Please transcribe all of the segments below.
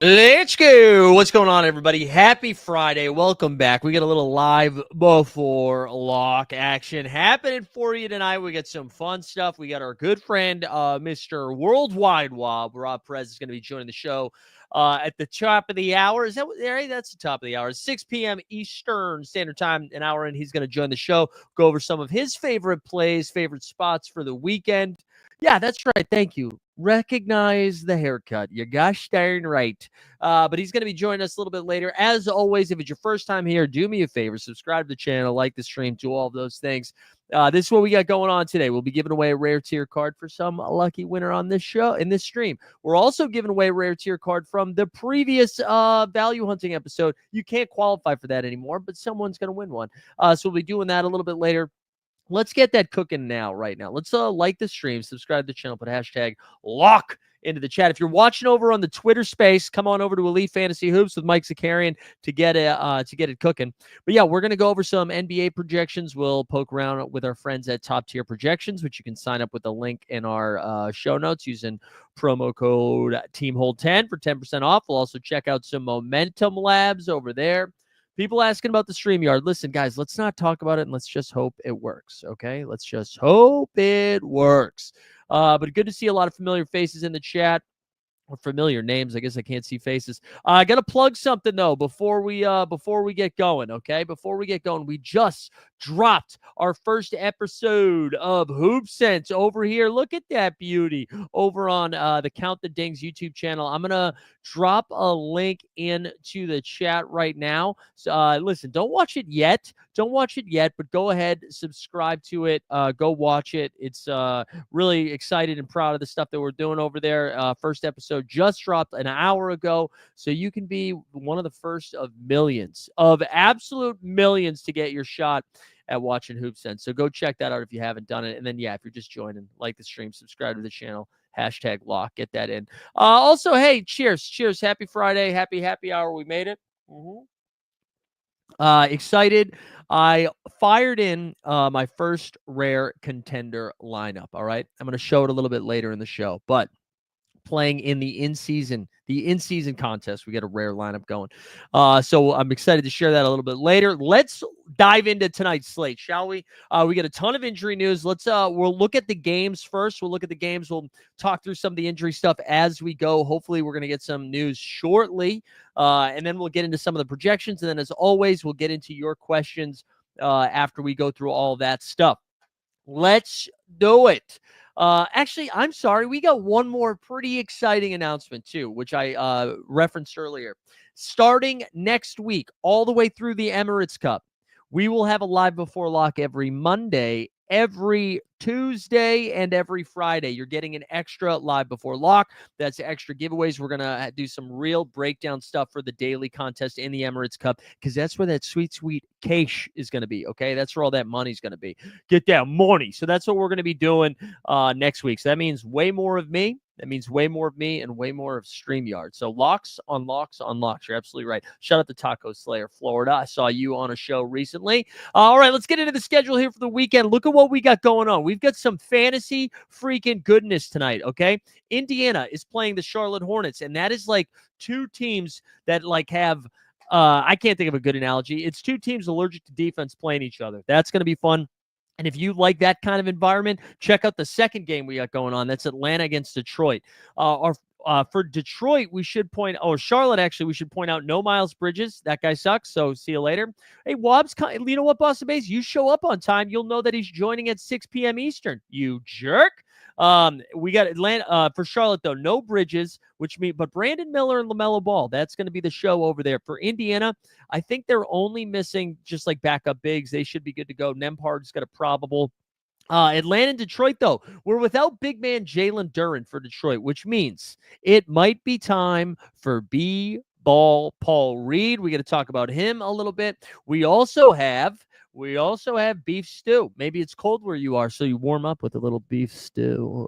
Let's go. What's going on, everybody? Happy Friday. Welcome back. We got a little live before lock action happening for you tonight. We got some fun stuff. We got our good friend, Mr. Worldwide Wob, Rob Perez, is going to be joining the show at the top of the hour. Is that right? That's the top of the hour. 6 p.m. Eastern Standard Time, an hour in. He's going to join the show, go over some of his favorite plays, favorite spots for the weekend. Yeah, that's right. Thank you. Recognize the haircut. You gosh darn right. But he's going to be joining us a little bit later. As always, if it's your first time here, do me a favor. Subscribe to the channel, like the stream, do all of those things. This is what we got going on today. We'll be giving away a rare tier card for some lucky winner on this show, in this stream. We're also giving away a rare tier card from the previous value hunting episode. You can't qualify for that anymore, but someone's going to win one. So we'll be doing that a little bit later. Let's get that cooking right now. Let's like the stream, subscribe to the channel, put hashtag lock into the chat. If you're watching over on the Twitter space, come on over to Elite Fantasy Hoops with Mike Zakarian to get it cooking. But yeah, we're going to go over some NBA projections. We'll poke around with our friends at Top Tier Projections, which you can sign up with the link in our show notes using promo code TEAMHOLD10 for 10% off. We'll also check out some Momentum Labs over there. People asking about the StreamYard. Listen, guys, let's not talk about it, and let's just hope it works, okay? Let's just hope it works. But good to see a lot of familiar faces in the chat. Or familiar names. I guess I can't see faces. I got to plug something, though, before we get going, okay? Before we get going, we just dropped our first episode of Hoop Sense over here. Look at that beauty over on the Count the Dings YouTube channel. I'm going to drop a link into the chat right now. So, listen, don't watch it yet. Don't watch it yet, but go ahead, subscribe to it. Go watch it. It's really excited and proud of the stuff that we're doing over there. First episode just dropped an hour ago, so you can be one of the first of millions, of absolute millions, to get your shot at watching Hoop Sense. So go check that out if you haven't done it. And then, yeah, if you're just joining, like the stream, subscribe to the channel, hashtag lock, get that in. Also, hey, cheers. Happy Friday. Happy hour. We made it. Excited. I fired in my first rare contender lineup. All right. I'm going to show it a little bit later in the show, but playing in the in-season contest. We got a rare lineup going. So I'm excited to share that a little bit later. Let's dive into tonight's slate, shall we? We got a ton of injury news. We'll look at the games first. We'll talk through some of the injury stuff as we go. Hopefully we're going to get some news shortly. And then we'll get into some of the projections. And then, as always, we'll get into your questions after we go through all that stuff. Let's do it. Actually, I'm sorry. We got one more pretty exciting announcement, too, which I referenced earlier. Starting next week, all the way through the Emirates Cup, we will have a live before lock every Monday, every Tuesday, and every Friday. You're getting an extra live before lock. That's extra giveaways. We're going to do some real breakdown stuff for the daily contest in the Emirates Cup, because that's where that sweet cash is going to be, okay? That's where all that money's going to be. Get that money. So that's what we're going to be doing next week. So that means way more of me, That means way more of me and way more of StreamYard. So locks on locks on locks. You're absolutely right. Shout out to Taco Slayer, Florida. I saw you on a show recently. All right, let's get into the schedule here for the weekend. Look at what we got going on. We've got some fantasy freaking goodness tonight, okay? Indiana is playing the Charlotte Hornets, and that is like two teams that like have I can't think of a good analogy. It's two teams allergic to defense playing each other. That's going to be fun. And if you like that kind of environment, check out the second game we got going on. That's Atlanta against Detroit. For Detroit, we should Charlotte, actually, we should point out no Miles Bridges. That guy sucks, so see you later. Hey, Wobbs, you know what, Boston Bays? You show up on time, you'll know that he's joining at 6 p.m. Eastern, you jerk. We got Atlanta for Charlotte, though. No Bridges, but Brandon Miller and LaMelo Ball. That's going to be the show over there. For Indiana, I think they're only missing just like backup bigs. They should be good to go. Nembhard's got a probable. Atlanta and Detroit, though, we're without big man Jalen Duren for Detroit, which means it might be time for B-ball Paul Reed. We got to talk about him a little bit. We also have beef stew. Maybe it's cold where you are, so you warm up with a little beef stew.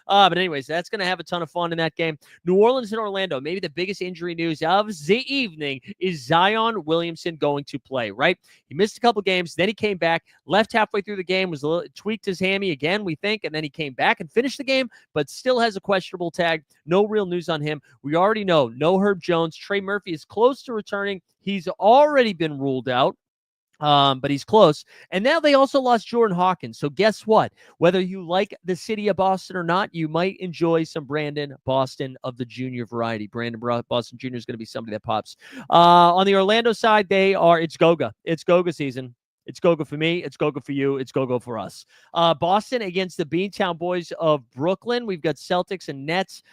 But anyways, that's going to have a ton of fun in that game. New Orleans and Orlando. Maybe the biggest injury news of the evening is Zion Williamson going to play, right? He missed a couple games. Then he came back, left halfway through the game, tweaked his hammy again, we think, and then he came back and finished the game, but still has a questionable tag. No real news on him. We already know no Herb Jones. Trey Murphy is close to returning. He's already been ruled out. But he's close. And now they also lost Jordan Hawkins. So guess what? Whether you like the city of Boston or not, you might enjoy some Brandon Boston of the junior variety. Brandon Boston Jr. is going to be somebody that pops. On the Orlando side, it's Goga. It's Goga season. It's Goga for me. It's Goga for you. It's Goga for us. Boston against the Beantown Boys of Brooklyn. We've got Celtics and Nets.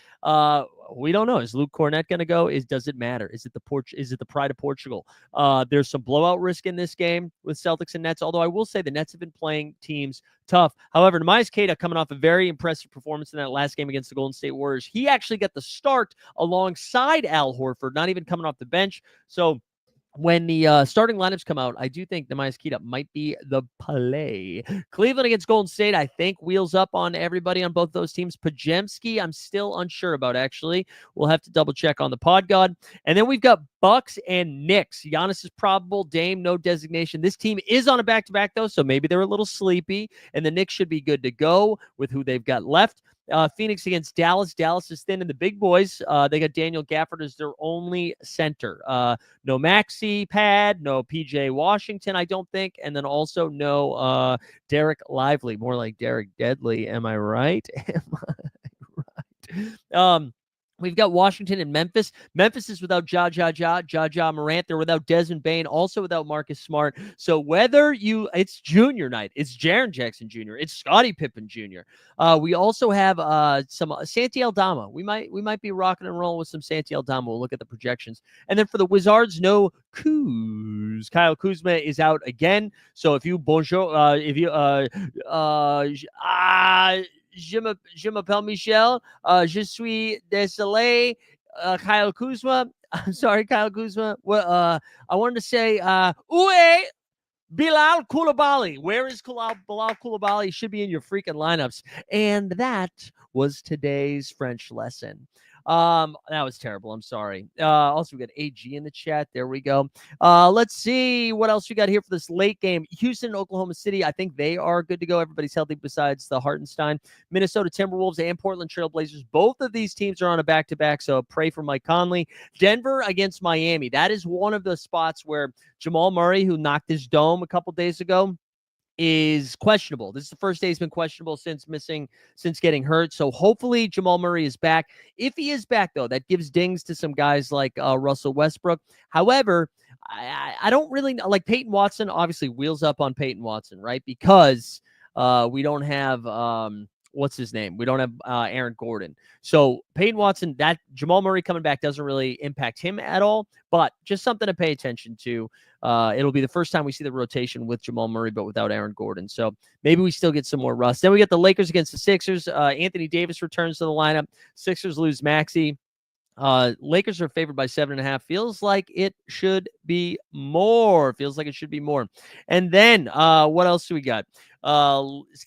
We don't know. Is Luke Cornett going to go? Does it matter? Is it the pride of Portugal? There's some blowout risk in this game with Celtics and Nets, although I will say the Nets have been playing teams tough. However, Neemias Queta coming off a very impressive performance in that last game against the Golden State Warriors. He actually got the start alongside Al Horford, not even coming off the bench. So when the starting lineups come out, I do think Neemias Queta might be the play. Cleveland against Golden State, I think wheels up on everybody on both those teams. Pajemski, I'm still unsure about, actually. We'll have to double check on the pod god. And then we've got Bucks and Knicks. Giannis is probable. Dame, no designation. This team is on a back-to-back, though, so maybe they're a little sleepy. And the Knicks should be good to go with who they've got left. Phoenix against Dallas. Dallas is thin in the big boys. They got Daniel Gafford as their only center. No Maxey Pad, no PJ Washington, I don't think. And then also no Derek Lively. More like Derek Deadly. Am I right? Am I right? We've got Washington and Memphis. Memphis is without Ja Morant. They're without Desmond Bane, also without Marcus Smart. So it's junior night. It's Jaren Jackson Jr. It's Scottie Pippen Jr. We also have some Santi Aldama. We might be rocking and rolling with some Santi Aldama. We'll look at the projections. And then for the Wizards, no Kuz. Kyle Kuzma is out again. So if you je m'appelle Michel. Je suis désolé. Kyle Kuzma. I'm sorry, Kyle Kuzma. Well, I wanted to say, Uwe Bilal Koulibaly. Where is Bilal Koulibaly? He should be in your freaking lineups. And that was today's French lesson. That was terrible. I'm sorry. Also, we got AG in the chat. There we go. Let's see what else we got here for this late game. Houston and Oklahoma City. I think they are good to go. Everybody's healthy besides the Hartenstein. Minnesota Timberwolves and Portland Trail Blazers. Both of these teams are on a back-to-back, so pray for Mike Conley. Denver against Miami. That is one of the spots where Jamal Murray, who knocked his dome a couple days ago, is questionable. This is the first day he's been questionable since getting hurt. So hopefully Jamal Murray is back. If he is back, though, that gives dings to some guys like Russell Westbrook. However, I don't really know. Like Peyton Watson obviously wheels up on Peyton Watson, right? Because we don't have what's his name? We don't have Aaron Gordon. So Peyton Watson, that Jamal Murray coming back doesn't really impact him at all, but just something to pay attention to. It'll be the first time we see the rotation with Jamal Murray, but without Aaron Gordon. So maybe we still get some more rust. Then we get the Lakers against the Sixers. Anthony Davis returns to the lineup. Sixers lose Maxey. Lakers are favored by 7.5. Feels like it should be more. And then what else do we got?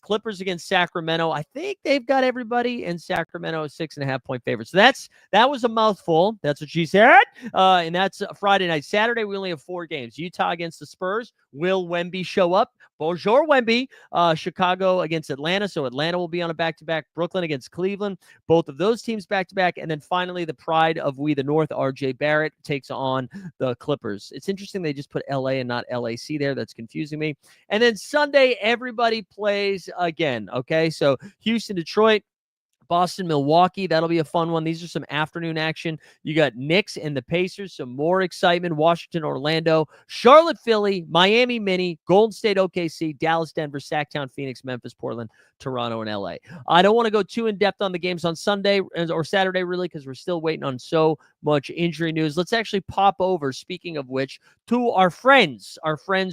Clippers against Sacramento. I think they've got everybody in Sacramento 6.5-point favorites. So that was a mouthful. That's what she said. And that's Friday night. Saturday, we only have 4 games. Utah against the Spurs. Will Wemby show up? Bonjour, Wemby. Chicago against Atlanta. So Atlanta will be on a back-to-back. Brooklyn against Cleveland. Both of those teams back-to-back. And then finally, the pride of We the North, RJ Barrett, takes on the Clippers. It's interesting they just put LA and not LAC there. That's confusing me. And then Sunday, everybody plays again. Okay, so Houston, Detroit, Boston, Milwaukee. That'll be a fun one. These are some afternoon action. You got Knicks and the Pacers, some more excitement. Washington, Orlando, Charlotte, Philly, Miami, Mini, Golden State, OKC, Dallas, Denver, Sacktown, Phoenix, Memphis, Portland, Toronto, and LA. I don't want to go too in-depth on the games on Sunday or Saturday, really, because we're still waiting on so much injury news. Let's actually pop over, speaking of which, to our friends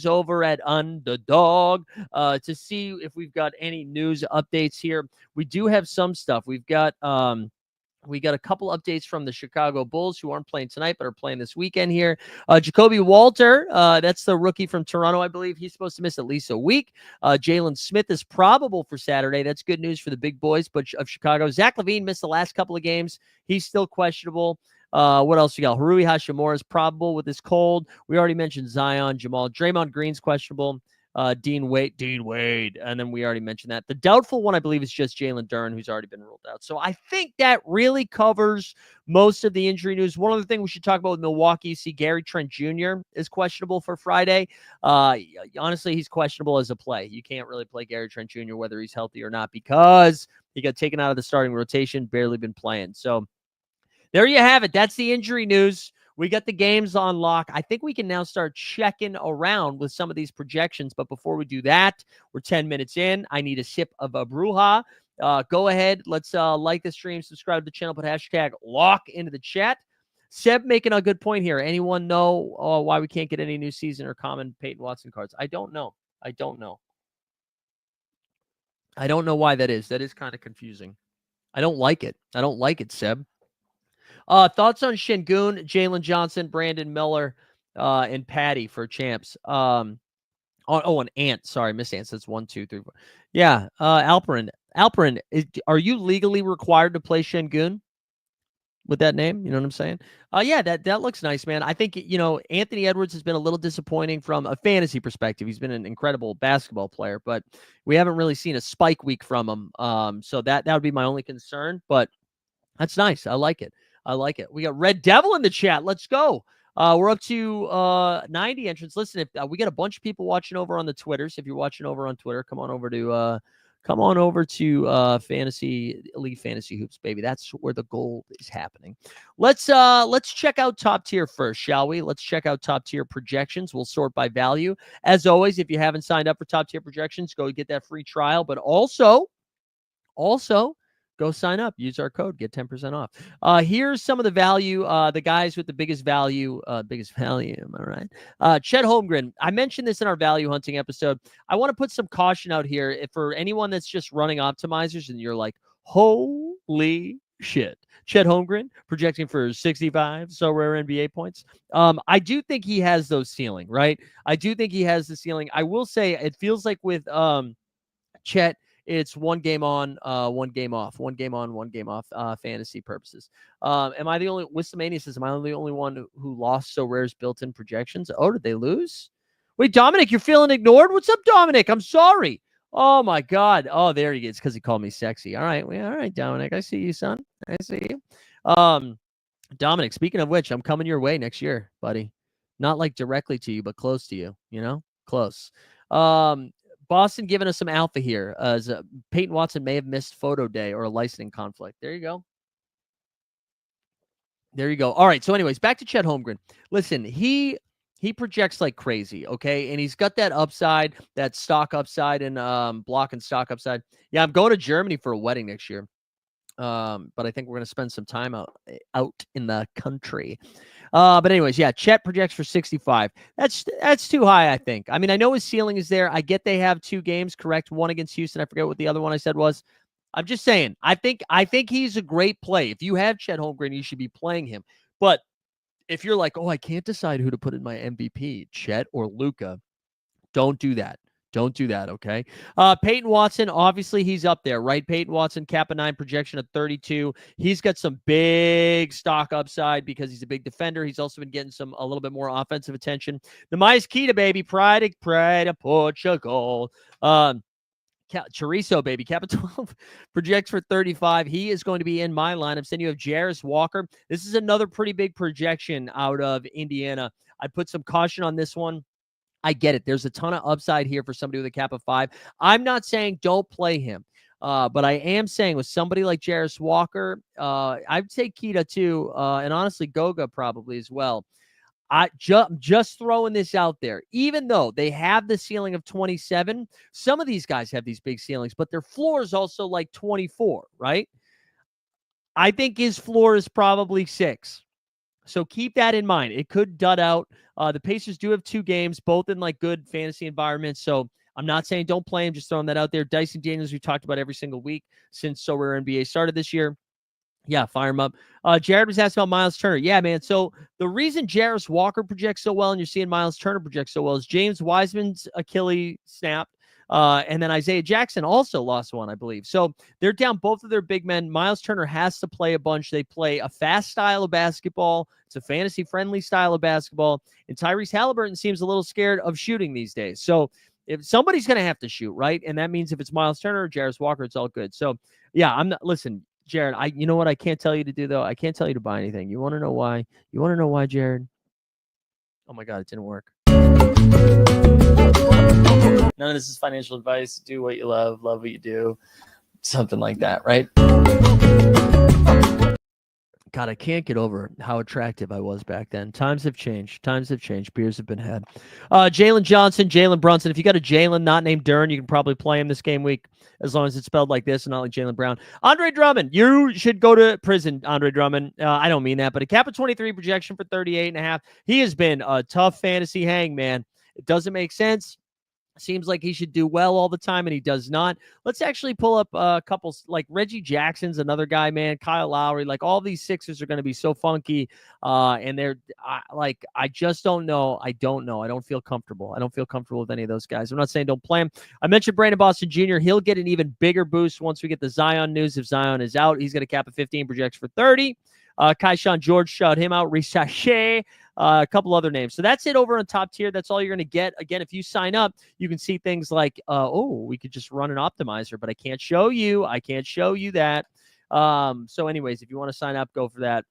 over at Underdog to see if we've got any news updates here. We do have some stuff. We got a couple updates from the Chicago Bulls who aren't playing tonight but are playing this weekend here. Jacoby Walter, that's the rookie from Toronto, I believe. He's supposed to miss at least a week. Jalen Smith is probable for Saturday. That's good news for the big boys of Chicago. Zach LaVine missed the last couple of games. He's still questionable. What else we got? Harui Hashimura is probable with his cold. We already mentioned Zion, Jamal. Draymond Green's questionable. Dean Wade, and then we already mentioned that. The doubtful one, I believe, is just Jalen Duren, who's already been ruled out. So I think that really covers most of the injury news. One other thing we should talk about with Milwaukee, you see Gary Trent Jr. is questionable for Friday. Honestly, he's questionable as a play. You can't really play Gary Trent Jr. whether he's healthy or not because he got taken out of the starting rotation, barely been playing. So there you have it. That's the injury news. We got the games on lock. I think we can now start checking around with some of these projections. But before we do that, we're 10 minutes in. I need a sip of a Bruja. Go ahead. Let's like the stream, subscribe to the channel, put hashtag lock into the chat. Seb making a good point here. Anyone know why we can't get any new season or common Peyton Watson cards? I don't know. I don't know why that is. That is kind of confusing. I don't like it. Seb. Thoughts on Şengün, Jalen Johnson, Brandon Miller, and Patty for champs. And Ant. Sorry, Miss Ant says 1, 2, 3, 4. Yeah, Alperin. Are you legally required to play Şengün with that name? You know what I'm saying? Yeah, that looks nice, man. I think, Anthony Edwards has been a little disappointing from a fantasy perspective. He's been an incredible basketball player, but we haven't really seen a spike week from him. So that would be my only concern, but that's nice. I like it. We got Red Devil in the chat. Let's go. We're up to 90 entrants. Listen, if we got a bunch of people watching over on the Twitters. If you're watching over on Twitter, come on over to Fantasy Elite Fantasy Hoops, baby. That's where the gold is happening. Let's check out top tier first, shall we? Let's check out top tier projections. We'll sort by value. As always, if you haven't signed up for top tier projections, go get that free trial. But also go sign up. Use our code. Get 10% off. Here's some of the value. The guys with the biggest value. Am I right? Chet Holmgren. I mentioned this in our value hunting episode. I want to put some caution out here for anyone that's just running optimizers and you're like, holy shit. Chet Holmgren projecting for 65 Sorare NBA points. I do think he has those ceiling, right? I do think he has the ceiling. I will say it feels like with Chet, it's 1 game on, 1 game off, 1 game on, 1 game off, fantasy purposes. Am I the only, Wistamania says, am I the only one who lost Sorare's built-in projections? Oh, did they lose? Wait, Dominic, you're feeling ignored? What's up, Dominic? I'm sorry. Oh, my God. Oh, there he is, because he called me sexy. All right. Well, all right, Dominic. I see you, son. I see you. Dominic, speaking of which, I'm coming your way next year, buddy. Not like directly to you, but close to you, Close. Boston giving us some alpha here, as Peyton Watson may have missed photo day or a licensing conflict. There you go. All right. So anyways, back to Chet Holmgren. Listen, he projects like crazy, okay? And he's got that upside, that stock upside and block and stock upside. Yeah, I'm going to Germany for a wedding next year. But I think we're going to spend some time out in the country. But anyways, yeah, Chet projects for 65. That's too high, I think. I mean, I know his ceiling is there. I get they have 2 games, correct? 1 against Houston. I forget what the other one I said was. I'm just saying, I think he's a great play. If you have Chet Holmgren, you should be playing him. But if you're like, oh, I can't decide who to put in my MVP, Chet or Luka, don't do that. Don't do that, okay? Peyton Watson, obviously he's up there, right? Peyton Watson, Kappa 9 projection of 32. He's got some big stock upside because he's a big defender. He's also been getting a little bit more offensive attention. The Mice Kita, baby. Pride of Portugal. Chorizo, baby. Kappa 12 projects for 35. He is going to be in my lineup. Then you have Jarris Walker. This is another pretty big projection out of Indiana. I put some caution on this one. I get it. There's a ton of upside here for somebody with a Kappa 5. I'm not saying don't play him, but I am saying with somebody like Jarris Walker, I'd say Kita too, and honestly Goga probably as well. I just throwing this out there. Even though they have the ceiling of 27, some of these guys have these big ceilings, but their floor is also like 24, right? I think his floor is probably 6. So keep that in mind. It could dud out. The Pacers do have 2 games, both in like good fantasy environments. So I'm not saying don't play him, just throwing that out there. Dyson Daniels, we talked about every single week since Sorare NBA started this year. Yeah, fire him up. Jared was asking about Miles Turner. Yeah, man. So the reason Jarris Walker projects so well and you're seeing Miles Turner project so well is James Wiseman's Achilles snapped. And then Isaiah Jackson also lost one, I believe. So they're down both of their big men. Miles Turner has to play a bunch. They play a fast style of basketball. It's a fantasy-friendly style of basketball. And Tyrese Halliburton seems a little scared of shooting these days. So if somebody's going to have to shoot, right? And that means if it's Miles Turner or Jarris Walker, it's all good. So, yeah, I'm not – listen, Jared, you know what I can't tell you to do, though? I can't tell you to buy anything. You want to know why? You want to know why, Jared? Oh, my God, it didn't work. None of this is financial advice. Do what you love what you do. Something like that, right? God, I can't get over how attractive I was back then. Times have changed. Beers have been had. Jalen Johnson, Jalen Brunson. If you got a Jalen not named Duren, you can probably play him this game week as long as it's spelled like this and not like Jalen Brown. Andre Drummond. You should go to prison, Andre Drummond. I don't mean that, but a Kappa 23 projection for 38.5. He has been a tough fantasy hang, man. It doesn't make sense. Seems like he should do well all the time, and he does not. Let's actually pull up a couple, like Reggie Jackson's another guy, man. Kyle Lowry, like all these Sixers are going to be so funky, and they're I just don't know. I don't know. I don't feel comfortable. I don't feel comfortable with any of those guys. I'm not saying don't play him. I mentioned Brandon Boston Jr. He'll get an even bigger boost once we get the Zion news. If Zion is out, he's going to cap a 15, projects for 30. Kaishan George, shout him out. Risache. A couple other names. So that's it over on top tier. That's all you're going to get. Again, if you sign up, you can see things like, we could just run an optimizer, but I can't show you. That. So anyways, if you want to sign up, go for that.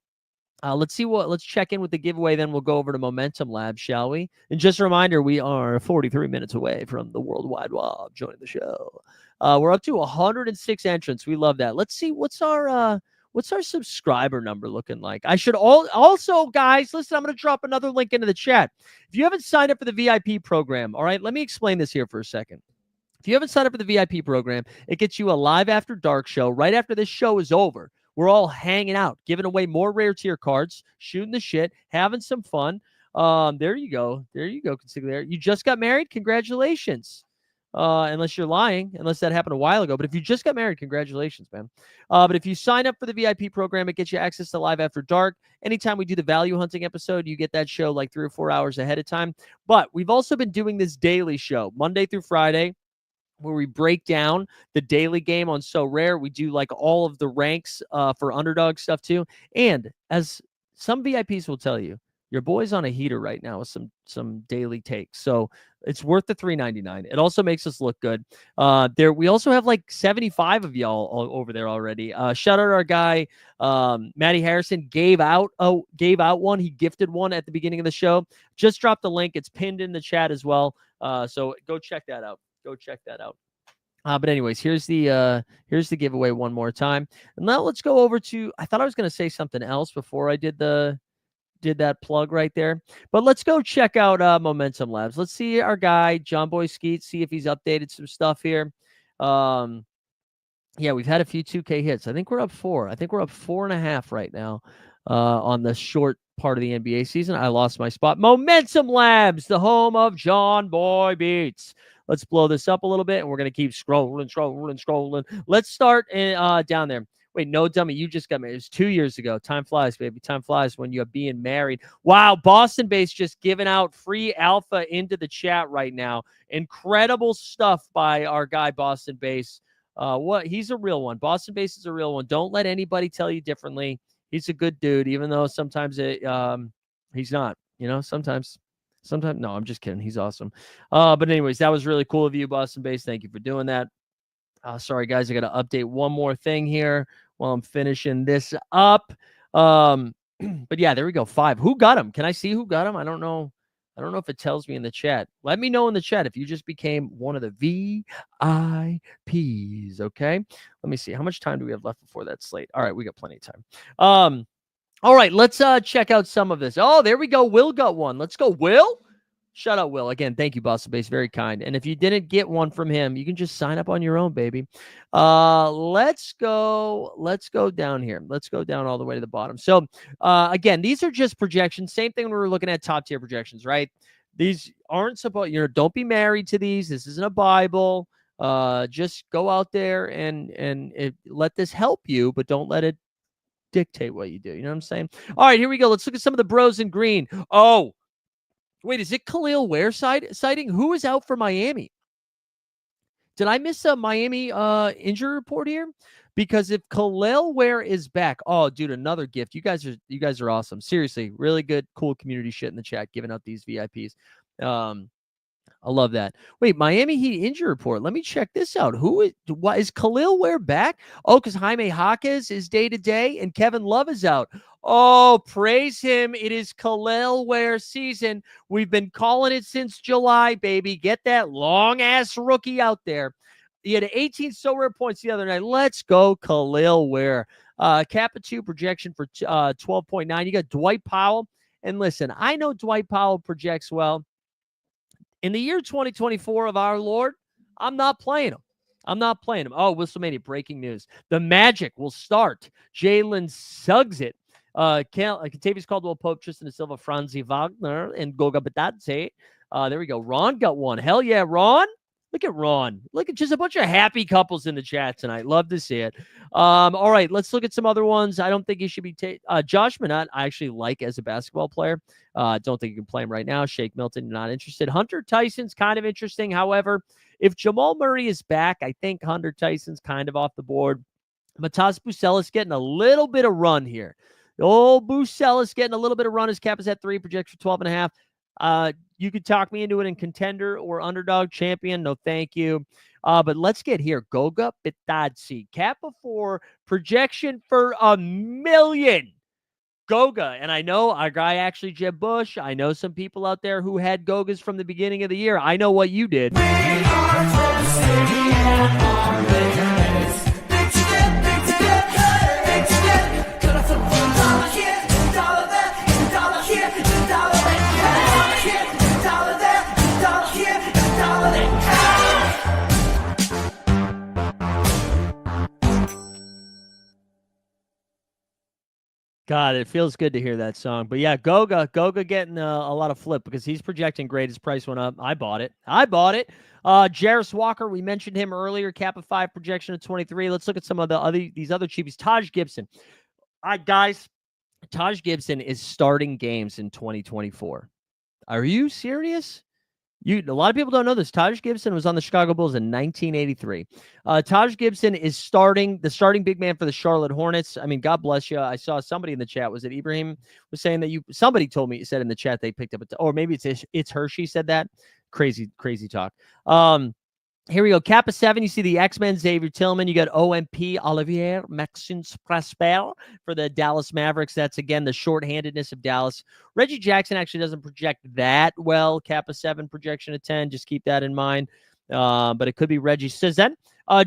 Let's check in with the giveaway. Then we'll go over to Momentum Lab, shall we? And just a reminder, we are 43 minutes away from the World Wide Web joining the show. We're up to 106 entrants. We love that. Let's see what's our subscriber number looking like? I should also, guys, listen, I'm going to drop another link into the chat. If you haven't signed up for the VIP program, all right, let me explain this here for a second. If you haven't signed up for the VIP program, it gets you a live after dark show. Right after this show is over, we're all hanging out, giving away more rare tier cards, shooting the shit, having some fun. There you go. Consigliere. You just got married? Congratulations. Unless you're lying, unless that happened a while ago. But if you just got married, congratulations, man. But if you sign up for the VIP program, it gets you access to Live After Dark. Anytime we do the value hunting episode, you get that show like 3 or 4 hours ahead of time. But we've also been doing this daily show, Monday through Friday, where we break down the daily game on So Rare. We do like all of the ranks for underdog stuff too. And as some VIPs will tell you, your boy's on a heater right now with some daily takes. So it's worth the $3.99. It also makes us look good. We also have like 75 of y'all over there already. Shout out to our guy, Matty Harrison gave out one. He gifted one at the beginning of the show. Just dropped the link. It's pinned in the chat as well. So go check that out. But anyways, here's the giveaway one more time. And now let's go over to, I thought I was going to say something else before I did that plug right there. But let's go check out Momentum Labs. Let's see our guy, John Boy Skeet, see if he's updated some stuff here. Yeah, we've had a few 2K hits. I think we're up 4. I think we're up 4.5 right now on the short part of the NBA season. I lost my spot. Momentum Labs, the home of John Boy Beats. Let's blow this up a little bit, and we're going to keep scrolling. Let's start down there. Wait, no, dummy, you just got married. It was 2 years ago. Time flies, baby. Time flies when you're being married. Wow, Boston Base just giving out free alpha into the chat right now. Incredible stuff by our guy, Boston Base. He's a real one. Boston Base is a real one. Don't let anybody tell you differently. He's a good dude, even though sometimes he's not. Sometimes. No, I'm just kidding. He's awesome. But anyways, that was really cool of you, Boston Base. Thank you for doing that. Sorry, guys, I got to update one more thing here while I'm finishing this up. But yeah, there we go. 5. Who got him? Can I see who got him? I don't know. I don't know if it tells me in the chat. Let me know in the chat if you just became one of the VIPs. Okay. Let me see. How much time do we have left before that slate? All right, we got plenty of time. All right, let's check out some of this. Oh, there we go. Will got one. Let's go, Will. Shout out, Will. Again, thank you, Boston Base. Very kind. And if you didn't get one from him, you can just sign up on your own, baby. Let's go down here. Let's go down all the way to the bottom. So, again, these are just projections. Same thing when we were looking at top tier projections, right? These aren't supposed, don't be married to these. This isn't a Bible. Just go out there and let this help you, but don't let it dictate what you do. You know what I'm saying? All right, here we go. Let's look at some of the bros in green. Oh, wait, is it Khalil Ware sighting? Who is out for Miami? Did I miss a Miami injury report here? Because if Khalil Ware is back, oh, dude, another gift. You guys are awesome. Seriously, really good, cool community shit in the chat, giving out these VIPs. I love that. Wait, Miami Heat injury report. Let me check this out. Why is Khalil Ware back? Oh, because Jaime Jaquez is day-to-day and Kevin Love is out. Oh, praise him. It is Khalil Ware season. We've been calling it since July, baby. Get that long-ass rookie out there. He had 18 Sorare points the other night. Let's go, Khalil Ware. Kappa 2 projection for 12.9. You got Dwight Powell. And listen, I know Dwight Powell projects well. In the year 2024 of our Lord, I'm not playing him. Oh, WrestleMania, breaking news. The Magic will start. Jalen Suggs it. Contavious Caldwell-Pope, Tristan da Silva, Franzi Wagner, and Goga Batadze. There we go. Ron got one. Hell yeah, Ron. Look at Ron. Look at just a bunch of happy couples in the chat tonight. Love to see it. All right, let's look at some other ones. I don't think he should be Josh Minott, I actually like as a basketball player. Don't think you can play him right now. Shake Milton, not interested. Hunter Tyson's kind of interesting. However, if Jamal Murray is back, I think Hunter Tyson's kind of off the board. Matas Bucelis getting a little bit of run here. Old Bucelis getting a little bit of run. His cap is at 3, projects for 12.5. You could talk me into it in contender or underdog champion. No, thank you. But let's get here. Goga Bitadze. Kappa 4, projection for $1 million. Goga. And I know our guy, actually, Jeb Bush. I know some people out there who had Gogas from the beginning of the year. I know what you did. We are from the city and our Perez. Big step, big step, big step. Cut off the $1 here, $1 there, $1 here, $1 there, $1 here, $1 there, $1 here, $1 there. God, it feels good to hear that song. But yeah, Goga getting a lot of flip because he's projecting great. His price went up. I bought it. Jarris Walker, we mentioned him earlier. Kappa 5 projection of 23. Let's look at some of these other cheapies. Taj Gibson. Guys, Taj Gibson is starting games in 2024. Are you serious? A lot of people don't know this. Taj Gibson was on the Chicago Bulls in 1983. Taj Gibson is the starting big man for the Charlotte Hornets. I mean, God bless you. I saw somebody in the chat. Was it Ibrahim was saying that somebody told me, said in the chat they picked up or maybe it's Hershey said that. Crazy talk. Here we go. Kappa 7, you see the X-Men, Xavier Tillman. You got OMP, Olivier Maxence Prosper for the Dallas Mavericks. That's, again, the shorthandedness of Dallas. Reggie Jackson actually doesn't project that well. Kappa 7 projection of 10. Just keep that in mind. But it could be Reggie. Says then,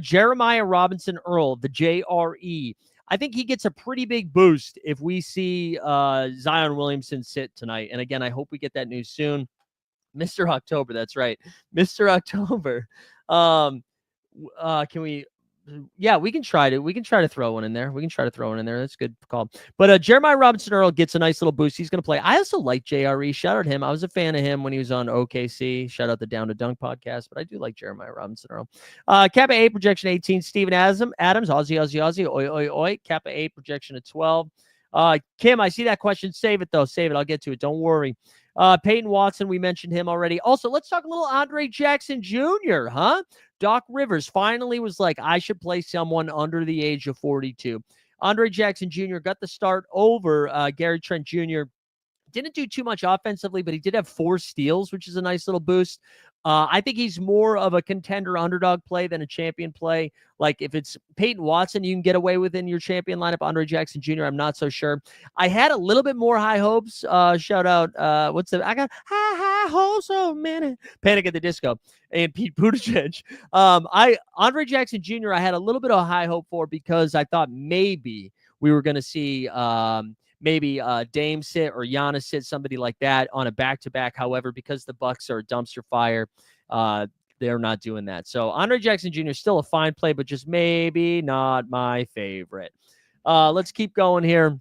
Jeremiah Robinson Earl, the JRE. I think he gets a pretty big boost if we see Zion Williamson sit tonight. And, again, I hope we get that news soon. Mr. October, that's right. Mr. October. Can we Yeah, we can try to. We can try to throw one in there. That's a good call. But Jeremiah Robinson Earl gets a nice little boost. He's going to play. I also like JRE. Shout out him. I was a fan of him when he was on OKC. Shout out the Down to Dunk podcast. But I do like Jeremiah Robinson Earl. Kappa 8 projection 18. Steven Adams. Aussie. Oi. Kappa 8 projection of 12. Kim, I see that question. Save it though. Save it. I'll get to it. Don't worry. Peyton Watson, we mentioned him already. Also, let's talk a little Andre Jackson Jr., huh? Doc Rivers finally was like, I should play someone under the age of 42. Andre Jackson Jr. got the start over Gary Trent Jr. Didn't do too much offensively, but he did have 4 steals, which is a nice little boost. I think he's more of a contender underdog play than a champion play. Like if it's Peyton Watson, you can get away with in your champion lineup. Andre Jackson Jr., I'm not so sure. I had a little bit more high hopes. Shout out, I got high hopes, so many. Panic at the Disco and Pete Buttigieg. Andre Jackson Jr., I had a little bit of high hope for because I thought maybe we were going to see maybe Dame sit or Giannis sit, somebody like that on a back-to-back. However, because the Bucks are a dumpster fire, they're not doing that. So Andre Jackson Jr. is still a fine play, but just maybe not my favorite. Let's keep going here.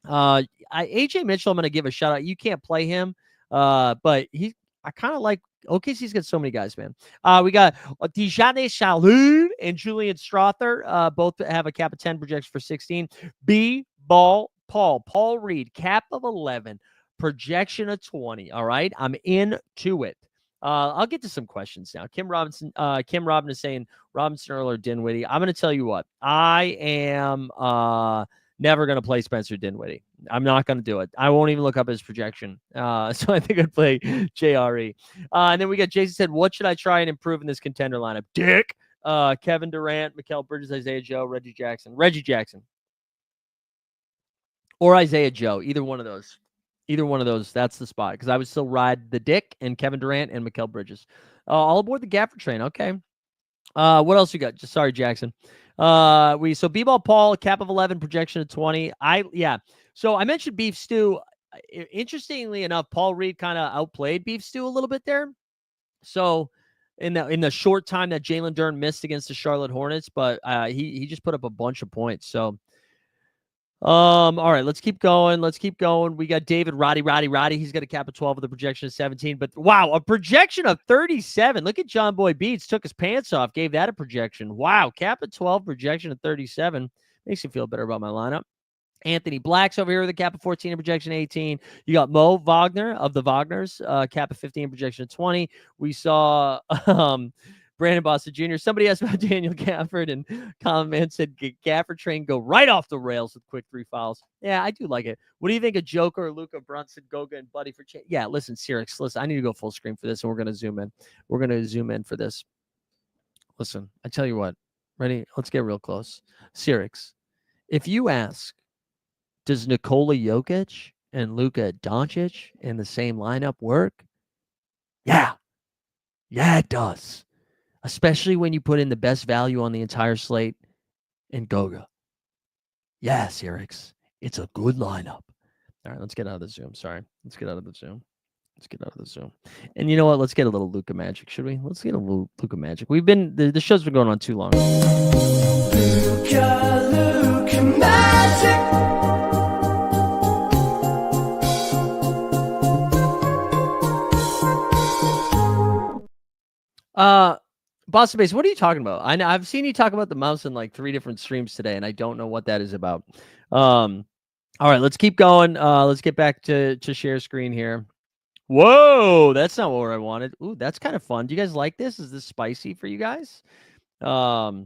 AJ Mitchell, I'm going to give a shout out. You can't play him, but I kind of like OKC's got so many guys, man. We got Tijane Shalhoub and Julian Strother. Both have a cap of 10 projection for 16. Paul Reed, cap of 11, projection of 20. All right, I'm into it. I'll get to some questions now. Kim Robinson is saying Robinson Earl or Dinwiddie. I'm going to tell you what. I am never going to play Spencer Dinwiddie. I'm not going to do it. I won't even look up his projection. So I think I'd play JRE. And then we got Jason said, what should I try and improve in this contender lineup? Dick, Kevin Durant, Mikal Bridges, Isaiah Joe, Reggie Jackson. Or Isaiah Joe. Either one of those. That's the spot. Because I would still ride the Dick and Kevin Durant and Mikal Bridges. All aboard the Gaffer train. Okay. What else you got? Sorry, Jackson. So B-Ball Paul, cap of 11, projection of 20. So I mentioned Beef Stew. Interestingly enough, Paul Reed kind of outplayed Beef Stew a little bit there. So in the short time that Jalen Duren missed against the Charlotte Hornets, but he just put up a bunch of points. So all right, let's keep going. We got David Roddy. He's got a cap of 12 with a projection of 17. But wow, a projection of 37. Look at John Boy Beats. Took his pants off, gave that a projection. Wow, cap of 12, projection of 37. Makes me feel better about my lineup. Anthony Black's over here with a cap of 14 and projection 18. You got Mo Wagner of the Wagners, cap of 15 projection of 20. We saw Brandon Boston Jr. Somebody asked about Daniel Gafford, and Common Man said Gafford train go right off the rails with quick 3 fouls. Yeah, I do like it. What do you think of Joker, Luka Brunson, Goga, and Buddy for change? Yeah, listen, Sirix, listen, I need to go full screen for this, and we're going to zoom in. We're going to zoom in for this. Listen, I tell you what. Ready? Let's get real close. Sirix, if you ask, does Nikola Jokic and Luka Doncic in the same lineup work? Yeah. Yeah, it does. Especially when you put in the best value on the entire slate in Goga. Yes, Erix. It's a good lineup. All right, let's get out of the Zoom. Sorry. Let's get out of the Zoom. And you know what? Let's get a little Luka magic, should we? Let's get a little Luka magic. The show's been going on too long. Luka magic. Boston Base, what are you talking about? I've seen you talk about the mouse in like 3 different streams today, and I don't know what that is about. All right, let's keep going. Let's get back to share screen here. Whoa, that's not what I wanted. Ooh, that's kind of fun. Do you guys like this? Is this spicy for you guys? No,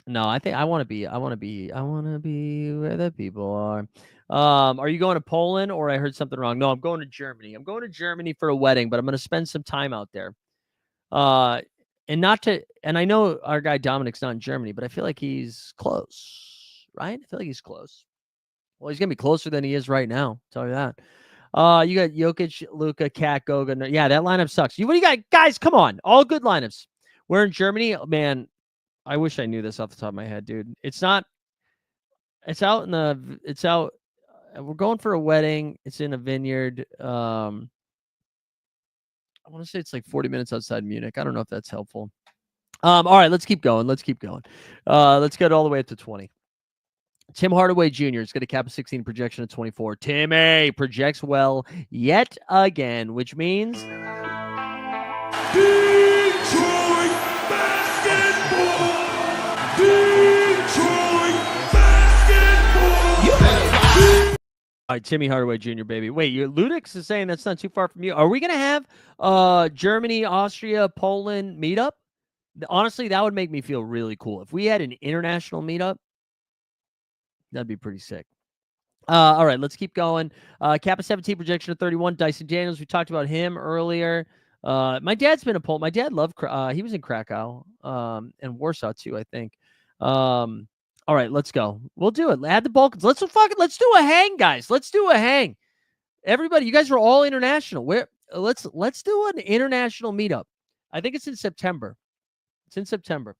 I think I want to be where the people are. Are you going to Poland, or I heard something wrong? No, I'm going to Germany. I'm going to Germany for a wedding, but I'm going to spend some time out there. And I know our guy Dominic's not in Germany, but I feel like he's close, right? I feel like he's close. Well, he's gonna be closer than he is right now. I'll tell you that. You got Jokic, Luka, Kat, Goga. Yeah, that lineup sucks. What do you got, guys? Come on, all good lineups. We're in Germany, man. I wish I knew this off the top of my head, dude. It's out. We're going for a wedding. It's in a vineyard. I want to say it's like 40 minutes outside Munich. I don't know if that's helpful. All right, let's keep going. Let's get all the way up to 20. Tim Hardaway Jr. is going to cap a 16 projection of 24. Tim A projects well yet again, which means Detroit basketball. Detroit basketball. all right, Timmy Hardaway Jr., baby. Wait, Ludix is saying that's not too far from you. Are we going to have Germany, Austria, Poland meetup? Honestly, that would make me feel really cool. If we had an international meetup, that'd be pretty sick. All right, let's keep going. Cap a 17 projection of 31. Dyson Daniels, we talked about him earlier. My dad's been a Poland. My dad loved, he was in Krakow and Warsaw too, I think. All right, let's go. We'll do it. Add the Balkans. Let's do a hang, guys. Let's do a hang. Everybody, you guys are all international. Let's do an international meetup. I think it's in September. It's in September.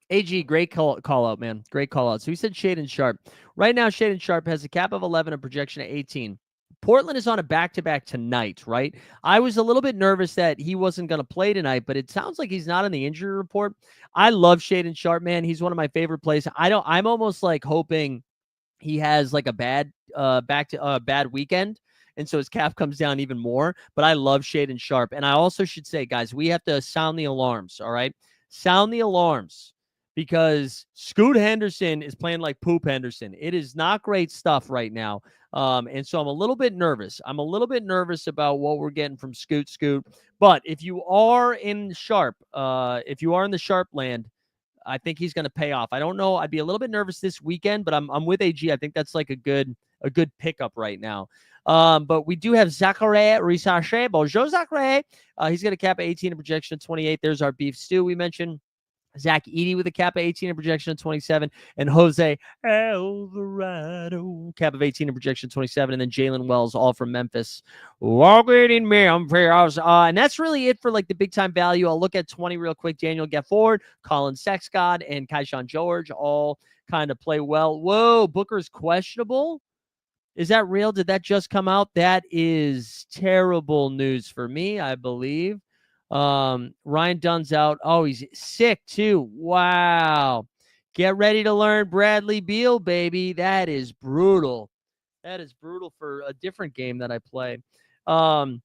AG, great call out, man. Great call out. So he said Shaedon Sharpe. Right now, Shaedon Sharpe has a cap of 11, a projection of 18. Portland is on a back-to-back tonight, right? I was a little bit nervous that he wasn't going to play tonight, but it sounds like he's not on the injury report. I love Shaedon Sharpe, man. He's one of my favorite plays. I'm almost like hoping he has like a bad bad weekend, and so his cap comes down even more. But I love Shaedon Sharpe. And I also should say, guys, we have to sound the alarms, all right? Sound the alarms. Because Scoot Henderson is playing like Poop Henderson. It is not great stuff right now. And so I'm a little bit nervous. I'm a little bit nervous about what we're getting from Scoot. But if you are in Sharpe, if you are in the Sharpe land, I think he's going to pay off. I don't know. I'd be a little bit nervous this weekend, but I'm with AG. I think that's like a good pickup right now. But we do have Zachary Risache. Bonjour, Zachary. He's going to cap 18 and projection 28. There's our beef stew we mentioned. Zach Edey with a cap of 18 and projection of 27, and Jose Alvarado cap of 18 and projection 27, and then Jalen Wells, all from Memphis. Walking in Memphis. And that's really it for like the big time value. I'll look at 20 real quick. Daniel Gafford, Colin Sexton, and Kaishan George all kind of play well. Whoa, Booker's questionable. Is that real? Did that just come out? That is terrible news for me, I believe. Ryan Dunn's out. Oh, he's sick too. Wow. Get ready to learn Bradley Beal, baby. That is brutal. That is brutal for a different game that I play. Pablo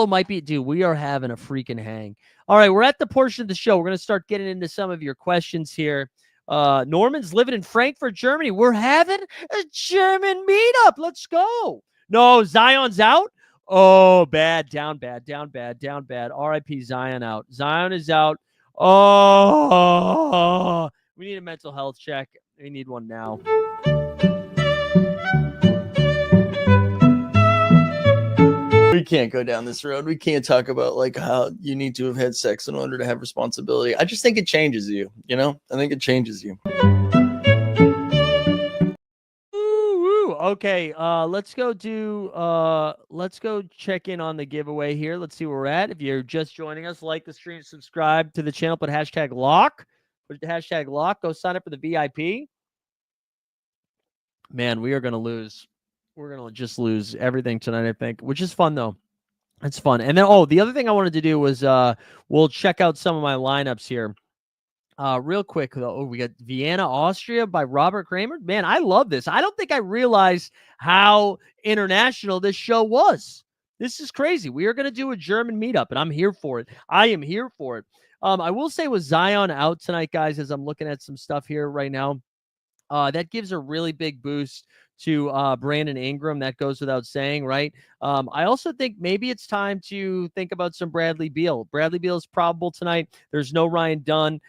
might be, dude, we are having a freaking hang. All right, we're at the portion of the show. We're going to start getting into some of your questions here. Norman's living in Frankfurt, Germany. We're having a German meetup. Let's go. No, Zion's out. Oh, bad, down bad. RIP Zion out. Zion is out. Oh, we need a mental health check. We need one now. We can't go down this road. We can't talk about like how you need to have had sex in order to have responsibility. I just think it changes you, you know? I think it changes you. Okay, let's go check in on the giveaway here. Let's see where we're at. If you're just joining us, like the stream, subscribe to the channel, put hashtag lock. Put the hashtag lock. Go sign up for the VIP. Man, we are going to lose. We're going to just lose everything tonight, I think, which is fun, though. It's fun. And then, the other thing I wanted to do was we'll check out some of my lineups here. Real quick, though, we got Vienna, Austria by Robert Kramer. Man, I love this. I don't think I realized how international this show was. This is crazy. We are going to do a German meetup, and I'm here for it. I am here for it. I will say with Zion out tonight, guys, as I'm looking at some stuff here right now, that gives a really big boost to Brandon Ingram. That goes without saying, right? I also think maybe it's time to think about some Bradley Beal. Bradley Beal is probable tonight. There's no Ryan Dunn.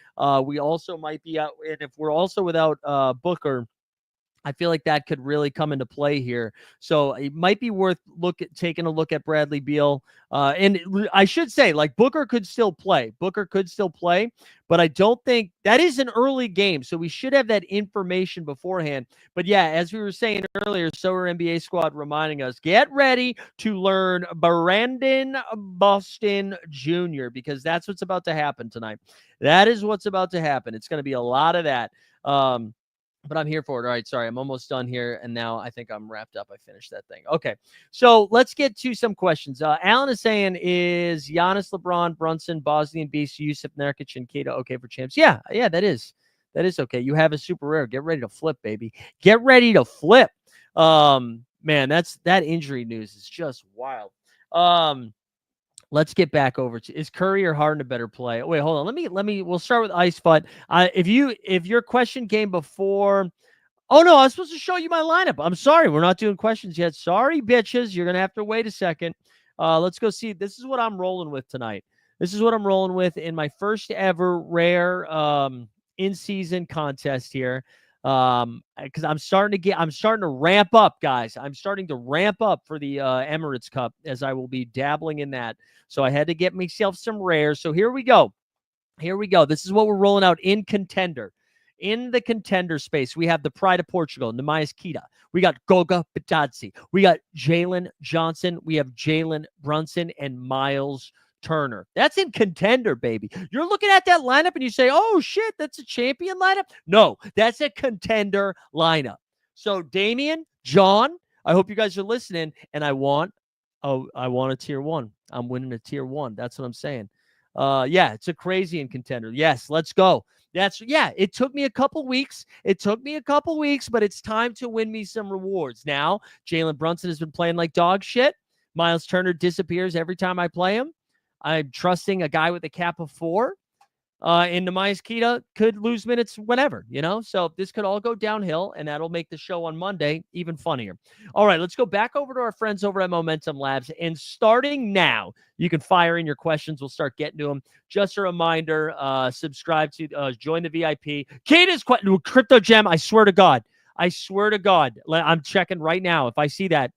We also might be out, and if we're also without Booker, I feel like that could really come into play here. So it might be worth taking a look at Bradley Beal. And I should say, like, Booker could still play. But I don't think that is an early game. So we should have that information beforehand. But yeah, as we were saying earlier, so are NBA Squad reminding us, get ready to learn Brandon Boston Jr. because that's what's about to happen tonight. That is what's about to happen. It's going to be a lot of that. but I'm here for it. All right, sorry, I'm almost done here, and now I think I'm wrapped up. I finished that thing. Okay, so let's get to some questions. Alan is saying, is Giannis, LeBron, Brunson, Bosnian Beast, Yusuf Nurkic, and Keita okay for champs? Yeah, that is okay. You have a super rare. Get ready to flip, baby. Get ready to flip. Man, that injury news is just wild. Let's get back over to, is Curry or Harden a better play? Wait, hold on. We'll start with Ice Butt. If your question came before, oh no, I was supposed to show you my lineup. I'm sorry, we're not doing questions yet. Sorry, bitches. You're gonna have to wait a second. Let's go see. This is what I'm rolling with tonight. This is what I'm rolling with in my first ever rare in-season contest here. Because I'm starting to ramp up, guys. I'm starting to ramp up for the Emirates Cup, as I will be dabbling in that. So I had to get myself some rares. So here we go. This is what we're rolling out in contender. In the contender space, we have the Pride of Portugal, Nemias Queta. We got Goga Bitadze. We got Jalen Johnson. We have Jalen Brunson and Miles Turner. That's in contender, baby. You're looking at that lineup and you say, oh, shit, that's a champion lineup? No, that's a contender lineup. So, Damian, John, I hope you guys are listening, and I want a tier 1. I'm winning a tier 1. That's what I'm saying. Yeah, it's a crazy in contender. Yes, let's go. It took me a couple weeks. But it's time to win me some rewards. Now, Jalen Brunson has been playing like dog shit. Miles Turner disappears every time I play him. I'm trusting a guy with a cap of 4. And Nemias Queta could lose minutes whenever, So this could all go downhill, and that'll make the show on Monday even funnier. All right, let's go back over to our friends over at Momentum Labs. And starting now, you can fire in your questions. We'll start getting to them. Just a reminder, subscribe to, join the VIP. Queta's Crypto Gem, I swear to God. I'm checking right now. If I see that,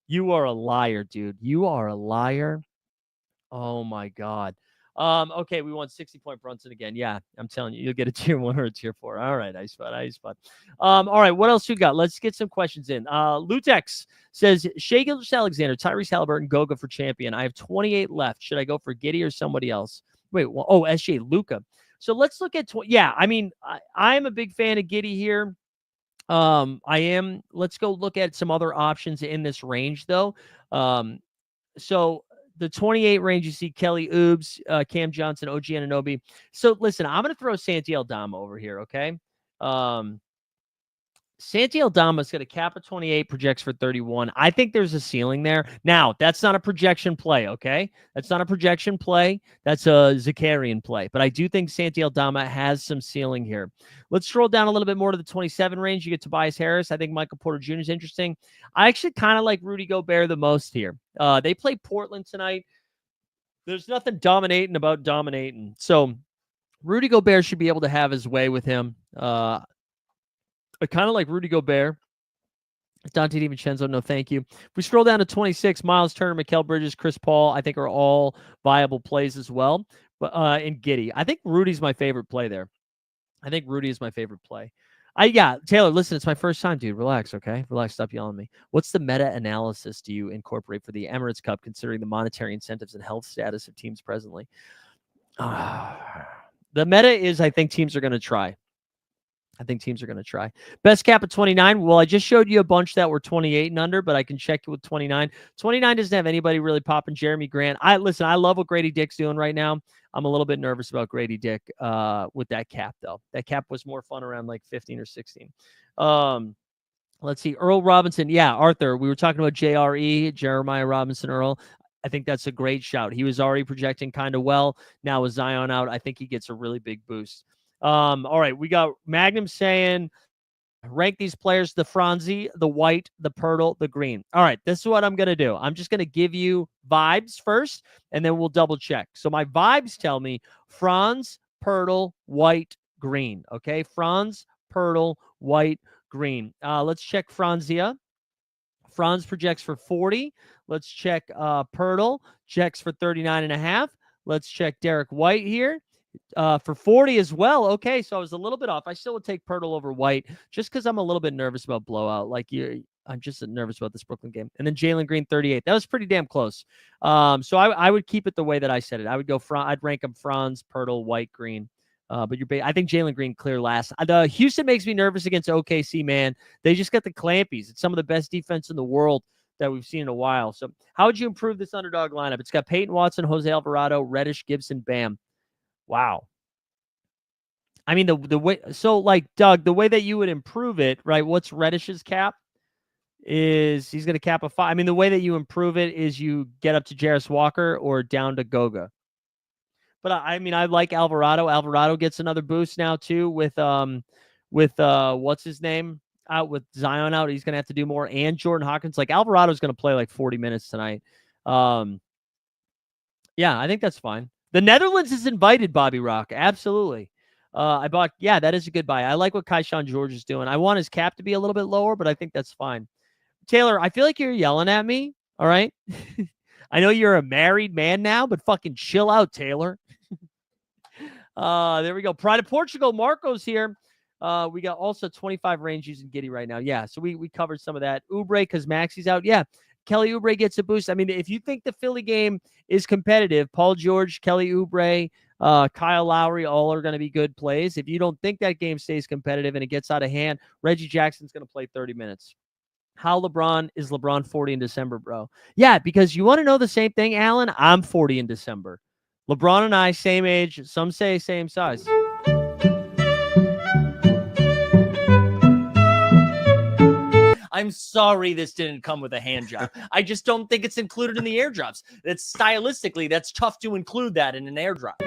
you are a liar, dude. You are a liar. Oh, my God. Okay, we want 60-point Brunson again. Yeah, I'm telling you, you'll get a tier 1 or a tier 4. All right, Ice Spot. All right, what else you got? Let's get some questions in. Lutex says, Shai Gilgeous-Alexander, Tyrese Halliburton, Goga for champion. I have 28 left. Should I go for Giddey or somebody else? Wait, SJ, Luka. So let's look at, I'm a big fan of Giddey here. I am. Let's go look at some other options in this range, though. So the 28 range, you see Kelly Oubs, Cam Johnson, OG Anunoby. So listen, I'm going to throw Santi Aldama over here, okay? Santi Aldama's got a cap of 28, projects for 31. I think there's a ceiling there. Now, that's not a projection play, okay? That's not a projection play. That's a Zakarian play. But I do think Santi Aldama has some ceiling here. Let's scroll down a little bit more to the 27 range. You get Tobias Harris. I think Michael Porter Jr. is interesting. I actually kind of like Rudy Gobert the most here. They play Portland tonight. There's nothing dominating about dominating. So Rudy Gobert should be able to have his way with him. I kind of like Rudy Gobert. Dante DiVincenzo, no thank you. If we scroll down to 26, Miles Turner, Mikal Bridges, Chris Paul, I think are all viable plays as well. But in Giddey, I think Rudy's my favorite play there. Taylor, listen, it's my first time, dude. Relax, okay? Relax, stop yelling at me. What's the meta-analysis do you incorporate for the Emirates Cup, considering the monetary incentives and health status of teams presently? The meta is, I think teams are going to try. Best cap at 29. Well, I just showed you a bunch that were 28 and under, but I can check it with 29. 29 doesn't have anybody really popping. Jeremy Grant. I love what Grady Dick's doing right now. I'm a little bit nervous about Grady Dick with that cap, though. That cap was more fun around like 15 or 16. Let's see. Earl Robinson. Yeah, Arthur. We were talking about JRE, Jeremiah Robinson Earl. I think that's a great shout. He was already projecting kind of well. Now with Zion out, I think he gets a really big boost. All right, we got Magnum saying, rank these players: the Franzi, the White, the Pirtle, the Green. All right, this is what I'm going to do. I'm just going to give you vibes first, and then we'll double check. So my vibes tell me Franz, Pirtle, White, Green. Okay, Franz, Pirtle, White, Green. Let's check Franzia. Franz projects for 40. Let's check Pirtle. Checks for 39.5. Let's check Derek White here. For 40 as well. Okay, so I was a little bit off. I still would take Pirtle over White just because I'm a little bit nervous about blowout. I'm just nervous about this Brooklyn game. And then Jalen Green, 38. That was pretty damn close. So I would keep it the way that I said it. I would go I'd rank them Franz, Pirtle, White, Green. But I think Jalen Green clear last. The Houston makes me nervous against OKC, man. They just got the clampies. It's some of the best defense in the world that we've seen in a while. So how would you improve this underdog lineup? It's got Peyton Watson, Jose Alvarado, Reddish, Gibson, Bam. Wow. I mean, the way, so like Doug, the way that you would improve it, right? What's Reddish's cap? Is he's going to cap a 5. I mean, the way that you improve it is you get up to Jarris Walker or down to Goga. But I mean, I like Alvarado. Alvarado gets another boost now too with what's his name out, with Zion out. He's going to have to do more, and Jordan Hawkins. Like Alvarado's going to play like 40 minutes tonight. Yeah, I think that's fine. The Netherlands is invited, Bobby Rock. Absolutely. That is a good buy. I like what Kaishan George is doing. I want his cap to be a little bit lower, but I think that's fine. Taylor, I feel like you're yelling at me. All right. I know you're a married man now, but fucking chill out, Taylor. There we go. Pride of Portugal. Marco's here. We got also 25 range using Giddy right now. Yeah. So we covered some of that. Oubre, because Maxi's out. Yeah. Kelly Oubre gets a boost. I mean, if you think the Philly game is competitive, Paul George, Kelly Oubre, Kyle Lowry, all are going to be good plays. If you don't think that game stays competitive and it gets out of hand, Reggie Jackson's going to play 30 minutes. How LeBron is LeBron 40 in December, bro? Yeah, because you want to know the same thing, Alan? I'm 40 in December. LeBron and I, same age. Some say same size. I'm sorry this didn't come with a hand job. I just don't think it's included in the airdrops. That's stylistically, that's tough to include that in an airdrop.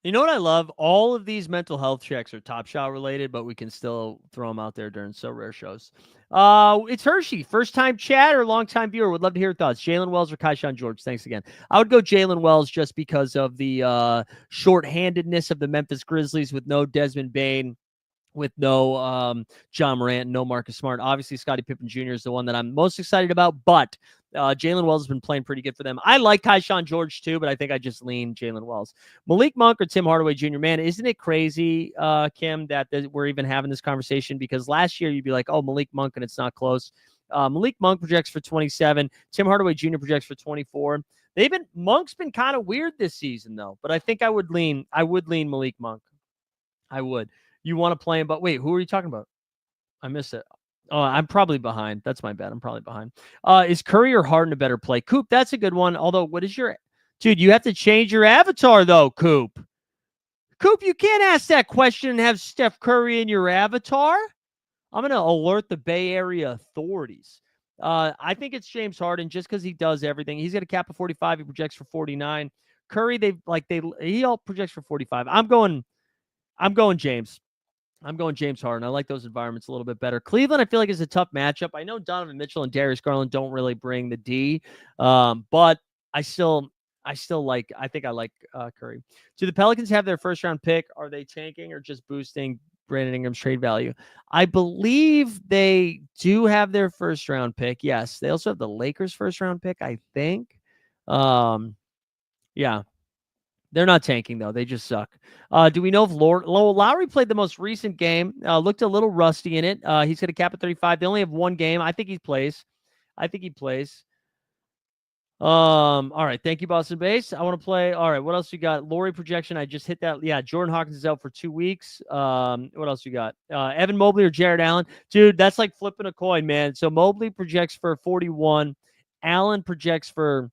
You know what I love? All of these mental health checks are Top Shot related, but we can still throw them out there during So Rare shows. It's Hershey, first-time chatter, long-time viewer. Would love to hear your thoughts. Jalen Wells or Kaishan George? Thanks again. I would go Jalen Wells just because of the shorthandedness of the Memphis Grizzlies with no Desmond Bane, with no John Morant, no Marcus Smart. Obviously, Scottie Pippen Jr. is the one that I'm most excited about, but Jalen Wells has been playing pretty good for them. I like Kaishan George too, but I think I just lean Jalen Wells. Malik Monk or Tim Hardaway Jr. Man, isn't it crazy, Kim, that we're even having this conversation? Because last year you'd be like, oh, Malik Monk, and it's not close. Malik Monk projects for 27. Tim Hardaway Jr. projects for 24. Monk's been kind of weird this season though, but I think I would lean Malik Monk. I would. You want to play him, but wait, who are you talking about? I missed it. Oh, I'm probably behind. That's my bad. I'm probably behind. Is Curry or Harden a better play? Coop, that's a good one. Although, what is your... Dude, you have to change your avatar, though, Coop. Coop, you can't ask that question and have Steph Curry in your avatar. I'm going to alert the Bay Area authorities. I think it's James Harden just because he does everything. He's got a cap of 45. He projects for 49. Curry, he all projects for 45. I'm going James. I'm going James Harden. I like those environments a little bit better. Cleveland, I feel like, is a tough matchup. I know Donovan Mitchell and Darius Garland don't really bring the D, but I think I like Curry. Do the Pelicans have their first round pick? Are they tanking or just boosting Brandon Ingram's trade value? I believe they do have their first round pick. Yes. They also have the Lakers first round pick, I think. Yeah. They're not tanking, though. They just suck. Do we know if Lowry played the most recent game? Looked a little rusty in it. He's got a cap of 35. They only have one game. I think he plays. All right. Thank you, Boston Base. I want to play. All right. What else you got? Lowry projection. I just hit that. Yeah. Jordan Hawkins is out for 2 weeks. What else you got? Evan Mobley or Jared Allen? Dude, that's like flipping a coin, man. So Mobley projects for 41. Allen projects for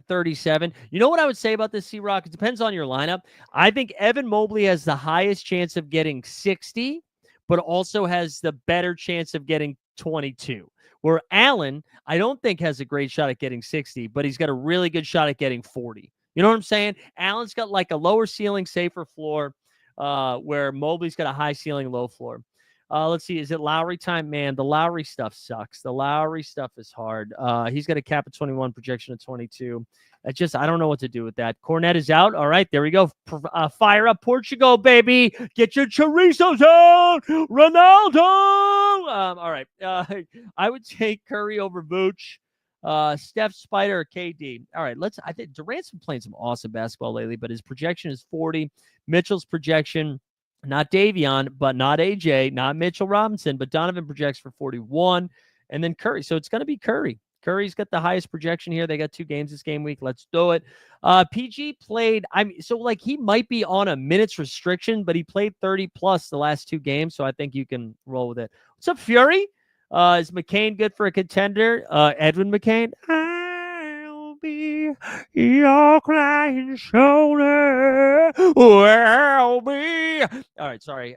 37. You know what I would say about this, C-Rock? It depends on your lineup. I think Evan Mobley has the highest chance of getting 60, but also has the better chance of getting 22. Where Allen, I don't think has a great shot at getting 60, but he's got a really good shot at getting 40. You know what I'm saying? Allen's got like a lower ceiling, safer floor, where Mobley's got a high ceiling, low floor. Let's see. Is it Lowry time? Man, the Lowry stuff sucks. The Lowry stuff is hard. He's got a cap of 21, projection of 22. I don't know what to do with that. Cornet is out. All right, there we go. Fire up Portugal, baby. Get your chorizos out. Ronaldo. All right. I would take Curry over Vooch. Steph, Spider, or KD. All right, I think Durant's been playing some awesome basketball lately, but his projection is 40. Mitchell's projection, not Davion, but not AJ, not Mitchell Robinson, but Donovan projects for 41, and then Curry. So it's going to be Curry. Curry's got the highest projection here. They got 2 games this game week. Let's do it. PG played, so like he might be on a minutes restriction, but he played 30 plus the last 2 games, so I think you can roll with it. What's up, Fury? Is McCain good for a contender? Edwin McCain? I'll be your crying shoulder. I'll be. All right, sorry.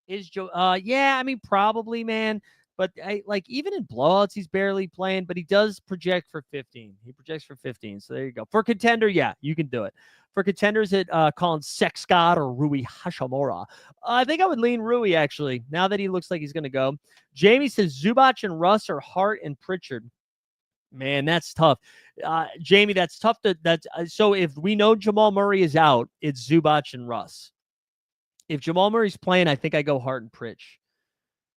Is Joe? Yeah, I mean, probably, man. But like even in blowouts, he's barely playing, but he does project for 15. He projects for 15. So there you go. For contender, yeah, you can do it. For contenders, Colin Sexcott or Rui Hashimura. I think I would lean Rui, actually, now that he looks like he's going to go. Jamie says Zubac and Russ or Hart and Pritchard. Man, that's tough. Jamie, that's tough. So if we know Jamal Murray is out, it's Zubac and Russ. If Jamal Murray's playing, I think I go Hart and Pritch.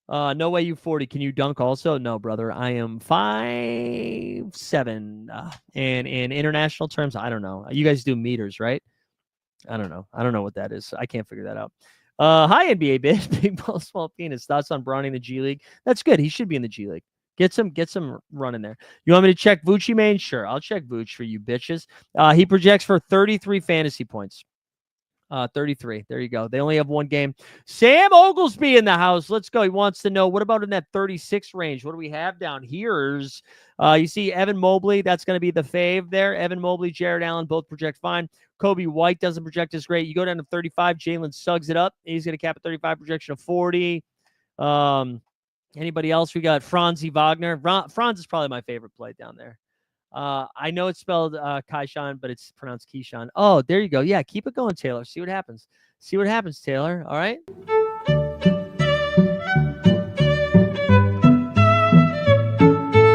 No way, you 40. Can you dunk also? No, brother. I am 5'7". And in international terms, I don't know. You guys do meters, right? I don't know. I don't know what that is. I can't figure that out. Hi, NBA bitch. Big ball, small penis. Thoughts on Bronny in the G League? That's good. He should be in the G League. Get some run in there. You want me to check Vooch, man? Sure. I'll check Vooch for you bitches. He projects for 33 fantasy points. 33. There you go. They only have 1 game. Sam Oglesby in the house. Let's go. He wants to know, what about in that 36 range? What do we have down here? You see Evan Mobley. That's going to be the fave there. Evan Mobley, Jared Allen, both project fine. Kobe White doesn't project as great. You go down to 35. Jalen Suggs it up. He's going to cap a 35 projection of 40. Anybody else? We got Franzi Wagner. Franz is probably my favorite play down there. I know it's spelled Kaishan, but it's pronounced Keyshawn. Oh, there you go. Yeah, keep it going, Taylor. See what happens. See what happens, Taylor. All right.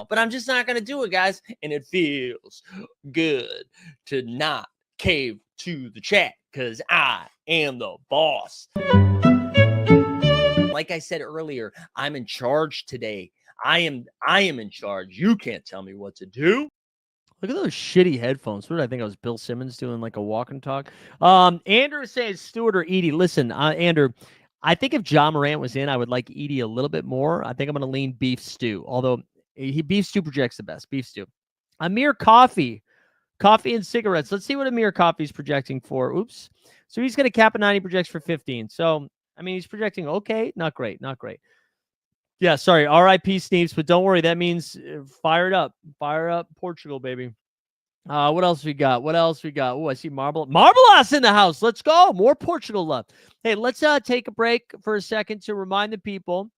But I'm just not going to do it, guys. And it feels good to not cave to the chat because I am the boss. Like I said earlier, I'm in charge today. I am in charge. You can't tell me what to do. Look at those shitty headphones. What did I think? I was Bill Simmons doing like a walk and talk. Andrew says Stewart or Edie. Listen, Andrew, I think if John Morant was in, I would like Edie a little bit more. I think I'm going to lean beef stew, although beef stew projects the best. Beef stew. Amir Coffee and cigarettes. Let's see what Amir Coffee is projecting for. Oops. So he's going to cap a 90, projects for 15. So, I mean, he's projecting okay. Not great. Yeah, sorry, R.I.P. Sneeps, but don't worry. That means fire up Portugal, baby. What else we got? Oh, I see Marbelas in the house. Let's go. More Portugal love. Hey, let's take a break for a second to remind the people.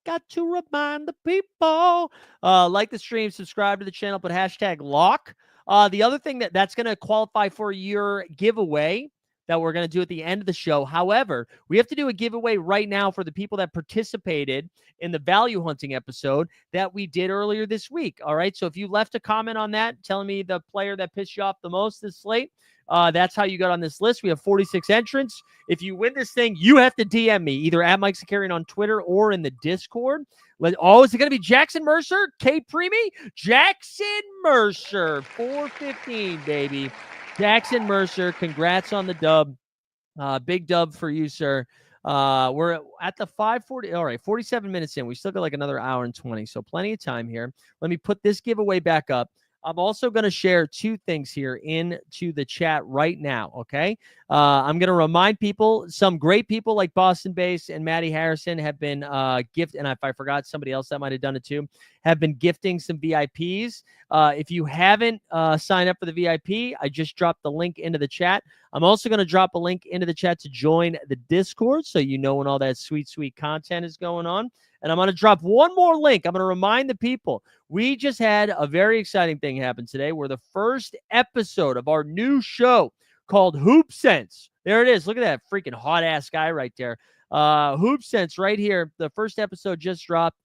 Got to remind the people. Like the stream, subscribe to the channel, put hashtag lock. The other thing that's going to qualify for your giveaway that we're going to do at the end of the show. However, we have to do a giveaway right now for the people that participated in the value hunting episode that we did earlier this week. All right. So if you left a comment on that, telling me the player that pissed you off the most this slate, that's how you got on this list. We have 46 entrants. If you win this thing, you have to DM me either at Mike Zakarian on Twitter or in the Discord. Is it going to be Jackson Mercer? K Preemy? Jackson Mercer, 415, baby. Jackson Mercer, congrats on the dub. Big dub for you, sir. We're at the 5:40. All right, 47 minutes in. We still got like another hour and 20, so plenty of time here. Let me put this giveaway back up. I'm also going to share 2 things here into the chat right now, okay? I'm going to remind people, some great people like Boston Base and Maddie Harrison have been gifted, and if I forgot somebody else that might have done it too, have been gifting some VIPs. If you haven't signed up for the VIP, I just dropped the link into the chat. I'm also going to drop a link into the chat to join the Discord so you know when all that sweet, sweet content is going on. And I'm going to drop one more link. I'm going to remind the people, we just had a very exciting thing happen today where the first episode of our new show called Hoop Sense. There it is. Look at that freaking hot-ass guy right there. Hoop Sense right here. The first episode just dropped.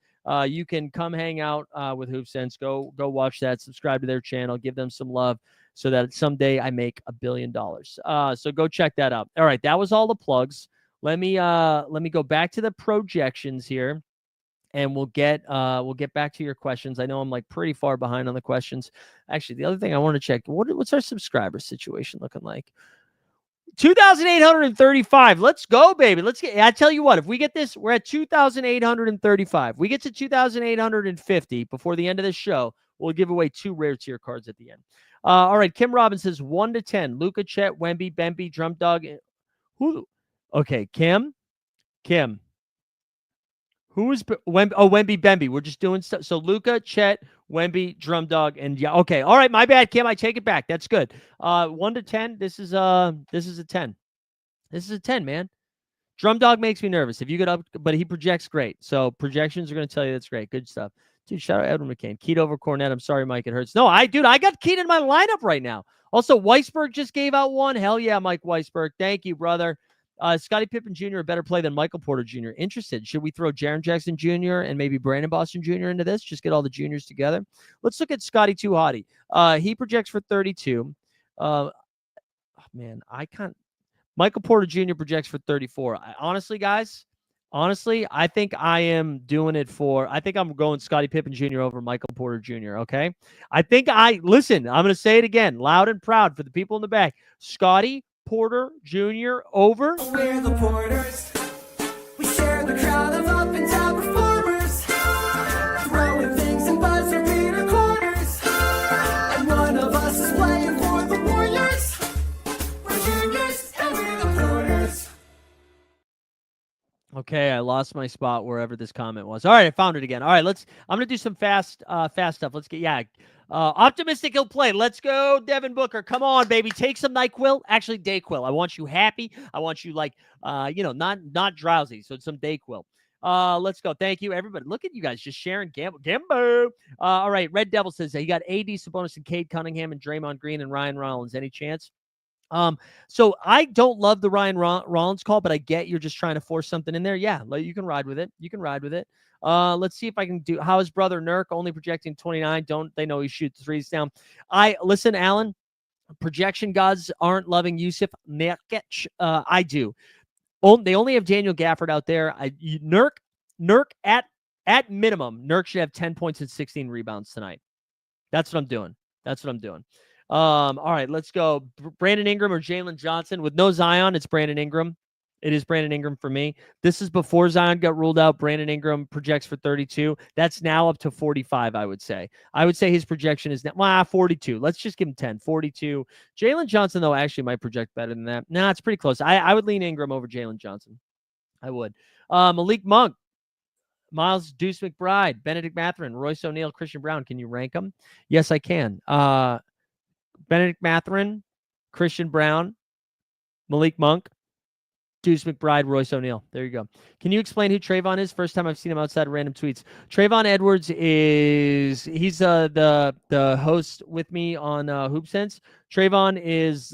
You can come hang out with Hoop Sense. Go watch that. Subscribe to their channel. Give them some love so that someday I make $1 billion. So go check that out. All right, that was all the plugs. Let me go back to the projections here. And we'll get back to your questions. I know I'm like pretty far behind on the questions. Actually, the other thing I want to check, what's our subscriber situation looking like? 2,835. Let's go, baby. Let's get. I tell you what, if we get this, we're at 2,835. We get to 2,850 before the end of this show. We'll give away 2 rare tier cards at the end. All right. Kim Robbins says 1 to 10. Luca, Chet, Wemby, Bemby, Drum Dog. Who? Okay, Kim. Who is Wemby? Oh, Wemby, Bemby. We're just doing stuff. So Luca, Chet, Wemby, Drum Dog, and yeah. Okay. All right. My bad, Kim. I take it back. That's good. 1 to 10. This is a 10. This is a 10, man. Drum Dog makes me nervous. If you get up, but he projects great. So projections are going to tell you that's great. Good stuff. Dude, shout out Edwin McCain. Keat over Cornette. I'm sorry, Mike. It hurts. No, I got Keat in my lineup right now. Also, Weisberg just gave out 1. Hell yeah, Mike Weisberg. Thank you, brother. Scottie Pippen Jr. a better play than Michael Porter Jr. Interested? Should we throw Jaren Jackson Jr. and maybe Brandon Boston Jr. into this? Just get all the juniors together. Let's look at Scotty Too Hottie. He projects for 32. Man, I can't. Michael Porter Jr. projects for 34. Honestly, guys, I think I am doing it for, I think I'm going Scottie Pippen Jr. over Michael Porter Jr., okay? Listen, I'm going to say it again, loud and proud for the people in the back. Scottie Porter Jr. over. We're the Porters. We share the crowd of up and down performers. Throwing things in buzzer beater corners. And one of us is playing for the Warriors. We're juniors and we're the Porters. Okay, I lost my spot wherever this comment was. All right, I found it again. All right, I'm going to do some fast stuff. Let's get, optimistic he'll play. Let's go, Devin Booker. Come on, baby. Take some NyQuil. Actually, DayQuil. I want you happy. I want you not drowsy. So some DayQuil. Let's go. Thank you, everybody. Look at you guys just sharing Gambo. All right, Red Devil says he got AD, Sabonis, and Cade Cunningham, and Draymond Green, and Ryan Rollins. Any chance? So I don't love the Ryan Rollins call, but I get you're just trying to force something in there. Yeah, you can ride with it. Let's see if I can do. How is brother Nurk only projecting 29? Don't they know he shoots threes down? Listen, Alan. Projection gods aren't loving Yusuf Nurkic. I do. They only have Daniel Gafford out there. Nurk at minimum. Nurk should have 10 points and 16 rebounds tonight. That's what I'm doing. All right, let's go. Brandon Ingram or Jalen Johnson. With no Zion, it's Brandon Ingram. It is Brandon Ingram for me. This is before Zion got ruled out. Brandon Ingram projects for 32. That's now up to 45, I would say. His projection is now 42. Let's just give him 10. 42. Jalen Johnson, though, actually might project better than that. Nah, it's pretty close. I would lean Ingram over Jalen Johnson. I would. Malik Monk. Miles Deuce McBride. Benedict Mathurin. Royce O'Neal. Christian Brown. Can you rank them? Yes, I can. Benedict Mathurin, Christian Brown, Malik Monk, Deuce McBride, Royce O'Neal. There you go. Can you explain who Trayvon is? First time I've seen him outside of random tweets. Trayvon Edwards he's the host with me on Hoop Sense. Trayvon is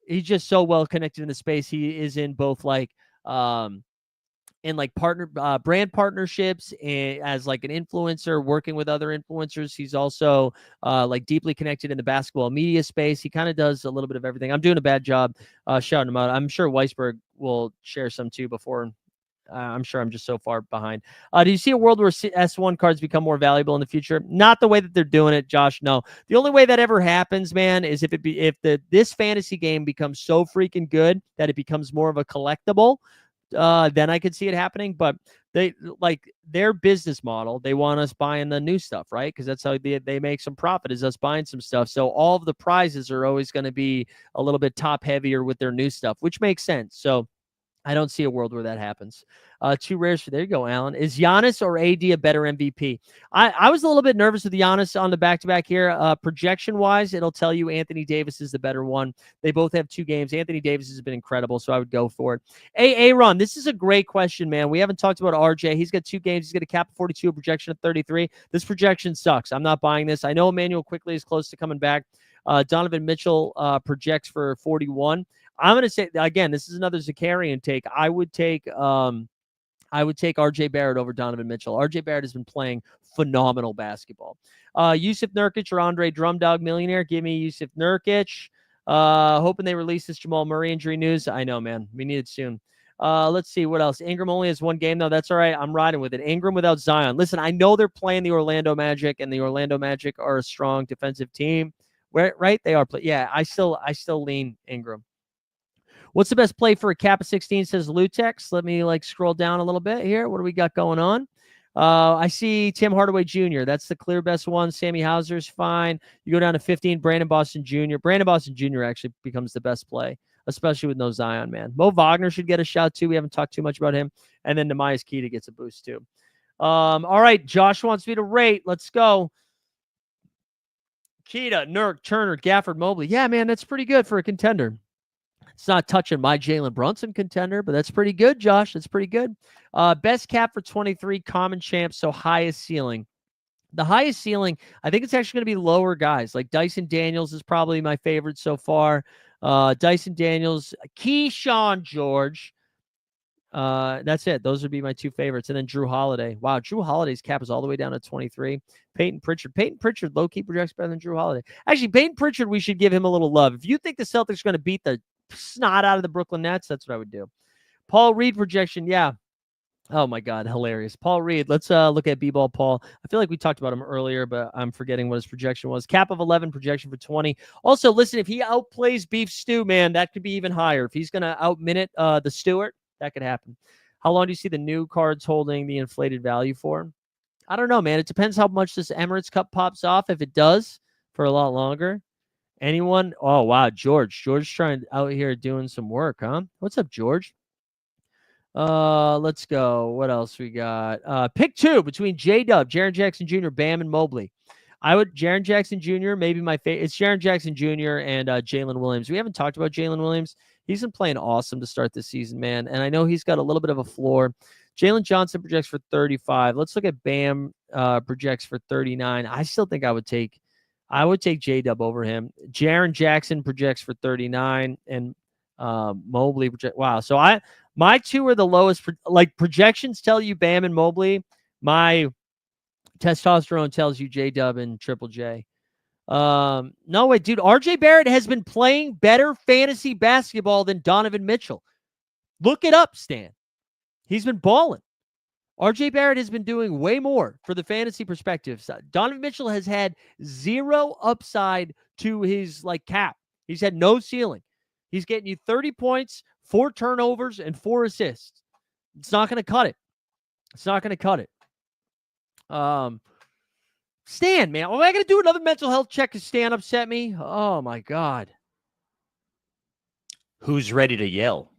he's just so well connected in the space. He is in both in brand partnerships and as an influencer working with other influencers. He's also deeply connected in the basketball media space. He kind of does a little bit of everything. I'm doing a bad job shouting him out. I'm sure Weisberg will share some too before. I'm sure I'm just so far behind. Do you see a world where S1 cards become more valuable in the future? Not the way that they're doing it, Josh. No. The only way that ever happens, man, is if this fantasy game becomes so freaking good that it becomes more of a collectible. Then I could see it happening. But they their business model. They want us buying the new stuff, right? Because that's how they make some profit, is us buying some stuff. So all of the prizes are always going to be a little bit top heavier with their new stuff, which makes sense. So I don't see a world where that happens. 2 rares there you go, Alan. Is Giannis or AD a better MVP? I was a little bit nervous with Giannis on the back-to-back here. Projection-wise, it'll tell you Anthony Davis is the better one. They both have 2 games. Anthony Davis has been incredible, so I would go for it. Aaron, this is a great question, man. We haven't talked about RJ. He's got 2 games. He's got a cap of 42, a projection of 33. This projection sucks. I'm not buying this. I know Emmanuel quickly is close to coming back. Donovan Mitchell projects for 41. I'm going to say, again, this is another Zakarian take. I would take RJ Barrett over Donovan Mitchell. RJ Barrett has been playing phenomenal basketball. Yusuf Nurkic or Andre Drumdog Millionaire. Give me Yusuf Nurkic. Hoping they release this Jamal Murray injury news. I know, man. We need it soon. Let's see what else. Ingram only has 1 game, though. That's all right. I'm riding with it. Ingram without Zion. Listen, I know they're playing the Orlando Magic, and the Orlando Magic are a strong defensive team. Right? They are. Yeah, I still lean Ingram. What's the best play for a Kappa 16, says Lutex. Let me scroll down a little bit here. What do we got going on? I see Tim Hardaway Jr. That's the clear best one. Sammy Hauser's fine. You go down to 15, Brandon Boston Jr. Brandon Boston Jr. actually becomes the best play, especially with no Zion, man. Mo Wagner should get a shout too. We haven't talked too much about him. And then Nehemias Queta gets a boost too. All right, Josh wants me to rate. Let's go. Queta, Nurk, Turner, Gafford, Mobley. Yeah, man, that's pretty good for a contender. It's not touching my Jalen Brunson contender, but that's pretty good, Josh. That's pretty good. Best cap for 23, common champ, so highest ceiling. The highest ceiling, I think it's actually going to be lower guys. Like Dyson Daniels is probably my favorite so far. Dyson Daniels, Keyshawn George. That's it. Those would be my two favorites. And then Drew Holiday. Wow, Drew Holiday's cap is all the way down to 23. Peyton Pritchard. Peyton Pritchard, low-key projects better than Drew Holiday. Actually, Peyton Pritchard, we should give him a little love. If you think the Celtics are going to beat the snot out of the Brooklyn Nets, that's what I would do. Paul Reed projection, yeah. Oh, my God, hilarious. Paul Reed, let's look at B-Ball Paul. I feel like we talked about him earlier, but I'm forgetting what his projection was. Cap of 11, projection for 20. Also, listen, if he outplays Beef Stew, man, that could be even higher. If he's going to out-minute the Stewart, that could happen. How long do you see the new cards holding the inflated value for? I don't know, man. It depends how much this Emirates Cup pops off. If it does, for a lot longer. Anyone? Oh, wow, George. George trying out here doing some work, huh? What's up, George? Let's go. What else we got? Pick two between J-Dub, Jaren Jackson Jr., Bam, and Mobley. I would Jaren Jackson Jr., maybe my favorite. It's Jaren Jackson Jr. and Jalen Williams. We haven't talked about Jalen Williams. He's been playing awesome to start this season, man. And I know he's got a little bit of a floor. Jalen Johnson projects for 35. Let's look at Bam projects for 39. I still think I would take J-Dub over him. Jaren Jackson projects for 39 and Mobley project. Wow. So my two are the lowest. Projections tell you Bam and Mobley. My testosterone tells you J-Dub and Triple J. No way, dude. RJ Barrett has been playing better fantasy basketball than Donovan Mitchell. Look it up, Stan. He's been balling. RJ Barrett has been doing way more for the fantasy perspective. Donovan Mitchell has had zero upside to his cap. He's had no ceiling. He's getting you 30 points, 4 turnovers, and 4 assists. It's not going to cut it. It's not going to cut it. Stan, man. Am I going to do another mental health check because Stan upset me? Oh, my God. Who's ready to yell?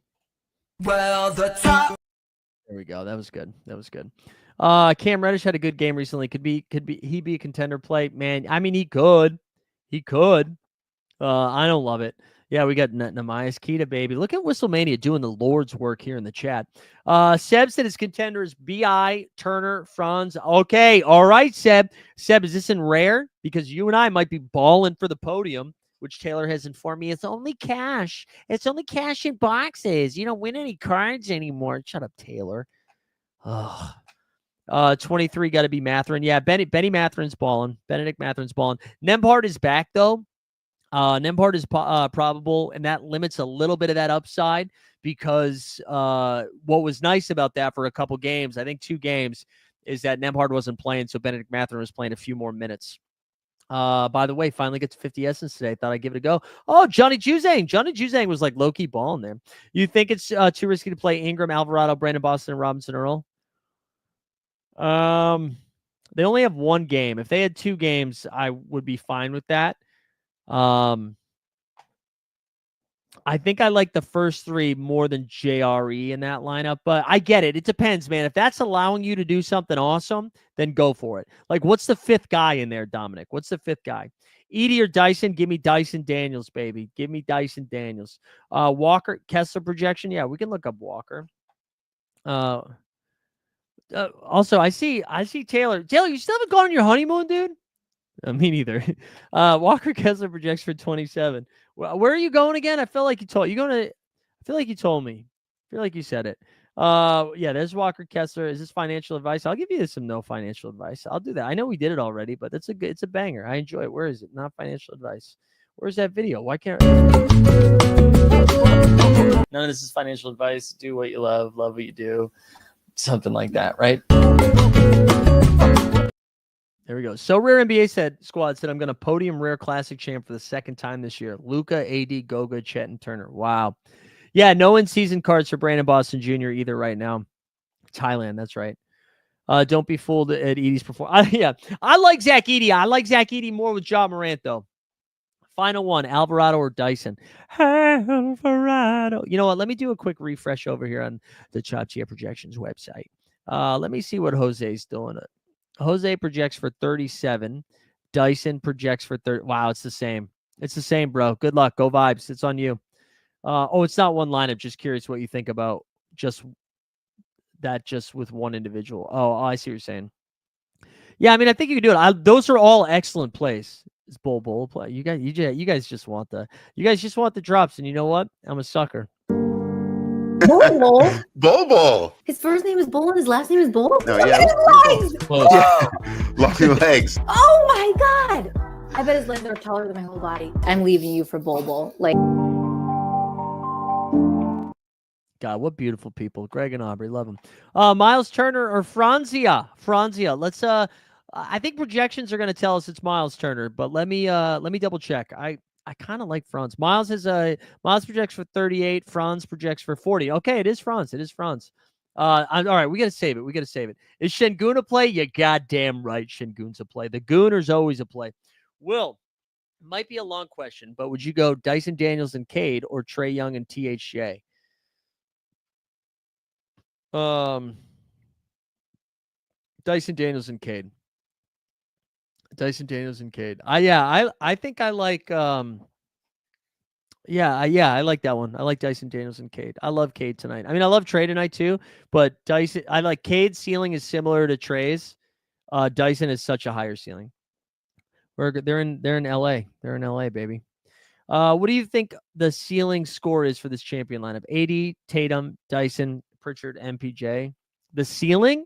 Well, the top. There we go. That was good. Cam Reddish had a good game recently. Could he be a contender play? Man, I mean, he could. I don't love it. Yeah, we got Nehemias Queta, baby. Look at Whistlemania doing the Lord's work here in the chat. Seb said his contender is B.I., Turner, Franz. Okay, all right, Seb. Seb, is this in rare? Because you and I might be balling for the podium, which Taylor has informed me it's only cash. It's only cash in boxes. You don't win any cards anymore. Shut up, Taylor. Oh. 23 got to be Mathurin. Yeah, Benny Matherin's balling. Benedict Matherin's balling. Nembhard is back, though. Nembhard is probable, and that limits a little bit of that upside because what was nice about that for a couple games, I think 2 games, is that Nembhard wasn't playing, so Benedict Mathurin was playing a few more minutes. By the way, finally get to 50 Essence today. Thought I'd give it a go. Oh, Johnny Juzang. Johnny Juzang was low-key balling there. You think it's too risky to play Ingram, Alvarado, Brandon Boston, and Robinson Earl? They only have 1 game. If they had 2 games, I would be fine with that. I think I like the first 3 more than JRE in that lineup, but I get it. It depends, man. If that's allowing you to do something awesome, then go for it. What's the 5th guy in there, Dominic? What's the 5th guy? Edie or Dyson? Give me Dyson Daniels, baby. Give me Dyson Daniels. Walker, Kessler projection. Yeah, we can look up Walker. Also, I see Taylor. Taylor, you still haven't gone on your honeymoon, dude? Me neither. Walker Kessler projects for 27. Where are you going again? I feel like you told me. I feel like you said it. Yeah, there's Walker Kessler. Is this financial advice? I'll give you some no financial advice. I'll do that. I know we did it already, but it's a banger. I enjoy it. Where is it? Not financial advice. Where's that video? Why can't none of this is financial advice. Do what you love what you do. Something like that, right? There we go. So Rare NBA squad said, I'm going to podium Rare Classic champ for the 2nd time this year. Luka, AD, Goga, Chet, and Turner. Wow. Yeah, no in-season cards for Brandon Boston Jr. either right now. Thailand, that's right. Don't be fooled at Edie's performance. Yeah, I like Zach Edey. I like Zach Edey more with Ja Morant, though. Final one, Alvarado or Dyson? Alvarado. You know what? Let me do a quick refresh over here on the Chop Chia Projections website. Let me see what Jose's doing. Jose projects for 37. Dyson projects for 30. Wow, it's the same. It's the same, bro. Good luck. Go Vibes. It's on you. It's not one lineup. Just curious what you think about just with one individual. Oh, I see what you're saying. Yeah, I mean, I think you can do it. Those are all excellent plays. It's bull play. You guys just want the drops, and you know what? I'm a sucker. Bull. Bobo. His first name is Bull and his last name is Bull. No, Look yeah, at his legs. Close. Long legs. Oh my god! I bet his legs are taller than my whole body. I'm leaving you for Bull. Like, God, what beautiful people. Greg and Aubrey, love them. Miles Turner or Franzia? Let's I think projections are going to tell us it's Miles Turner, but let me double check. I kind of like Franz. Miles projects for 38. Franz projects for 40. Okay, it is Franz. All right, we got to save it. Is Şengün a play? You goddamn right, Şengün's a play. The Gooner's always a play. Will, might be a long question, but would you go Dyson Daniels and Cade or Trae Young and THJ? Dyson Daniels and Cade. I think I like I like that one. I like Dyson Daniels and Cade. I love Cade tonight. I mean, I love Trae tonight too, but I like Cade's ceiling is similar to Trae's. Dyson is such a higher ceiling. They're in LA. They're in LA, baby. What do you think the ceiling score is for this champion lineup? 80, Tatum, Dyson, Pritchard, MPJ. The ceiling?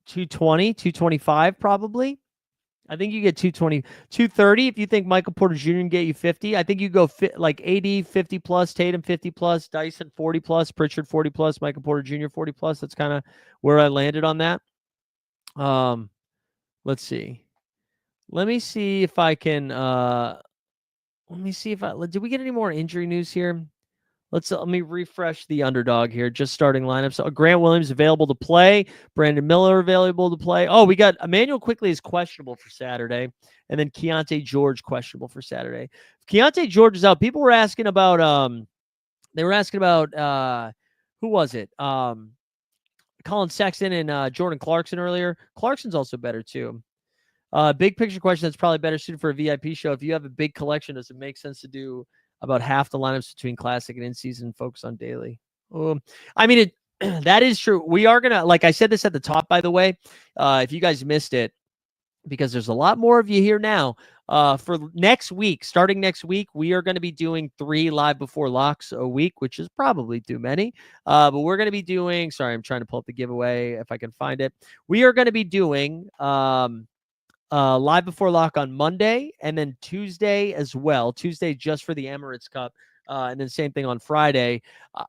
220, 225 probably. I think you get 220, 230 if you think Michael Porter Jr. can get you 50. I think you go like 80, 50 plus, Tatum 50 plus, Dyson 40 plus, Pritchard 40 plus, Michael Porter Jr. 40 plus. That's kind of where I landed on that. Let's see. Let me see if I can did we get any more injury news here? Let me refresh the underdog here. Just starting lineups. So Grant Williams available to play. Brandon Miller available to play. Oh, we got Emmanuel Quickly is questionable for Saturday, and then Keontae George questionable for Saturday. If Keontae George is out, people were asking about who was it? Colin Sexton and Jordan Clarkson earlier. Clarkson's also better too. Big picture question that's probably better suited for a VIP show. If you have a big collection, does it make sense to do about half the lineups between classic and in-season, focus on daily? I mean, that is true. We are going to, like I said this at the top, by the way, if you guys missed it, because there's a lot more of you here now. For next week, starting next week, we are going to be doing 3 live before locks a week, which is probably too many. But we're going to be doing, sorry, I'm trying to pull up the giveaway if I can find it. We are going to be doing live before lock on Monday and then Tuesday as well. Tuesday just for the Emirates Cup. And then same thing on Friday.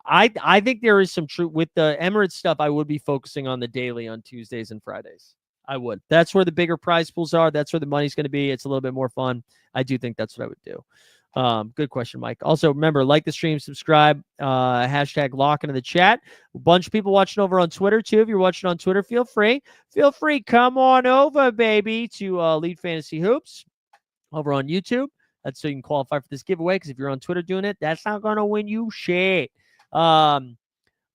I think there is some truth with the Emirates stuff. I would be focusing on the daily on Tuesdays and Fridays. I would. That's where the bigger prize pools are. That's where the money's going to be. It's a little bit more fun. I do think that's what I would do. Good question, Mike. Also, remember, like the stream, subscribe, hashtag lock into the chat. A bunch of people watching over on Twitter, too. If you're watching on Twitter, feel free. Come on over, baby, to Lead Fantasy Hoops over on YouTube. That's so you can qualify for this giveaway, because if you're on Twitter doing it, that's not going to win you shit.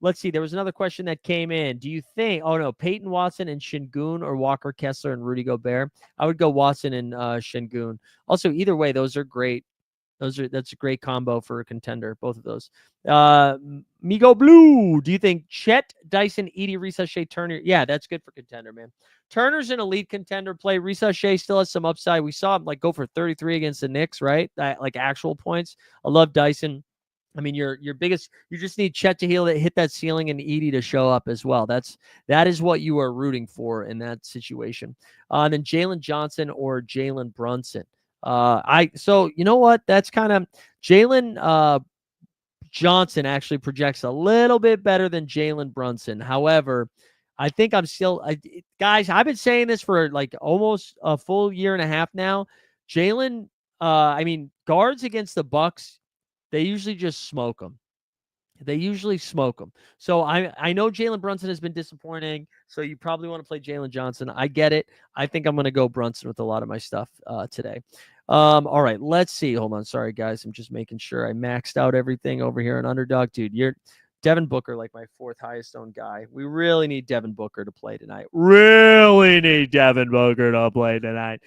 Let's see. There was another question that came in. Do you think, Peyton Watson and Şengün or Walker Kessler and Rudy Gobert? I would go Watson and Şengün. Also, either way, those are great. That's a great combo for a contender, both of those. Migo Blue, do you think Chet, Dyson, Edey, Risa Shea, Turner? Yeah, that's good for contender, man. Turner's an elite contender play. Risa Shea still has some upside. We saw him go for 33 against the Knicks, right? Actual points. I love Dyson. I mean, your biggest, you just need Chet to hit that ceiling and Edey to show up as well. That is what you are rooting for in that situation. And then Jalen Johnson or Jalen Brunson. So you know what? That's kind of Jalen Johnson actually projects a little bit better than Jalen Brunson. However, I think guys, I've been saying this for almost a full year and a half now. Jalen I mean, guards against the Bucks, they usually just smoke them. They usually smoke them. So I know Jalen Brunson has been disappointing. So you probably want to play Jalen Johnson. I get it. I think I'm going to go Brunson with a lot of my stuff today. All right, let's see. Hold on. Sorry, guys. I'm just making sure I maxed out everything over here on Underdog. Dude, you're Devin Booker, like my fourth highest owned guy. We really need Devin Booker to play tonight. Really need Devin Booker to play tonight.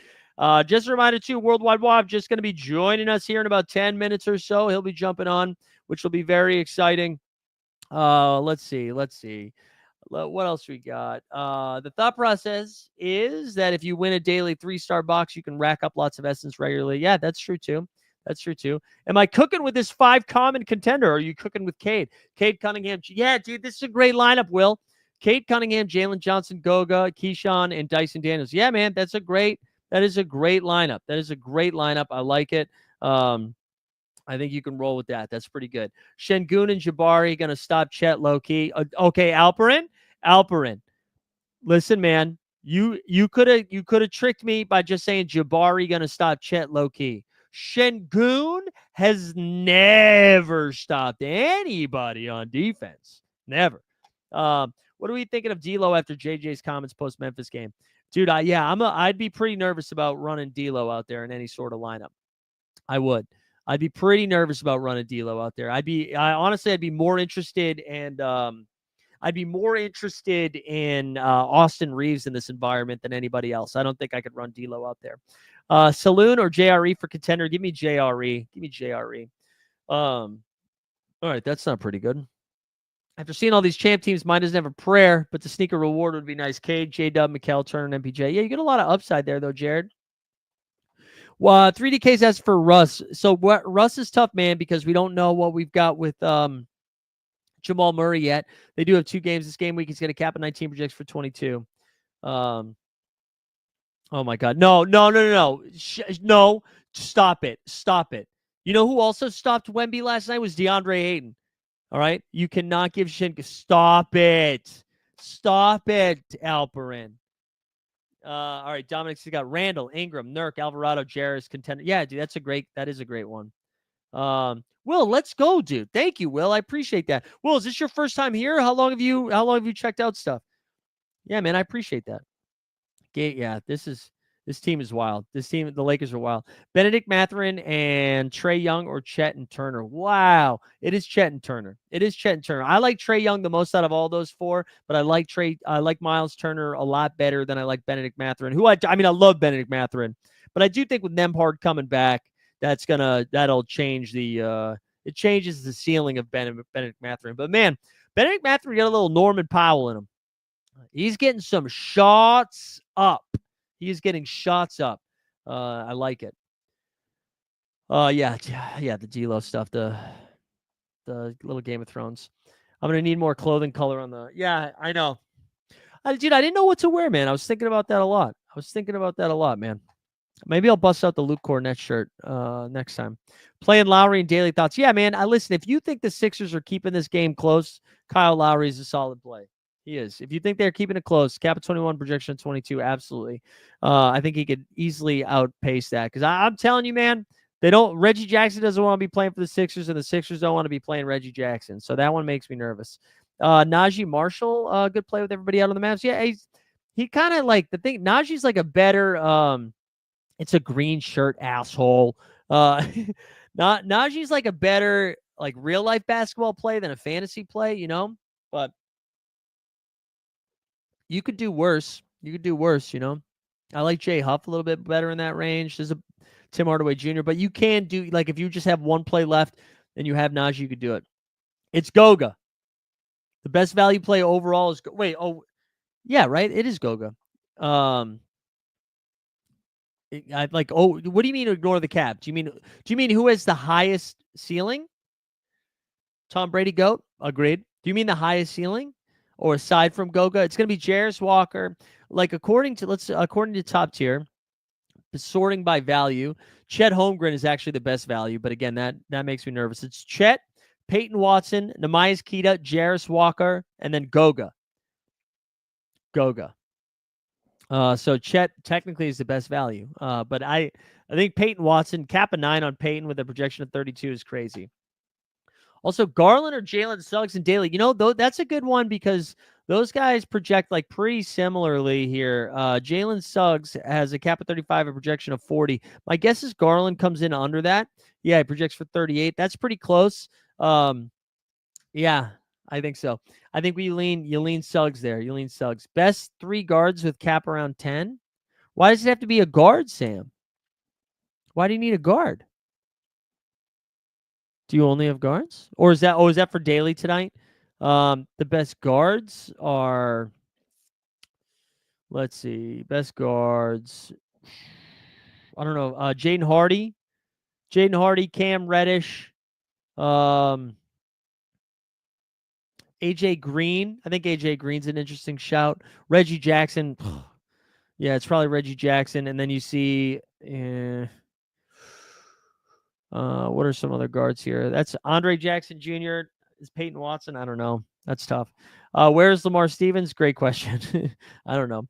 Just a reminder, too, Worldwide Wob just going to be joining us here in about 10 minutes or so. He'll be jumping on, which will be very exciting. Let's see. What else we got? The thought process is that if you win a daily 3-star box, you can rack up lots of essence regularly. Yeah, that's true too. Am I cooking with this 5 common contender? Or are you cooking with Cade? Cade Cunningham. Yeah, dude, this is a great lineup, Will. Cade Cunningham, Jalen Johnson, Goga, Keyshawn, and Dyson Daniels. Yeah, man, that is a great lineup. I like it. I think you can roll with that. That's pretty good. Şengün and Jabari going to stop Chet low-key. Okay, Alperin. Listen, man, you could have tricked me by just saying Jabari going to stop Chet low-key. Şengün has never stopped anybody on defense. Never. What are we thinking of D'Lo after JJ's comments post-Memphis game? Dude, I'd be pretty nervous about running D'Lo out there in any sort of lineup. I would. I'd be pretty nervous about running D'Lo out there. I'd be more interested in Austin Reeves in this environment than anybody else. I don't think I could run D'Lo out there. Saloon or JRE for contender? Give me JRE. All right, that's not pretty good. After seeing all these champ teams, mine doesn't have a prayer, but the sneaker reward would be nice. Cade, J-Dub, Mikal, Turner, and MPJ. Yeah, you get a lot of upside there, though, Jared. Well, 3DK says for Russ. So Russ is tough, man, because we don't know what we've got with Jamal Murray yet. They do have 2 games this game week. He's going to cap at 19, projects for 22. Oh my God. No. No. Stop it. You know who also stopped Wemby last night was DeAndre Ayton. All right. You cannot give Stop it, Alperin. All right, Dominic's got Randall, Ingram, Nurk, Alvarado, Jarris, contender. Yeah, dude, that is a great one. Will, let's go, dude. Thank you, Will. I appreciate that. Will, is this your first time here? How long have you checked out stuff? Yeah, man, I appreciate that. Yeah, this team is wild. The Lakers are wild. Benedict Mathurin and Trae Young or Chet and Turner. Wow. It is Chet and Turner. I like Trae Young the most out of all those 4, but I like Miles Turner a lot better than I like Benedict Mathurin, I love Benedict Mathurin, but I do think with Nembhard coming back, that'll change it changes the ceiling of Benedict Mathurin. But man, Benedict Mathurin got a little Norman Powell in him. He's getting some shots up. He is getting shots up. I like it. Yeah, the D'Lo stuff, the little Game of Thrones. I'm gonna need more clothing color on the. Yeah, I know. Dude, I didn't know what to wear, man. I was thinking about that a lot. Man. Maybe I'll bust out the Luke Cornett shirt next time. Playing Lowry and daily thoughts. Yeah, man. Listen, if you think the Sixers are keeping this game close, Kyle Lowry is a solid play. He is. If you think they're keeping it close, cap at 21, projection 22, absolutely. I think he could easily outpace that because I'm telling you, man, Reggie Jackson doesn't want to be playing for the Sixers, and the Sixers don't want to be playing Reggie Jackson. So that one makes me nervous. Najee Marshall, good play with everybody out on the Mavs. Yeah, he kind of like the thing. Najee's like a better. It's a green shirt, asshole. Najee's like a better like real life basketball play than a fantasy play, but. You could do worse. I like Jay Huff a little bit better in that range. There's a Tim Hardaway Jr., but you can do, like, if you just have one play left and you have Najee, you could do it. It's Goga. The best value play overall is, yeah, right? It is Goga. What do you mean ignore the cap? Do you mean who has the highest ceiling? Tom Brady GOAT? Agreed. Do you mean the highest ceiling? Or aside from Goga, it's going to be Jarris Walker. Like according to top tier, sorting by value, Chet Holmgren is actually the best value. But again, that makes me nervous. It's Chet, Peyton Watson, Nehemiah Keita, Jarris Walker, and then Goga. So Chet technically is the best value. But I think Peyton Watson, cap a 9 on Peyton with a projection of 32 is crazy. Also, Garland or Jalen Suggs and Daly. That's a good one because those guys project like pretty similarly here. Jalen Suggs has a cap of 35, a projection of 40. My guess is Garland comes in under that. Yeah, he projects for 38. That's pretty close. Yeah, I think so. I think you lean Suggs there. You lean Suggs. Best 3 guards with cap around 10. Why does it have to be a guard, Sam? Why do you need a guard? Do you only have guards? Or is that for daily tonight? The best guards are, let's see, best guards. I don't know. Jaden Hardy, Cam Reddish, AJ Green. I think AJ Green's an interesting shout. Reggie Jackson. Yeah, it's probably Reggie Jackson. And then you see, what are some other guards here? That's Andre Jackson Jr. Is Peyton Watson? I don't know. That's tough. Where's Lamar Stevens? Great question. I don't know.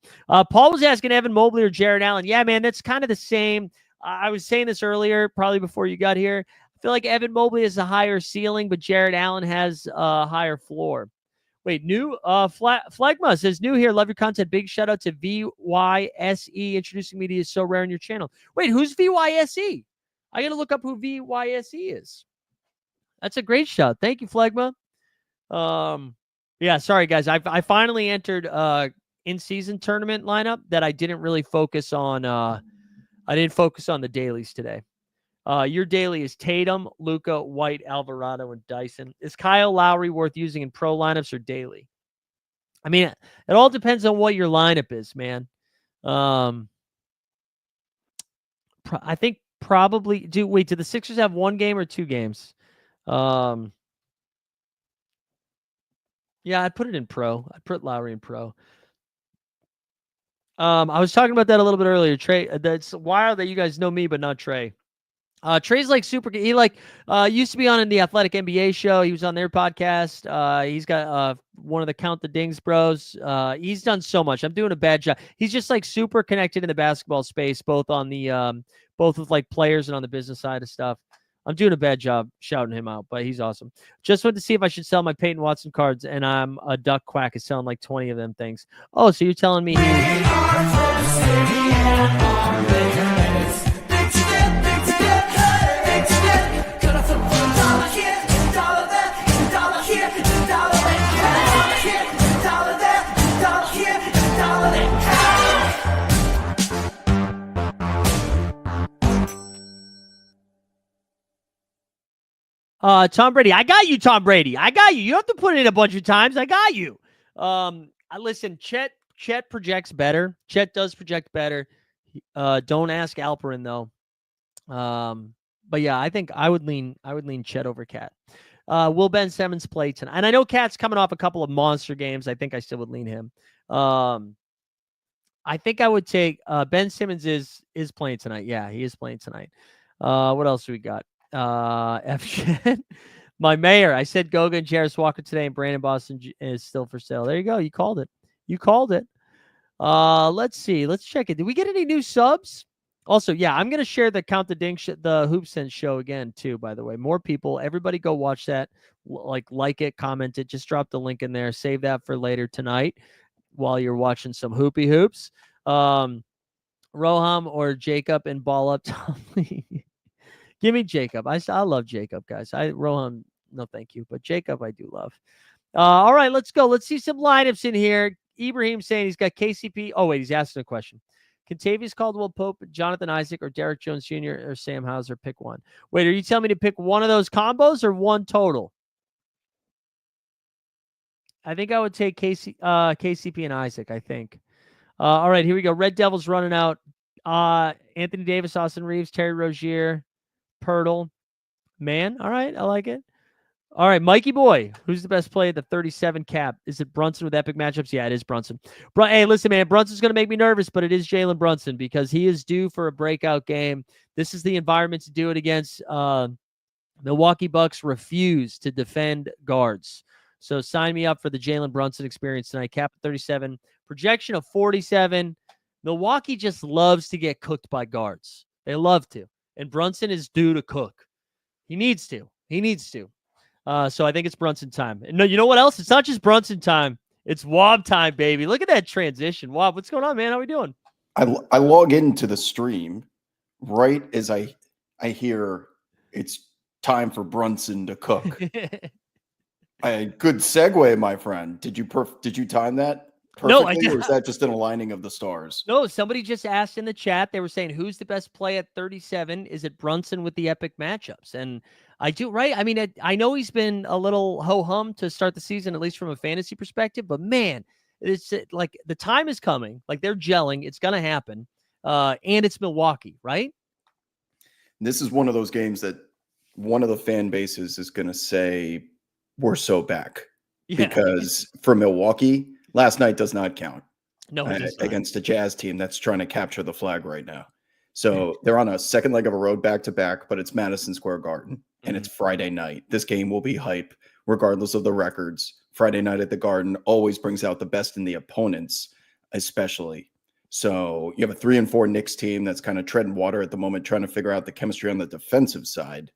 Paul was asking Evan Mobley or Jared Allen. Yeah, man, that's kind of the same. I was saying this earlier, probably before you got here. I feel like Evan Mobley has a higher ceiling, but Jared Allen has a higher floor. Wait, new Flagma says new here. Love your content. Big shout out to VYSE introducing me to is so rare on your channel. Wait, who's VYSE? I got to look up who VYSE is. That's a great shout. Thank you, Flagma. Yeah, sorry guys. I finally entered in-season tournament lineup that I didn't really focus on. I didn't focus on the dailies today. Your daily is Tatum, Luka, White, Alvarado, and Dyson. Is Kyle Lowry worth using in pro lineups or daily? I mean, it all depends on what your lineup is, man. I think probably do the Sixers have 1 game or 2 games? Yeah, I'd put it in pro. I'd put Lowry in pro. I was talking about that a little bit earlier. Trey, that's wild that you guys know me, but not Trey. Trey's like super. He used to be on in the Athletic NBA show. He was on their podcast. He's got one of the Count the Dings bros. He's done so much. I'm doing a bad job. He's just like super connected in the basketball space, both on the both with like players and on the business side of stuff. I'm doing a bad job shouting him out, but he's awesome. Just wanted to see if I should sell my Peyton Watson cards, and I'm a duck quack is selling like 20 of them things. Oh, so you're telling me Tom Brady. I got you, Tom Brady. I got you. You don't have to put it in a bunch of times. I got you. Listen, Chet projects better. Chet does project better. Don't ask Alperin though. But yeah, I think I would lean Chet over Cat. Will Ben Simmons play tonight? And I know Cat's coming off a couple of monster games. I think I still would lean him. I think I would take Ben Simmons is playing tonight. Yeah, he is playing tonight. What else do we got? My mayor. I said Goga and Jarris Walker today, and Brandon Boston is still for sale. There you go. You called it. Let's see. Let's check it. Did we get any new subs? Also, yeah, I'm gonna share the Count the Ding the Hoop Sense show again too. By the way, more people. Everybody go watch that. Like it, comment it. Just drop the link in there. Save that for later tonight while you're watching some hoopy hoops. Roham or Jacob and ball up Tomlin. Give me Jacob. I love Jacob, guys. Rohan, no thank you. But Jacob, I do love. All right, let's go. Let's see some lineups in here. Ibrahim saying he's got KCP. Oh, wait, he's asking a question. Contavious Caldwell-Pope, Jonathan Isaac, or Derek Jones Jr., or Sam Hauser? Pick one. Wait, are you telling me to pick one of those combos or one total? I think I would take KCP and Isaac, I think. All right, here we go. Red Devils running out. Anthony Davis, Austin Reeves, Terry Rozier, Pirtle. Man, all right, I like it. All right, Mikey boy, who's the best player at the 37 cap? Is it Brunson with epic matchups? Yeah, it is Brunson. Hey, listen, man, Brunson's going to make me nervous, but it is Jalen Brunson because he is due for a breakout game. This is the environment to do it against. Milwaukee Bucks refuse to defend guards. So sign me up for the Jalen Brunson experience tonight. Cap at 37, projection of 47. Milwaukee just loves to get cooked by guards. They love to. And Brunson is due to cook. He needs to. So I think it's Brunson time. And no, you know what else? It's not just Brunson time. It's Wob time, baby. Look at that transition. Wob, what's going on, man? How we doing? I log into the stream right as I hear it's time for Brunson to cook. Good segue, my friend. Did you time that perfectly, No, I did. or is that just an aligning of the stars? No, somebody just asked in the chat. They were saying, who's the best play at 37? Is it Brunson with the epic matchups? And I do, right? I mean, I know he's been a little ho-hum to start the season, at least from a fantasy perspective, but man, it's like the time is coming. Like they're gelling. It's going to happen. And it's Milwaukee, right? This is one of those games that one of the fan bases is going to say, we're so back. Yeah. Because for Milwaukee, last night does not count. No, it does not. Against a Jazz team that's trying to capture the flag right now. So they're on a second leg of a road back-to-back, but it's Madison Square Garden, and it's Friday night. This game will be hype, regardless of the records. Friday night at the Garden always brings out the best in the opponents, especially. So you have a 3-4 Knicks team that's kind of treading water at the moment, trying to figure out the chemistry on the defensive side.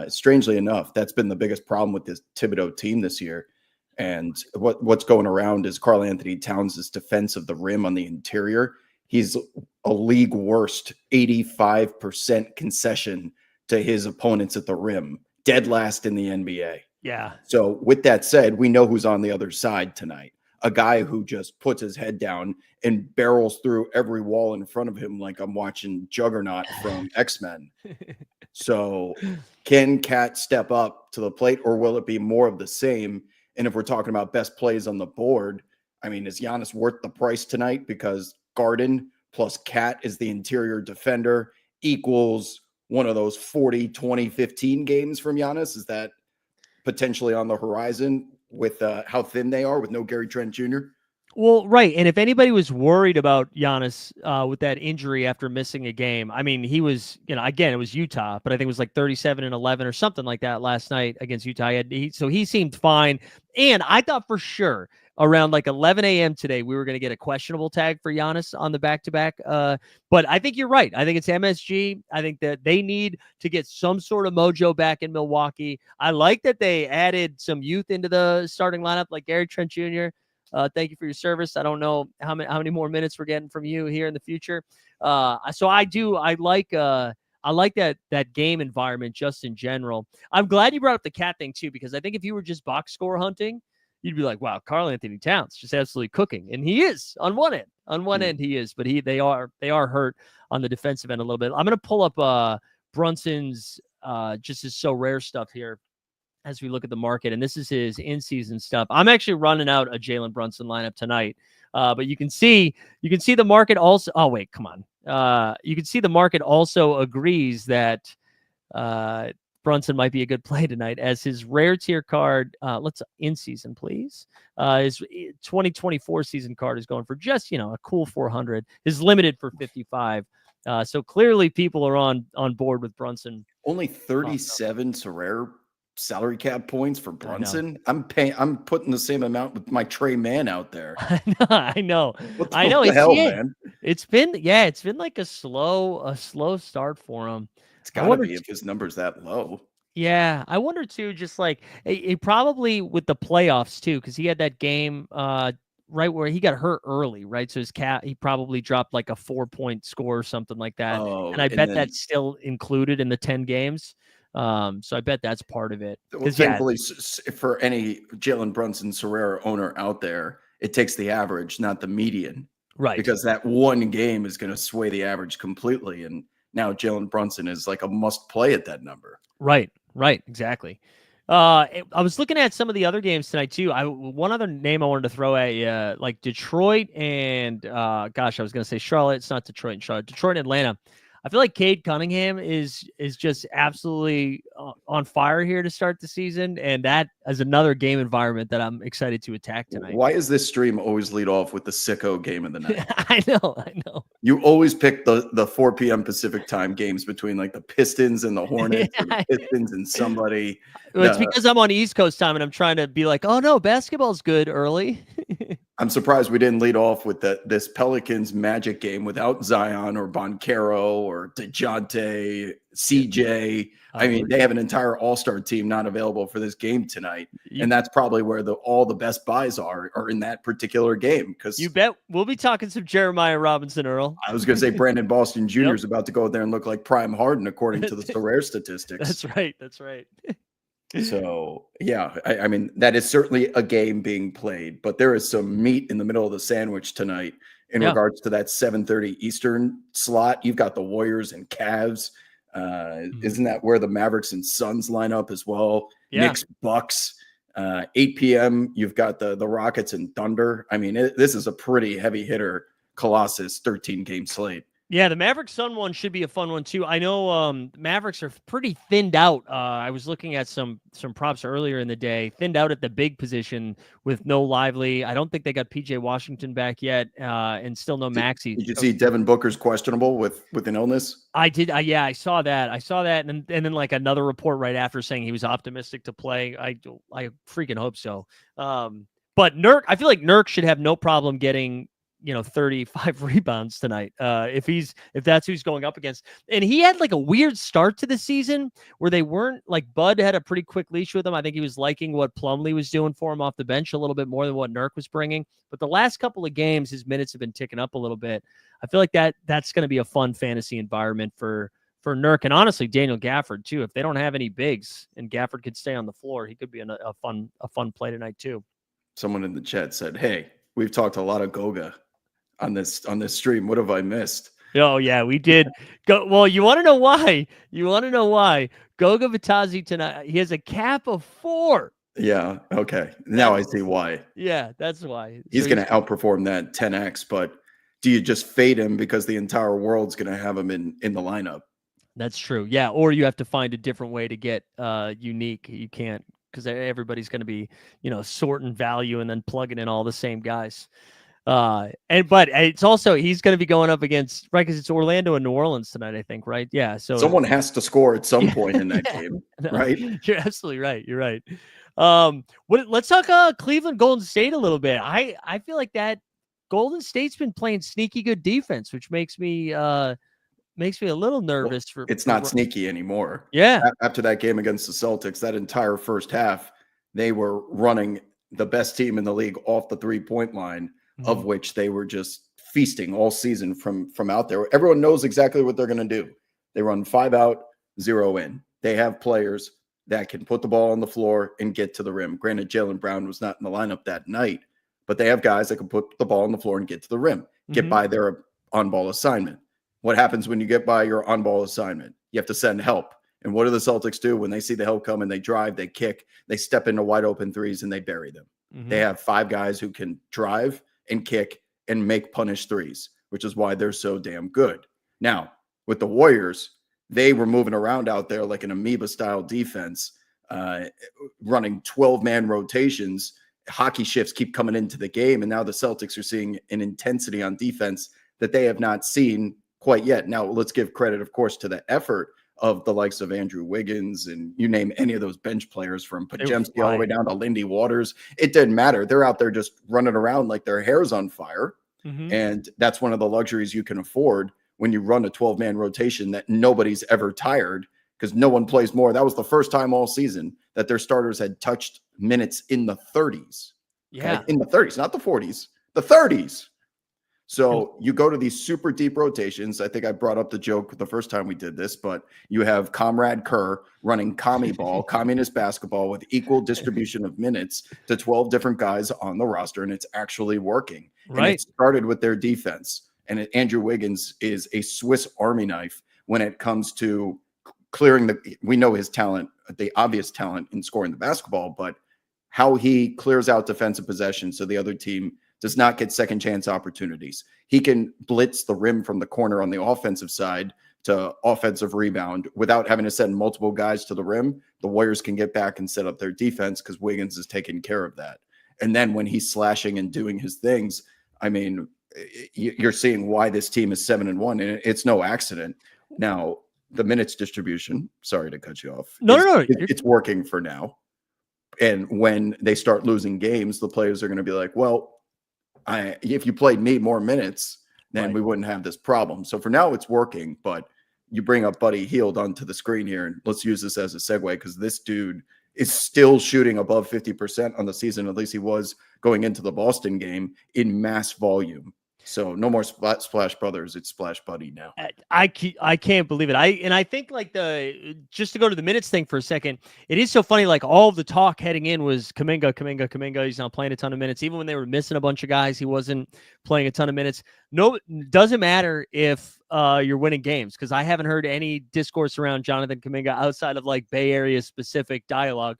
Strangely enough, that's been the biggest problem with this Thibodeau team this year. And what's going around is Karl Anthony Towns' defense of the rim on the interior. He's a league worst 85% concession to his opponents at the rim, dead last in the NBA. Yeah. So with that said, we know who's on the other side tonight. A guy who just puts his head down and barrels through every wall in front of him like I'm watching Juggernaut from X-Men. So can Cat step up to the plate, or will it be more of the same? And if we're talking about best plays on the board, I mean, is Giannis worth the price tonight? Because Garden plus Cat is the interior defender equals one of those 40, 20, 15 games from Giannis. Is that potentially on the horizon with how thin they are with no Gary Trent Jr.? Well, right. And if anybody was worried about Giannis with that injury after missing a game, I mean, he was, again, it was Utah, but I think it was like 37 and 11 or something like that last night against Utah. So he seemed fine. And I thought for sure around like 11 a.m. today, we were going to get a questionable tag for Giannis on the back-to-back. But I think you're right. I think it's MSG. I think that they need to get some sort of mojo back in Milwaukee. I like that they added some youth into the starting lineup, like Gary Trent Jr., thank you for your service. I don't know how many more minutes we're getting from you here in the future. So I like that game environment just in general. I'm glad you brought up the Cat thing too, because I think if you were just box score hunting, you'd be like, wow, Karl Anthony Towns just absolutely cooking. And he is on one end. On one end he is, but they are hurt on the defensive end a little bit. I'm going to pull up Brunson's just his so rare stuff here as we look at the market, and this is his in-season stuff. I'm actually running out a Jalen Brunson lineup tonight, but you can see the market also. Oh wait, come on. You can see the market also agrees that Brunson might be a good play tonight, as his rare tier card. Let's in-season, please. His 2024 season card is going for just a cool 400. His limited for 55. So clearly, people are on board with Brunson. Only 37 Sorare salary cap points for Brunson. I'm putting the same amount with my Trey Man out there. I know. What the hell, man? It's been like a slow start for him. It's gotta be if his number's that low. Yeah, I wonder too, just like it probably with the playoffs too, because he had that game right where he got hurt early, right? So he probably dropped like a 4-point score or something like that. And I bet that's still included in the 10 games. So I bet that's part of it. Well, thankfully, for any Jalen Brunson Sorare owner out there, it takes the average, not the median. Right. Because that one game is going to sway the average completely. And now Jalen Brunson is like a must play at that number. Right. Exactly. I was looking at some of the other games tonight too. One other name I wanted to throw at you, like Detroit and I was going to say Charlotte. It's not Detroit and Charlotte. Detroit and Atlanta. I feel like Cade Cunningham is just absolutely on fire here to start the season, and that is another game environment that I'm excited to attack tonight. Why does this stream always lead off with the sicko game of the night? I know. You always pick the 4 p.m. Pacific time games between like the Pistons and the Hornets, or the Pistons and somebody. Well, it's because I'm on East Coast time and I'm trying to be like, oh no, basketball's good early. I'm surprised we didn't lead off with this Pelicans Magic game without Zion or Boncaro or DeJounte, CJ. I mean, they have an entire all-star team not available for this game tonight. And that's probably where all the best buys are in that particular game. Because you bet we'll be talking some Jeremiah Robinson, Earl. I was going to say Brandon Boston Jr. is about to go out there and look like Prime Harden, according to the Sorare statistics. That's right. That's right. So, yeah, I mean, that is certainly a game being played, but there is some meat in the middle of the sandwich tonight in regards to that 7:30 Eastern slot. You've got the Warriors and Cavs. Isn't that where the Mavericks and Suns line up as well? Yeah. Knicks, Bucks. 8 p.m., you've got the Rockets and Thunder. I mean, this is a pretty heavy hitter Colossus 13-game slate. Yeah, the Mavericks Sun one should be a fun one too. I know Mavericks are pretty thinned out. I was looking at some props earlier in the day, thinned out at the big position with no Lively. I don't think they got PJ Washington back yet, and still no Maxey. Did you see Devin Booker's questionable with an illness? I did. Yeah, I saw that. And then like another report right after saying he was optimistic to play. I freaking hope so. But Nurk, I feel like Nurk should have no problem getting 35 rebounds tonight. If that's who's going up against. And he had like a weird start to the season where they weren't like Bud had a pretty quick leash with him. I think he was liking what Plumlee was doing for him off the bench a little bit more than what Nurk was bringing. But the last couple of games, his minutes have been ticking up a little bit. I feel like that's going to be a fun fantasy environment for Nurk and honestly Daniel Gafford too. If they don't have any bigs and Gafford could stay on the floor, he could be a fun play tonight too. Someone in the chat said, "Hey, we've talked a lot of Goga on this stream. What have I missed?" Oh yeah, we did. Well, you want to know why? Goga Vitazzi tonight, he has a cap of 4. Yeah. Okay. Now I see why. Yeah, that's why. He's going to outperform that 10x, but do you just fade him because the entire world's going to have him in the lineup? That's true. Yeah. Or you have to find a different way to get unique. You can't, because everybody's going to be, sorting value and then plugging in all the same guys. But it's also, he's going to be going up against, right? Because it's Orlando and New Orleans tonight, I think, right? Yeah. So someone has to score at some point in that game, right? You're absolutely right. You're right. Let's talk Cleveland Golden State a little bit. I feel like that Golden State's been playing sneaky good defense, which makes me a little nervous. It's not sneaky anymore. Yeah. After that game against the Celtics, that entire first half, they were running the best team in the league off the 3-point line. Mm-hmm. Of which they were just feasting all season from out there. Everyone knows exactly what they're going to do. They run 5 out, 0 in. They have players that can put the ball on the floor and get to the rim. Granted, Jaylen Brown was not in the lineup that night, but they have guys that can put the ball on the floor and get to the rim, get by their on-ball assignment. What happens when you get by your on-ball assignment? You have to send help. And what do the Celtics do when they see the help come and they drive, they kick, they step into wide open threes and they bury them? Mm-hmm. They have 5 guys who can drive and kick and make punish threes, which is why they're so damn good. Now, with the Warriors, they were moving around out there like an amoeba-style defense, running 12-man rotations. Hockey shifts keep coming into the game, and now the Celtics are seeing an intensity on defense that they have not seen quite yet. Now, let's give credit, of course, to the effort of the likes of Andrew Wiggins and you name any of those bench players from Podziemski all the way down to Lindy Waters. It didn't matter. They're out there just running around like their hair's on fire. Mm-hmm. And that's one of the luxuries you can afford when you run a 12-man rotation that nobody's ever tired because no one plays more. That was the first time all season that their starters had touched minutes in the 30s. Yeah. Okay? In the 30s, not the 40s, the 30s. So you go to these super deep rotations. I think I brought up the joke the first time we did this, but you have Comrade Kerr running commie ball, communist basketball with equal distribution of minutes to 12 different guys on the roster, and it's actually working. Right. And it started with their defense. And Andrew Wiggins is a Swiss Army knife when it comes to clearing we know his talent, the obvious talent in scoring the basketball, but how he clears out defensive possession so the other team does not get second chance opportunities. He can blitz the rim from the corner on the offensive side to offensive rebound without having to send multiple guys to the rim. The Warriors can get back and set up their defense because Wiggins is taking care of that. And then when he's slashing and doing his things, I mean, you're seeing why this team is 7-1, and it's no accident. Now, the minutes distribution, sorry to cut you off. No. It's working for now. And when they start losing games, the players are going to be like, well, if you played me more minutes, then Right. we wouldn't have this problem. So for now, it's working. But you bring up Buddy Hield onto the screen here, and let's use this as a segue because this dude is still shooting above 50% on the season. At least he was going into the Boston game in mass volume. So no more Splash Brothers. It's Splash Buddy now. I can't believe it. I think like just to go to the minutes thing for a second, it is so funny. Like all the talk heading in was Kuminga. He's not playing a ton of minutes. Even when they were missing a bunch of guys, he wasn't playing a ton of minutes. No, doesn't matter if you're winning games because I haven't heard any discourse around Jonathan Kuminga outside of like Bay Area specific dialogue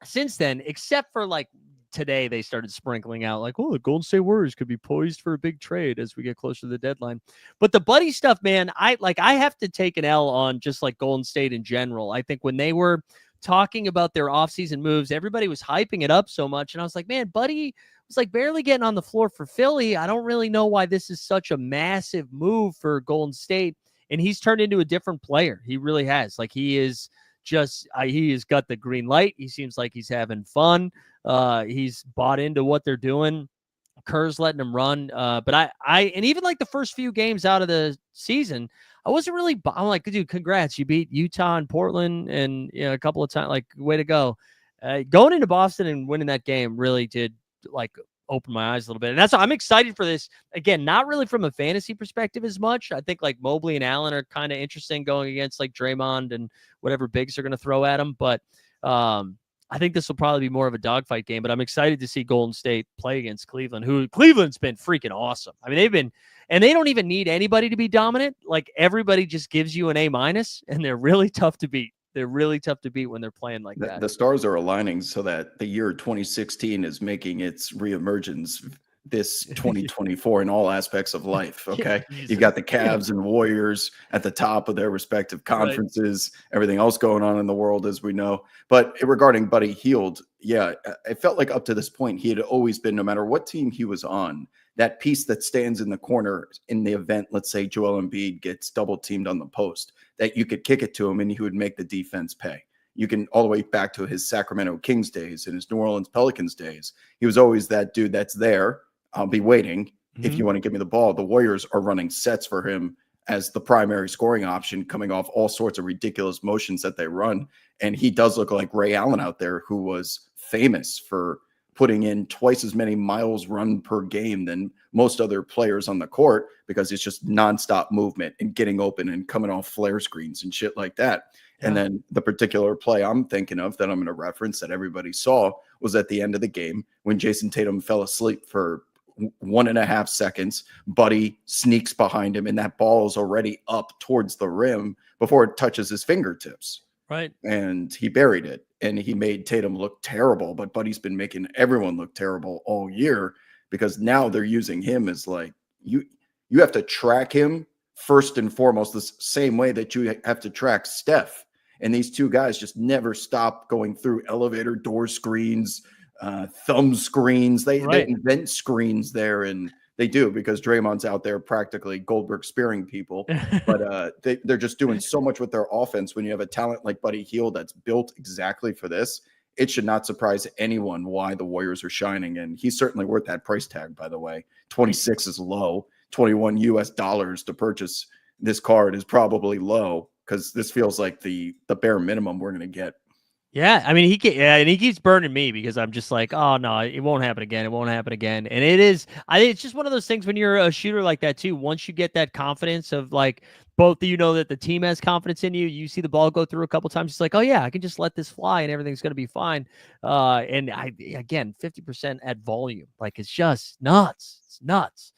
since then, except for like today they started sprinkling out like, oh, the Golden State Warriors could be poised for a big trade as we get closer to the deadline. But the Buddy stuff, man, I have to take an L on just like Golden State in general. I think when they were talking about their offseason moves, everybody was hyping it up so much. And I was like, man, Buddy was like barely getting on the floor for Philly. I don't really know why this is such a massive move for Golden State. And he's turned into a different player. He really has. Like he is just, he has got the green light. He seems like he's having fun. He's bought into what they're doing. Kerr's letting him run. But and even like the first few games out of the season, I wasn't really, I'm like, dude, congrats. You beat Utah and Portland and a couple of times, like, way to go. Going into Boston and winning that game really did like open my eyes a little bit. And that's why I'm excited for this. Again, not really from a fantasy perspective as much. I think like Mobley and Allen are kind of interesting going against like Draymond and whatever bigs are going to throw at them. But I think this will probably be more of a dogfight game, but I'm excited to see Golden State play against Cleveland, who Cleveland's been freaking awesome. I mean, and they don't even need anybody to be dominant. Like everybody just gives you an A-, and they're really tough to beat. They're really tough to beat when they're playing like that. The stars are aligning so that the year 2016 is making its reemergence this 2024 in all aspects of life. Okay. You've got the Cavs and Warriors at the top of their respective conferences, everything else going on in the world, as we know. But regarding Buddy Hield, yeah, I felt like up to this point, he had always been, no matter what team he was on, that piece that stands in the corner in the event, let's say Joel Embiid gets double teamed on the post, that you could kick it to him and he would make the defense pay. You can all the way back to his Sacramento Kings days and his New Orleans Pelicans days. He was always that dude that's there. I'll be waiting. If you want to give me the ball, the Warriors are running sets for him as the primary scoring option, coming off all sorts of ridiculous motions that they run. And he does look like Ray Allen out there, who was famous for putting in twice as many miles run per game than most other players on the court, because it's just nonstop movement and getting open and coming off flare screens and shit like that. Yeah. And then the particular play I'm thinking of that I'm going to reference that everybody saw was at the end of the game when Jason Tatum fell asleep for 1.5 seconds. Buddy sneaks behind him and that ball is already up towards the rim before it touches his fingertips. Right. And he buried it and he made Tatum look terrible, but Buddy's been making everyone look terrible all year because now they're using him as like, you have to track him first and foremost, the same way that you have to track Steph. And these two guys just never stop going through elevator door screens, thumb screens. They invent screens there, and they do because Draymond's out there practically Goldberg spearing people. But they're just doing so much with their offense. When you have a talent like Buddy Hield that's built exactly for this, it should not surprise anyone why the Warriors are shining. And he's certainly worth that price tag, by the way. 26 is low. $21 to purchase this card is probably low because this feels like the bare minimum we're going to get. Yeah, I mean, and he keeps burning me because I'm just like, oh no, it won't happen again. It won't happen again. And I think it's just one of those things when you're a shooter like that too. Once you get that confidence of like both, that the team has confidence in you, you see the ball go through a couple times. It's like, oh yeah, I can just let this fly and everything's going to be fine. And again, 50% at volume, like it's just nuts. It's nuts.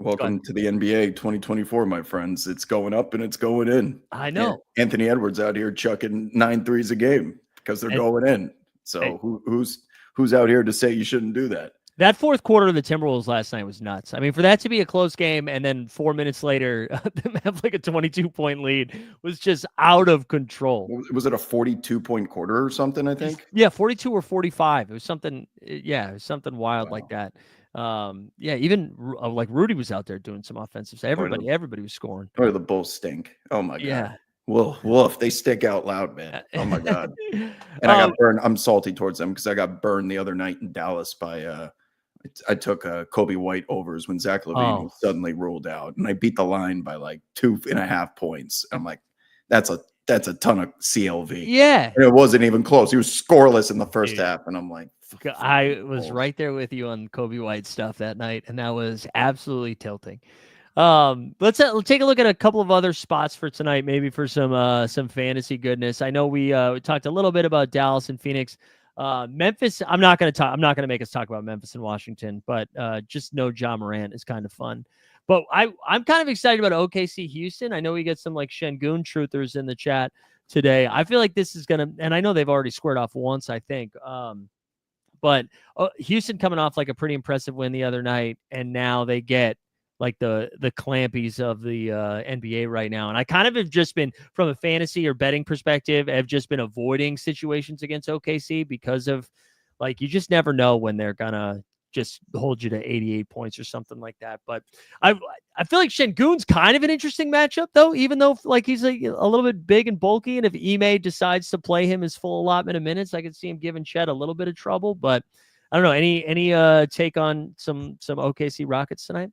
Welcome to the NBA 2024, my friends. It's going up and it's going in. I know. Anthony Edwards out here chucking 9 threes a game because they're going in. So who's out here to say you shouldn't do that? That fourth quarter of the Timberwolves last night was nuts. I mean, for that to be a close game and then 4 minutes later them have like a 22-point lead was just out of control. Was it a 42-point quarter or something, I think? Yeah, 42 or 45. It was something, wild like that. Even like Rudy was out there doing some offensive. Everybody was scoring. Or the Bulls stink. Oh my god. Yeah. Woof. They stick out loud, man. Oh my god. And I got burned. I'm salty towards them because I got burned the other night in Dallas by I took Kobe White overs when Zach LaVine Oh. was suddenly ruled out, and I beat the line by like 2.5 points. I'm like, that's a ton of CLV. Yeah. And it wasn't even close. He was scoreless in the first Dude. half, and I'm like, I was right there with you on Kobe White stuff that night, and that was absolutely tilting. Let's take a look at a couple of other spots for tonight, maybe for some fantasy goodness. I know we talked a little bit about Dallas and Phoenix. Memphis, I'm not going to make us talk about Memphis and Washington, but just know John Morant is kind of fun. But I'm kind of excited about OKC Houston. I know we get some like Şengün truthers in the chat today. I feel like this is going to, and I know they've already squared off once, I think. But Houston coming off like a pretty impressive win the other night, and now they get like the clampies of the NBA right now. And I kind of have just been, from a fantasy or betting perspective, have just been avoiding situations against OKC because of like, you just never know when they're gonna just hold you to 88 points or something like that. But I feel like Şengün's kind of an interesting matchup though, even though like he's a little bit big and bulky. And if Ime decides to play him his full allotment of minutes, I could see him giving Chet a little bit of trouble. But I don't know. Any take on some OKC Rockets tonight?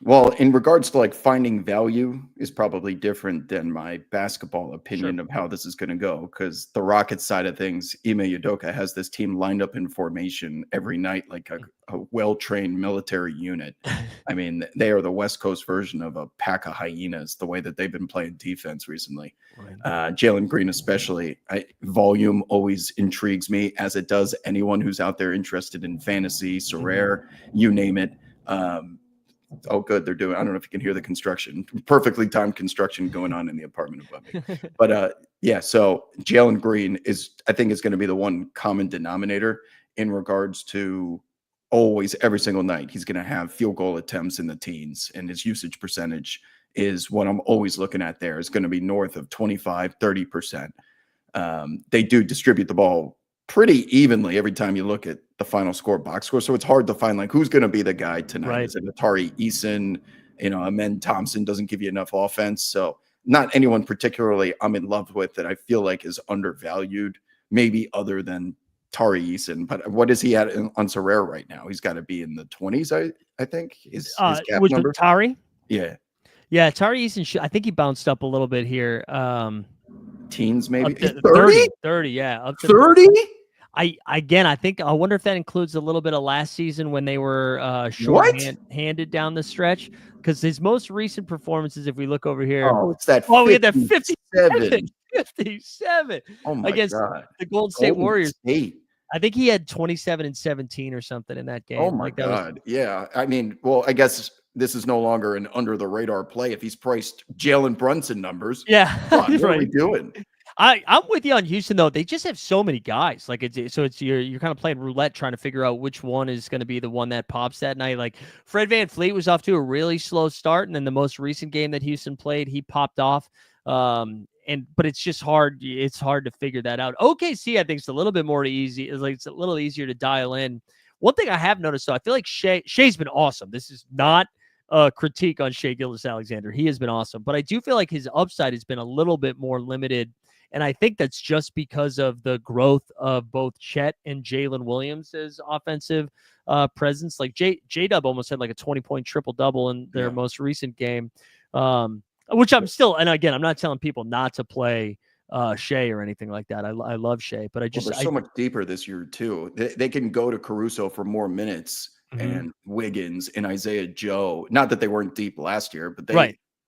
Well, in regards to like finding value is probably different than my basketball opinion of how this is going to go, because the Rockets side of things, Ime Udoka has this team lined up in formation every night like a well-trained military unit. I mean, they are the West Coast version of a pack of hyenas, the way that they've been playing defense recently. Right. Jalen Green especially. Volume always intrigues me, as it does anyone who's out there interested in fantasy, Sorare, you name it. Oh, good. They're doing, I don't know if you can hear the construction, perfectly timed construction going on in the apartment above me. But yeah, so Jalen Green I think is going to be the one common denominator in regards to always every single night. He's going to have field goal attempts in the teens, and his usage percentage is what I'm always looking at there. It's going to be north of 25, 30%. They do distribute the ball pretty evenly every time you look at the final score, box score. So it's hard to find like who's going to be the guy tonight. Right. Is it Atari Eason? Amen Thompson doesn't give you enough offense. So not anyone particularly I'm in love with that I feel like is undervalued, maybe other than Tari Eason. But what is he at on Sorare right now? He's got to be in the 20s, I think. His cap number. Tari? Yeah. Yeah, Tari Eason, I think he bounced up a little bit here. Teens maybe 30, yeah, up to 30. I wonder if that includes a little bit of last season when they were handed down the stretch, because his most recent performances, if we look over here, it's that we had that 57 against God. the Golden State Warriors. State. I think he had 27 and 17 or something in that game. Oh my God. Yeah. I mean, well, I guess this is no longer an under the radar play if he's priced Jalen Brunson numbers. Yeah. What are we doing? I'm with you on Houston though. They just have so many guys. Like you're kind of playing roulette trying to figure out which one is going to be the one that pops that night. Like Fred VanVleet was off to a really slow start, and then the most recent game that Houston played, he popped off. But it's just hard. It's hard to figure that out. OKC, I think, is a little bit more easy. It's a little easier to dial in. One thing I have noticed, though, I feel like Shea's been awesome. This is not a critique on Shai Gilgeous-Alexander. He has been awesome, but I do feel like his upside has been a little bit more limited. And I think that's just because of the growth of both Chet and Jalen Williams' offensive presence. Like J-Dub almost had like a 20-point triple-double in their most recent game, which I'm still, and again, I'm not telling people not to play Shai or anything like that. I love Shai, but they're so much deeper this year too. They can go to Caruso for more minutes and Wiggins and Isaiah Joe. Not that they weren't deep last year, but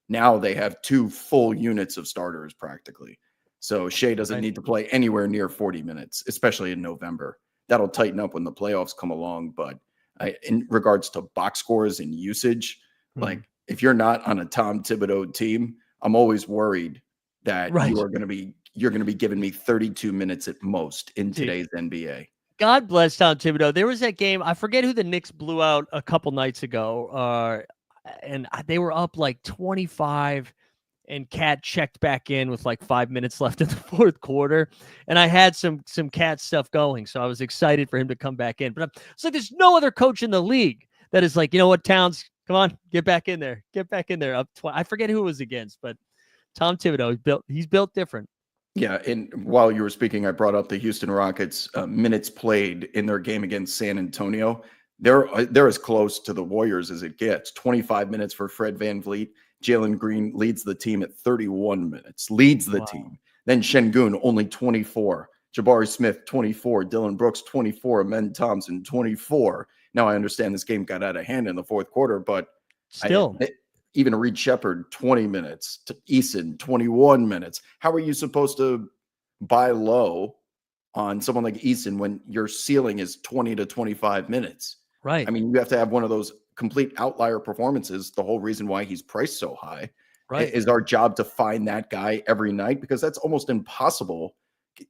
now they have two full units of starters practically. So Shai doesn't need to play anywhere near 40 minutes, especially in November. That'll tighten up when the playoffs come along. But in regards to box scores and usage, like if you're not on a Tom Thibodeau team, I'm always worried that you're going to be giving me 32 minutes at most in today's NBA. God bless Tom Thibodeau. There was that game. I forget who the Knicks blew out a couple nights ago. And they were up like 25. And Cat checked back in with like 5 minutes left in the fourth quarter. And I had some Cat stuff going. So I was excited for him to come back in. But it's like there's no other coach in the league that is like, you know what, Towns, come on, get back in there. Get back in there. I forget who it was against, but Tom Thibodeau, he's built different. Yeah, and while you were speaking, I brought up the Houston Rockets minutes played in their game against San Antonio. They're as close to the Warriors as it gets. 25 minutes for Fred VanVleet. Jalen Green leads the team at 31 minutes. Leads the team. Then Şengün only 24. Jabari Smith 24. Dylan Brooks 24. Amen Thompson 24. Now I understand this game got out of hand in the fourth quarter, but Still. even Reed Shepard, 20 minutes. To Eason, 21 minutes. How are you supposed to buy low on someone like Eason when your ceiling is 20 to 25 minutes? Right. I mean, you have to have one of those complete outlier performances. The whole reason why he's priced so high is our job to find that guy every night, because that's almost impossible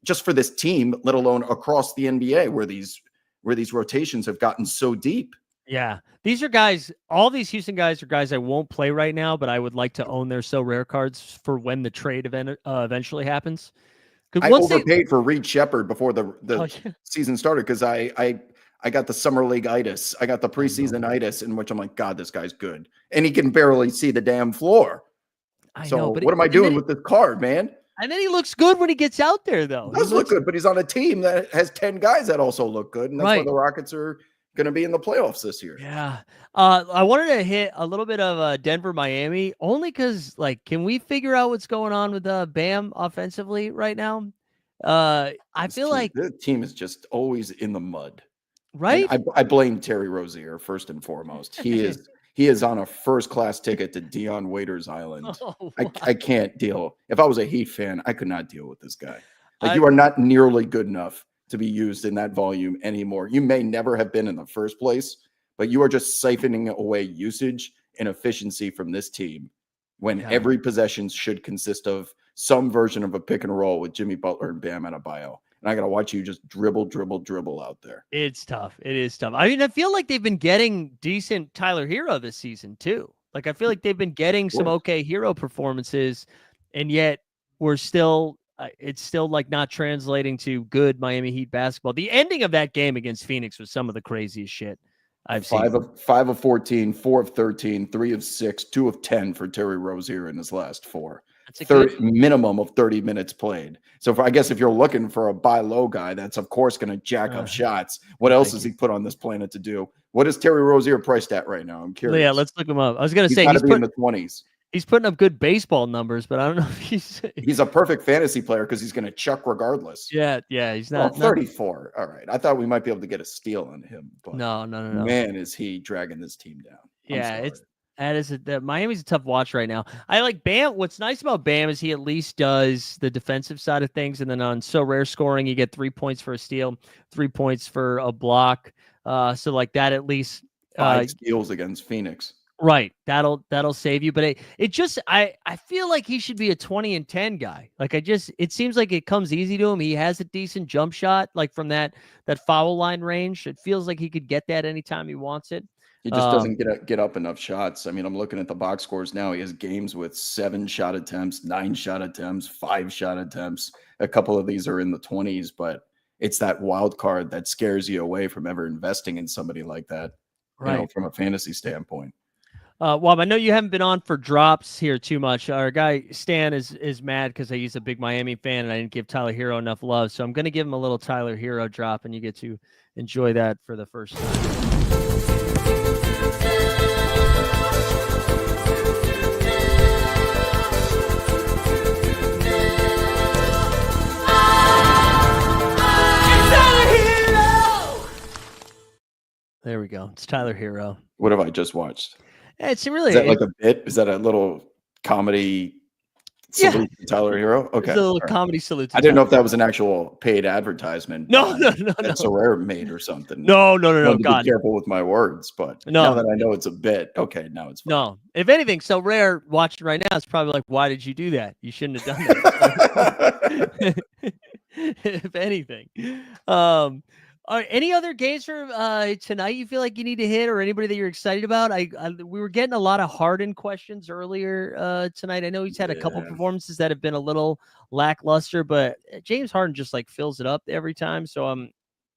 just for this team, let alone across the NBA where these rotations have gotten so deep. Yeah. These are guys, all these Houston guys are guys I won't play right now, but I would like to own their So Rare cards for when the trade event eventually happens. I overpaid for Reed Shepard before the season started because I got the summer league-itis. I got the preseason-itis, in which I'm like, God, this guy's good. And he can barely see the damn floor. I know, but what am I doing with this card, man? And then he looks good when he gets out there, though. He does look good, but he's on a team that has 10 guys that also look good. And that's why the Rockets are going to be in the playoffs this year. Yeah. I wanted to hit a little bit of Denver, Miami, only because, like, can we figure out what's going on with Bam offensively right now? I feel like the team is just always in the mud. Right. And I blame Terry Rozier first and foremost. He is on a first-class ticket to Dion Waiters Island. Oh, I can't deal. If I was a Heat fan, I could not deal with this guy. You are not nearly good enough to be used in that volume anymore. You may never have been in the first place, but you are just siphoning away usage and efficiency from this team when every possession should consist of some version of a pick and roll with Jimmy Butler and Bam Adebayo. And I got to watch you just dribble out there. It's tough. It is tough. I mean, I feel like they've been getting decent Tyler Hero this season too. Like, I feel like they've been getting some okay Hero performances, and yet we're still, it's still like not translating to good Miami Heat basketball. The ending of that game against Phoenix was some of the craziest shit I've seen. 5 of 14, 4 of 13, 3 of 6, 2 of 10 for Terry Rozier in his last 4. That's a minimum of 30 minutes played. So I guess if you're looking for a buy low guy, that's of course going to jack up shots. What else has he put on this planet to do? What is Terry Rozier priced at right now? I'm curious. Yeah, let's look him up. I was going to say he's in the 20s. He's putting up good baseball numbers, but I don't know if he's a perfect fantasy player because he's going to chuck regardless. Yeah, he's not 34. All right, I thought we might be able to get a steal on him, but no. Man, is he dragging this team down? Miami's a tough watch right now. I like Bam. What's nice about Bam is he at least does the defensive side of things, and then on So Rare scoring, you get 3 points for a steal, 3 points for a block. So like that, at least 5 steals against Phoenix. Right. That'll save you. But it just, I feel like he should be a 20 and 10 guy. Like it seems like it comes easy to him. He has a decent jump shot, like from that foul line range. It feels like he could get that anytime he wants it. He just doesn't get up enough shots. I mean, I'm looking at the box scores now. He has games with 7 shot attempts, 9 shot attempts, 5 shot attempts. A couple of these are in the 20s, but it's that wild card that scares you away from ever investing in somebody like that, from a fantasy standpoint. Well, I know you haven't been on for drops here too much. Our guy Stan is mad because he's a big Miami fan and I didn't give Tyler Hero enough love. So I'm going to give him a little Tyler Hero drop, and you get to enjoy that for the first time. There we go. It's Tyler Hero. What have I just watched? It's really. Is that like a bit? Is that a little comedy salute to Tyler Hero? Okay. It's a little comedy salute. I didn't know if that was an actual paid advertisement. No. That's Sorare made or something. No. God. Be careful with my words, but now that I know it's a bit, okay, now it's fine. No. If anything, So Rare watching right now, it's probably like, why did you do that? You shouldn't have done that. If anything. Any other games for tonight you feel like you need to hit, or anybody that you're excited about? We were getting a lot of Harden questions earlier tonight. I know he's had a couple performances that have been a little lackluster, but James Harden just like fills it up every time. So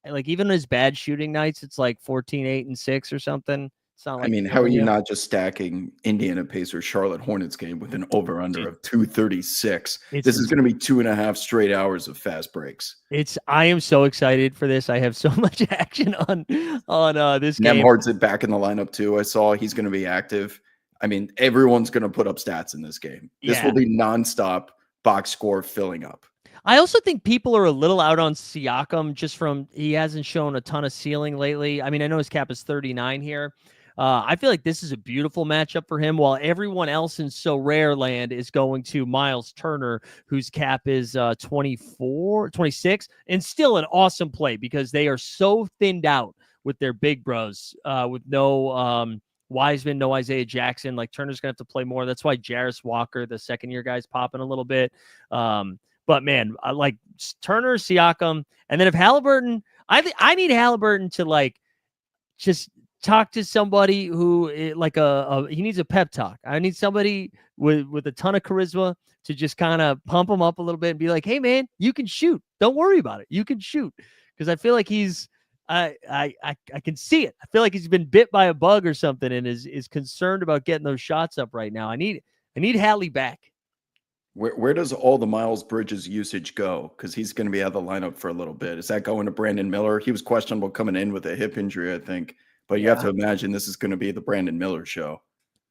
like even his bad shooting nights, it's like 14, 8, and 6 or something. It's not I like mean, how are you not just stacking Indiana Pacers Charlotte Hornets game with an over under of 236? This is going to be 2.5 straight hours of fast breaks. I am so excited for this. I have so much action on this game. Nemhard's back in the lineup too. I saw he's going to be active. I mean, everyone's going to put up stats in this game. This will be nonstop box score filling up. I also think people are a little out on Siakam just from he hasn't shown a ton of ceiling lately. I mean, I know his cap is 39 here. I feel like this is a beautiful matchup for him, while everyone else in Sorare land is going to Miles Turner, whose cap is 24, 26, and still an awesome play because they are so thinned out with their big bros, with no Wiseman, no Isaiah Jackson. Like Turner's gonna have to play more. That's why Jarris Walker, the second-year guy's popping a little bit. But man, I like Turner, Siakam, and then if Halliburton, I need Halliburton to like just talk to somebody who like he needs a pep talk. I need somebody with a ton of charisma to just kind of pump him up a little bit and be like, "Hey man, you can shoot. Don't worry about it. You can shoot." Because I feel like I can see it. I feel like he's been bit by a bug or something and is concerned about getting those shots up right now. I need Hallie back. Where does all the Miles Bridges usage go? Because he's going to be out of the lineup for a little bit. Is that going to Brandon Miller? He was questionable coming in with a hip injury, I think. But you have to imagine this is going to be the Brandon Miller show.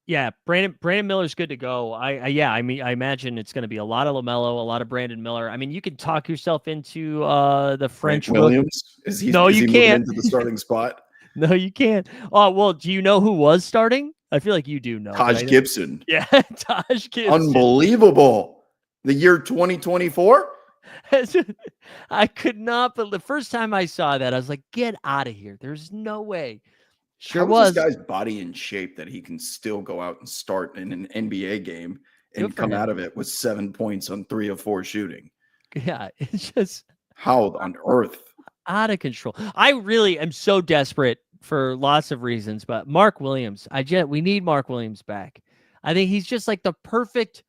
Yeah, Brandon Miller's good to go. I imagine it's going to be a lot of LaMelo, a lot of Brandon Miller. I mean, you can talk yourself into the French Williams. Is he can't into the starting spot? No, you can't. Oh well, do you know who was starting? I feel like you do know. Taj right? Gibson. Yeah, Taj Gibson. Unbelievable. The year 2024. I could not, but the first time I saw that, I was like, "Get out of here!" There's no way. Sure was. This guy's body in shape that he can still go out and start in an NBA game and come out of it with 7 points on 3 of 4 shooting. Yeah, it's just how on earth out of control. I really am so desperate for lots of reasons, but Mark Williams, we need Mark Williams back. I think he's just like the perfect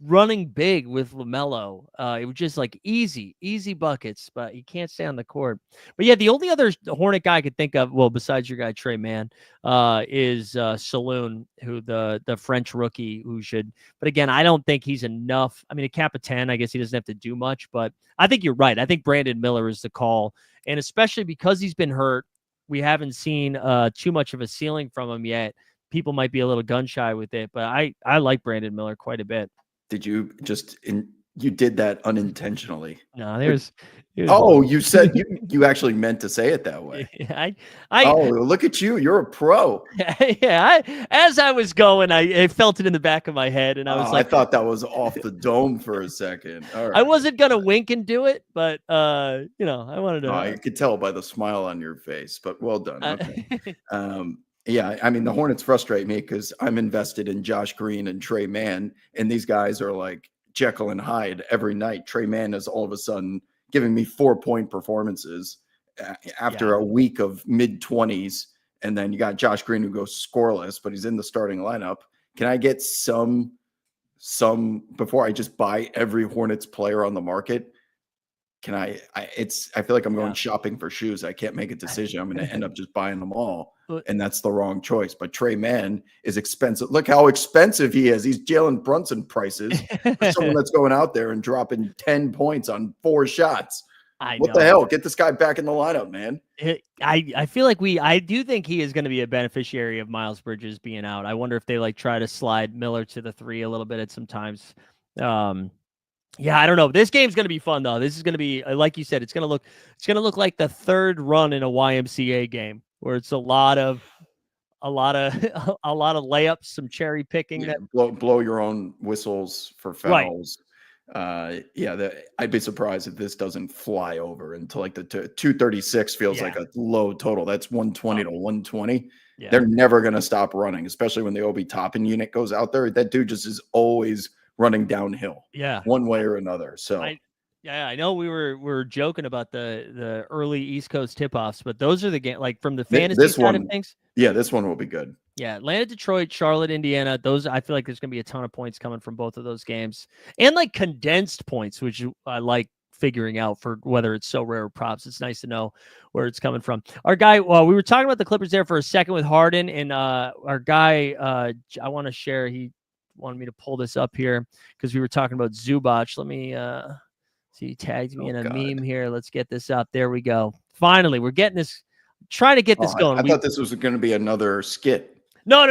running big with LaMelo. It was just like easy buckets, but he can't stay on the court. But yeah, the only other Hornet guy I could think of, well, besides your guy Trey Mann, is Saloon, who the French rookie who should. But again, I don't think he's enough. I mean, a cap of 10, I guess he doesn't have to do much. But I think you're right. I think Brandon Miller is the call, and especially because he's been hurt, we haven't seen too much of a ceiling from him yet. People might be a little gun shy with it, but I like Brandon Miller quite a bit. Did you you did that unintentionally? No, there's you said you actually meant to say it that way. Look at you. You're a pro. Yeah. As I was going, I felt it in the back of my head and I was like, I thought that was off the dome for a second. All right. I wasn't going to wink and do it, but I wanted to. I could tell by the smile on your face, but well done. Okay. Yeah, I mean, the Hornets frustrate me because I'm invested in Josh Green and Trey Mann, and these guys are like Jekyll and Hyde every night. Trey Mann is all of a sudden giving me 4-point performances after a week of mid-20s, and then you got Josh Green who goes scoreless, but he's in the starting lineup. Can I get some before I just buy every Hornets player on the market? Can I feel like I'm going shopping for shoes. I can't make a decision. I'm going to end up just buying them all. And that's the wrong choice. But Trey Mann is expensive. Look how expensive he is. He's Jalen Brunson prices for someone that's going out there and dropping 10 points on 4 shots. What the hell? Get this guy back in the lineup, man. I feel like I do think he is going to be a beneficiary of Miles Bridges being out. I wonder if they try to slide Miller to the 3 a little bit at some times. Yeah, I don't know. This game's going to be fun though. This is going to be, like you said, it's going to look like the third run in a YMCA game where it's a lot of layups, some cherry picking. Yeah, blow your own whistles for fouls. Right. I'd be surprised if this doesn't fly over into like the 236 feels like a low total. That's 120 to 120. Yeah. They're never going to stop running, especially when the Obi Toppin unit goes out there. That dude just is always running downhill, one way or another. So I know we were joking about the early East Coast tip-offs, but those are the game like from the fantasy side of things. Yeah, this one will be good. Yeah, Atlanta, Detroit, Charlotte, Indiana. Those I feel like there's gonna be a ton of points coming from both of those games, and like condensed points, which I like figuring out for whether it's so rare or props. It's nice to know where it's coming from. Our guy, well, we were talking about the Clippers there for a second with Harden, and our guy, I want to share. He wanted me to pull this up here because we were talking about Zubac. Let me see. He tagged me in a meme here. Let's get this up. There we go. Finally, we're getting this. Trying to get this going. I thought this was going to be another skit. No. I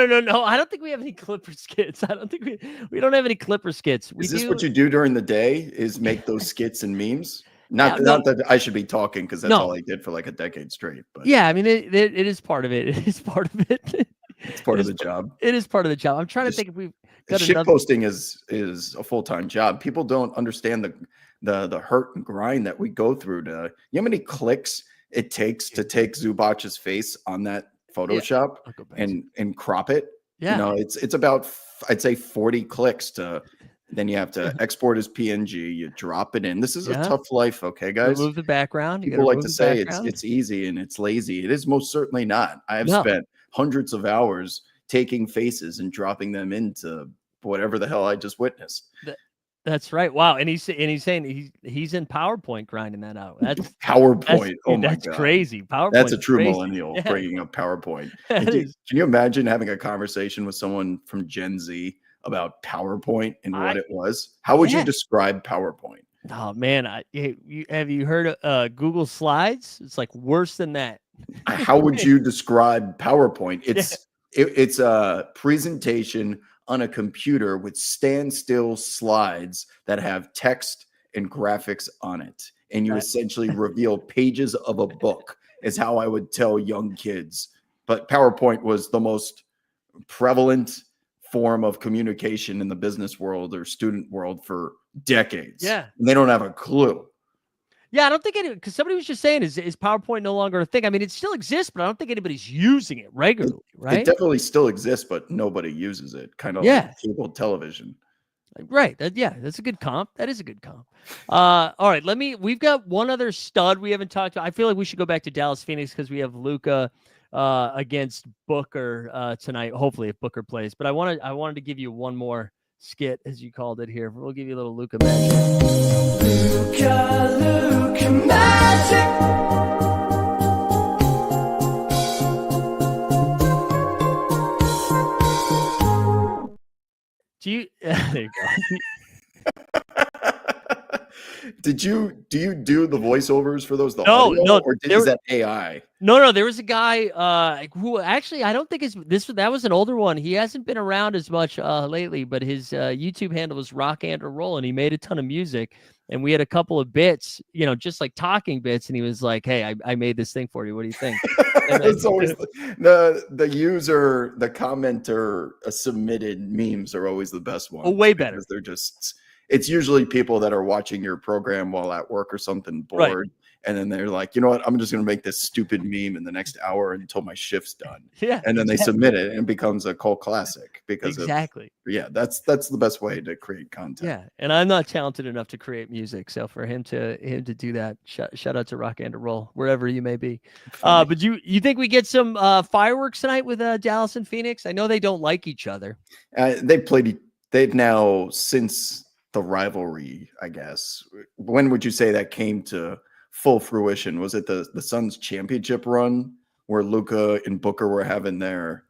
don't think we have any Clipper skits. I don't think we don't have any Clipper skits. Is this what you do during the day? Is make those skits and memes? Not that I should be talking because that's all I did for like a decade straight. But yeah, I mean it is part of it. It is part of it. It's part of the job. It is part of the job. I'm trying to think if we've got shit posting is a full-time job. People don't understand the hurt and grind that we go through to, you know how many clicks it takes to take Zubac's face on that Photoshop and crop it. Yeah. You know, it's about, I'd say 40 clicks then you have to export as PNG, you drop it in. This is a tough life, okay, guys? Remove the background. People like to say it's easy and it's lazy. It is most certainly not. I have spent hundreds of hours taking faces and dropping them into whatever the hell I just witnessed. That's right. Wow. And he's saying he's in PowerPoint grinding that out. That's PowerPoint. Oh my God. That's crazy. PowerPoint. That's a true millennial bringing up PowerPoint. Can you imagine having a conversation with someone from Gen Z about PowerPoint and what it was? How would you describe PowerPoint? Oh man, have you heard of Google Slides? It's like worse than that. How would you describe PowerPoint? It's a presentation on a computer with standstill slides that have text and graphics on it. And you essentially reveal pages of a book is how I would tell young kids. But PowerPoint was the most prevalent form of communication in the business world or student world for decades. Yeah. And they don't have a clue. Yeah, I don't think because somebody was just saying, is PowerPoint no longer a thing? I mean, it still exists, but I don't think anybody's using it regularly, right? It definitely still exists, but nobody uses it. Kind of like cable television. Right. That's a good comp. That is a good comp. All right, we've got one other stud we haven't talked about. I feel like we should go back to Dallas Phoenix because we have Luka against Booker tonight, hopefully if Booker plays. But I wanted to give you one more skit, as you called it here. We'll give you a little Luka magic. Luka magic. Do you there you go. Do you do the voiceovers for those? No, or is that AI? No. There was a guy who actually I don't think that was an older one. He hasn't been around as much lately, but his YouTube handle was Rock and Roll, and he made a ton of music. And we had a couple of bits, just like talking bits, and he was like, "Hey, I made this thing for you. What do you think?" It's always the user, the commenter submitted memes are always the best ones. Oh, way better. Because they're just. It's usually people that are watching your program while at work or something bored. Right. And then they're like, you know what? I'm just going to make this stupid meme in the next hour until my shift's done. Yeah. And then they submit it and it becomes a cult classic because that's the best way to create content. Yeah. And I'm not talented enough to create music. So for him to do that, shout out to Rock and Roll, wherever you may be. But you think we get some fireworks tonight with Dallas and Phoenix? I know they don't like each other. They've now since the rivalry, I guess. When would you say that came to full fruition? Was it the Suns championship run where Luka and Booker were having their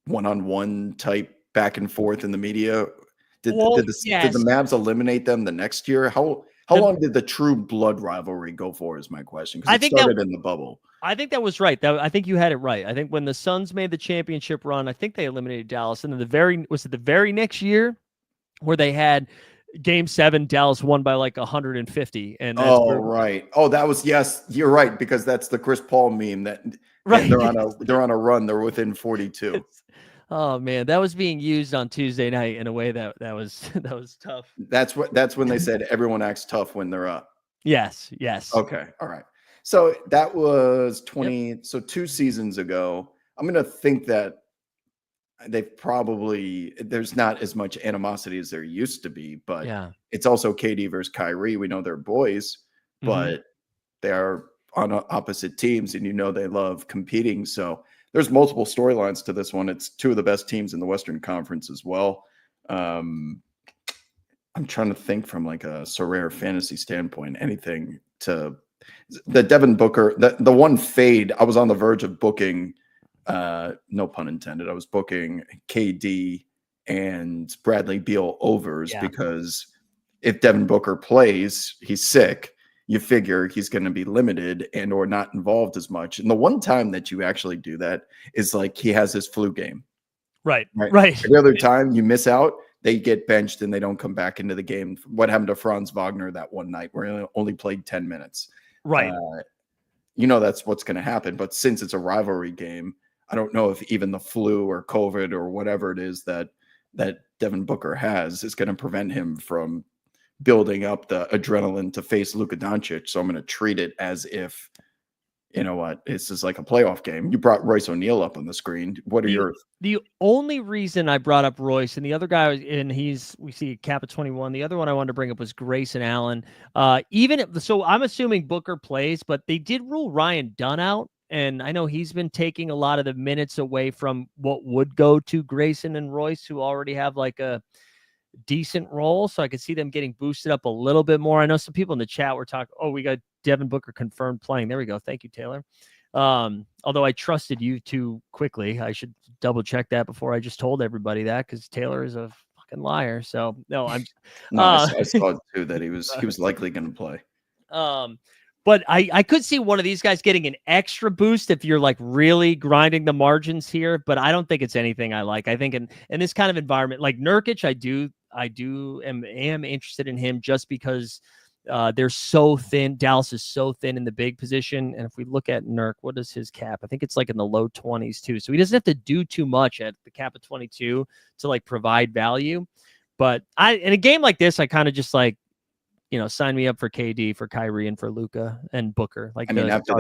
one-on-one type back and forth in the media? Did the Mavs eliminate them the next year? How long did the true blood rivalry go for is my question. Because it started in the bubble. I think that was right. I think you had it right. I think when the Suns made the championship run, I think they eliminated Dallas. And then the very next year where they had Game 7, Dallas won by like 150. And right. Oh, that was you're right, because that's the Chris Paul meme that they're on a run. They're within 42. Oh man, that was being used on Tuesday night in a way that was tough. That's when they said everyone acts tough when they're up. Yes. Okay. All right. So that was 20. So 2 seasons ago. I'm gonna think that there's not as much animosity as there used to be, but it's also KD versus Kyrie. We know they're boys, but they are on opposite teams, and they love competing. So there's multiple storylines to this one. It's 2 of the best teams in the Western Conference as well. I'm trying to think from like a Sorare fantasy standpoint, anything to the Devin Booker, the one fade. I was on the verge of booking, no pun intended. I was booking KD and Bradley Beal overs Yeah. because if Devin Booker plays, he's sick. You figure he's going to be limited and or not involved as much. And the one time that you actually do that is like he has his flu game. Right. Right. Right. Every other time you miss out, they get benched and they don't come back into the game. What happened to Franz Wagner that one night where he only played 10 minminutes? Right. That's what's going to happen. But since it's a rivalry game, I don't know if even the flu or COVID or whatever it is that Devin Booker has is going to prevent him from building up the adrenaline to face Luka Doncic. So I'm going to treat it as if, you know what, this is like a playoff game. You brought Royce O'Neal up on the screen. What are the only reason I brought up Royce and the other guy, and we see a cap of 21. The other one I wanted to bring up was Grayson Allen. So I'm assuming Booker plays, but they did rule Ryan Dunn out. And I know he's been taking a lot of the minutes away from what would go to Grayson and Royce, who already have like a decent role. So I could see them getting boosted up a little bit more. I know some people in the chat were talking, we got Devin Booker confirmed playing. There we go. Thank you, Taylor. Although I trusted you too quickly, I should double check that before I just told everybody that, because Taylor is a fucking liar. So no, I'm I saw too that he was likely going to play. But I could see one of these guys getting an extra boost if you're like really grinding the margins here, but I don't think it's anything I like. I think in this kind of environment, like Nurkic, am interested in him just because they're so thin. Dallas is so thin in the big position. And if we look at Nurk, what is his cap? I think it's like in the low 20s too. So he doesn't have to do too much at the cap of 22 to like provide value. But in a game like this, I kind of just like, sign me up for KD, for Kyrie, and for Luka and Booker. Like, after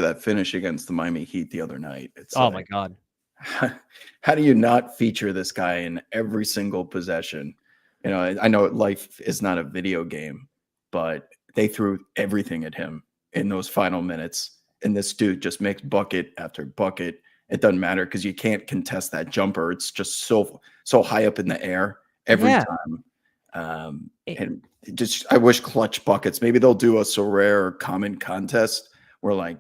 that finish against the Miami Heat the other night, it's my God. How do you not feature this guy in every single possession? I know life is not a video game, but they threw everything at him in those final minutes. And this dude just makes bucket after bucket. It doesn't matter because you can't contest that jumper. It's just so high up in the air every time. And just, I wish clutch buckets. Maybe they'll do a Sorare comment contest where like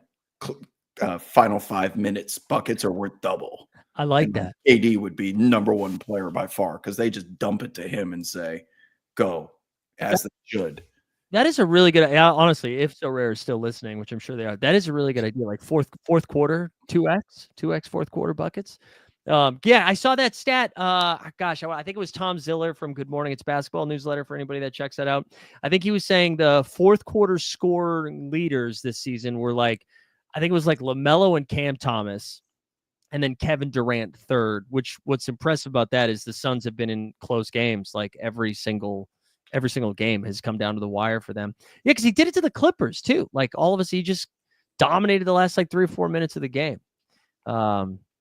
final 5 minutes buckets are worth double. I like that. AD would be number one player by far because they just dump it to him and say, go, as they should. That is a really good, honestly, if Sorare is still listening, which I'm sure they are, that is a really good idea. Like fourth quarter, 2x fourth quarter buckets. I saw that stat. I think it was Tom Ziller from Good Morning It's Basketball newsletter for anybody that checks that out. I think he was saying the fourth quarter scoring leaders this season were like, I think it was like LaMelo and Cam Thomas, and then Kevin Durant third. Which what's impressive about that is the Suns have been in close games. Like every single game has come down to the wire for them. Yeah, because he did it to the Clippers too. Like all of us, he just dominated the last like 3 or 4 minutes of the game.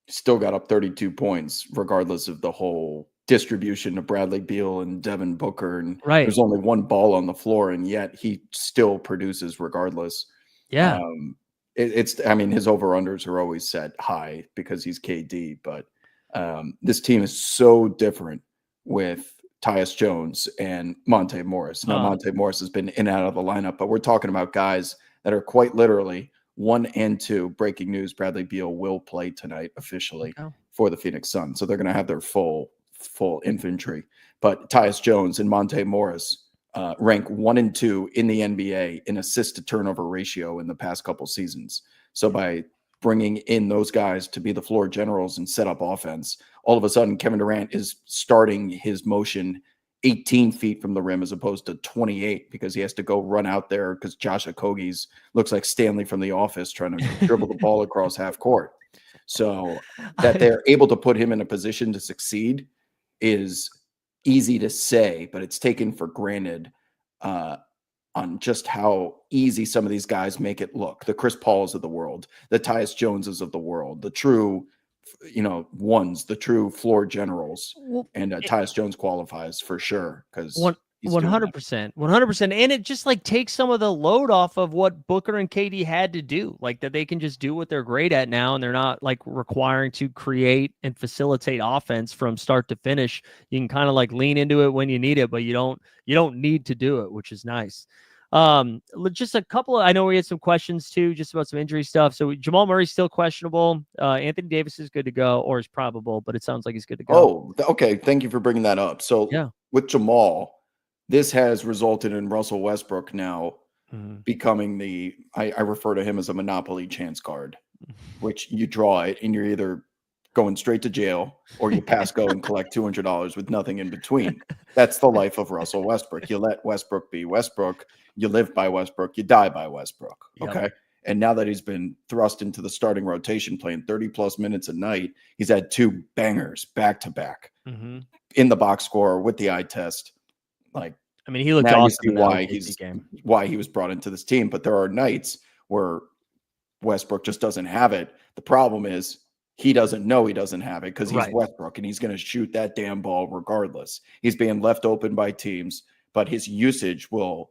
Still got up 32 points, regardless of the whole distribution of Bradley Beal and Devin Booker. And there's only one ball on the floor, and yet he still produces regardless. Yeah. His over-unders are always set high because he's KD, but this team is so different with Tyus Jones and Monte Morris. Now, Monte Morris has been in and out of the lineup, but we're talking about guys that are quite literally 1 and 2. Breaking news: Bradley Beal will play tonight officially for the Phoenix Suns, so they're going to have their full infantry. But Tyus Jones and Monte Morris rank 1 and 2 in the NBA in assist to turnover ratio in the past couple seasons. So by bringing in those guys to be the floor generals and set up offense, all of a sudden Kevin Durant is starting his motion 18 feet from the rim as opposed to 28 because he has to go run out there because Josh Okogie's looks like Stanley from The Office trying to dribble the ball across half court. So that they're able to put him in a position to succeed is easy to say, but it's taken for granted on just how easy some of these guys make it look. The Chris Pauls of the world, the Tyus Joneses of the world, the true the true floor generals. And Tyus Jones qualifies for sure because he's doing that. 100%. And it just like takes some of the load off of what Booker and KD had to do, like that they can just do what they're great at now. And they're not like requiring to create and facilitate offense from start to finish. You can kind of like lean into it when you need it, but you don't need to do it, which is nice. Just a couple of, I know we had some questions too, just about some injury stuff. So Jamal Murray's still questionable. Anthony Davis is good to go, or is probable, but it sounds like he's good to go. Oh, okay. Thank you for bringing that up. So Yeah. with Jamal, this has resulted in Russell Westbrook now becoming I refer to him as a monopoly chance card, which you draw it and you're either going straight to jail or you pass go and collect $200 with nothing in between. That's the life of Russell Westbrook. You let Westbrook be Westbrook. You live by Westbrook. You die by Westbrook. Okay. Yep. And now that he's been thrust into the starting rotation, playing 30 plus minutes a night, he's had 2 bangers back to back in the box score with the eye test. Like, I mean, he looked now awesome you in see that why he was brought into this team. But there are nights where Westbrook just doesn't have it. The problem is he doesn't know he doesn't have it because he's Westbrook and he's going to shoot that damn ball regardless. He's being left open by teams, but his usage will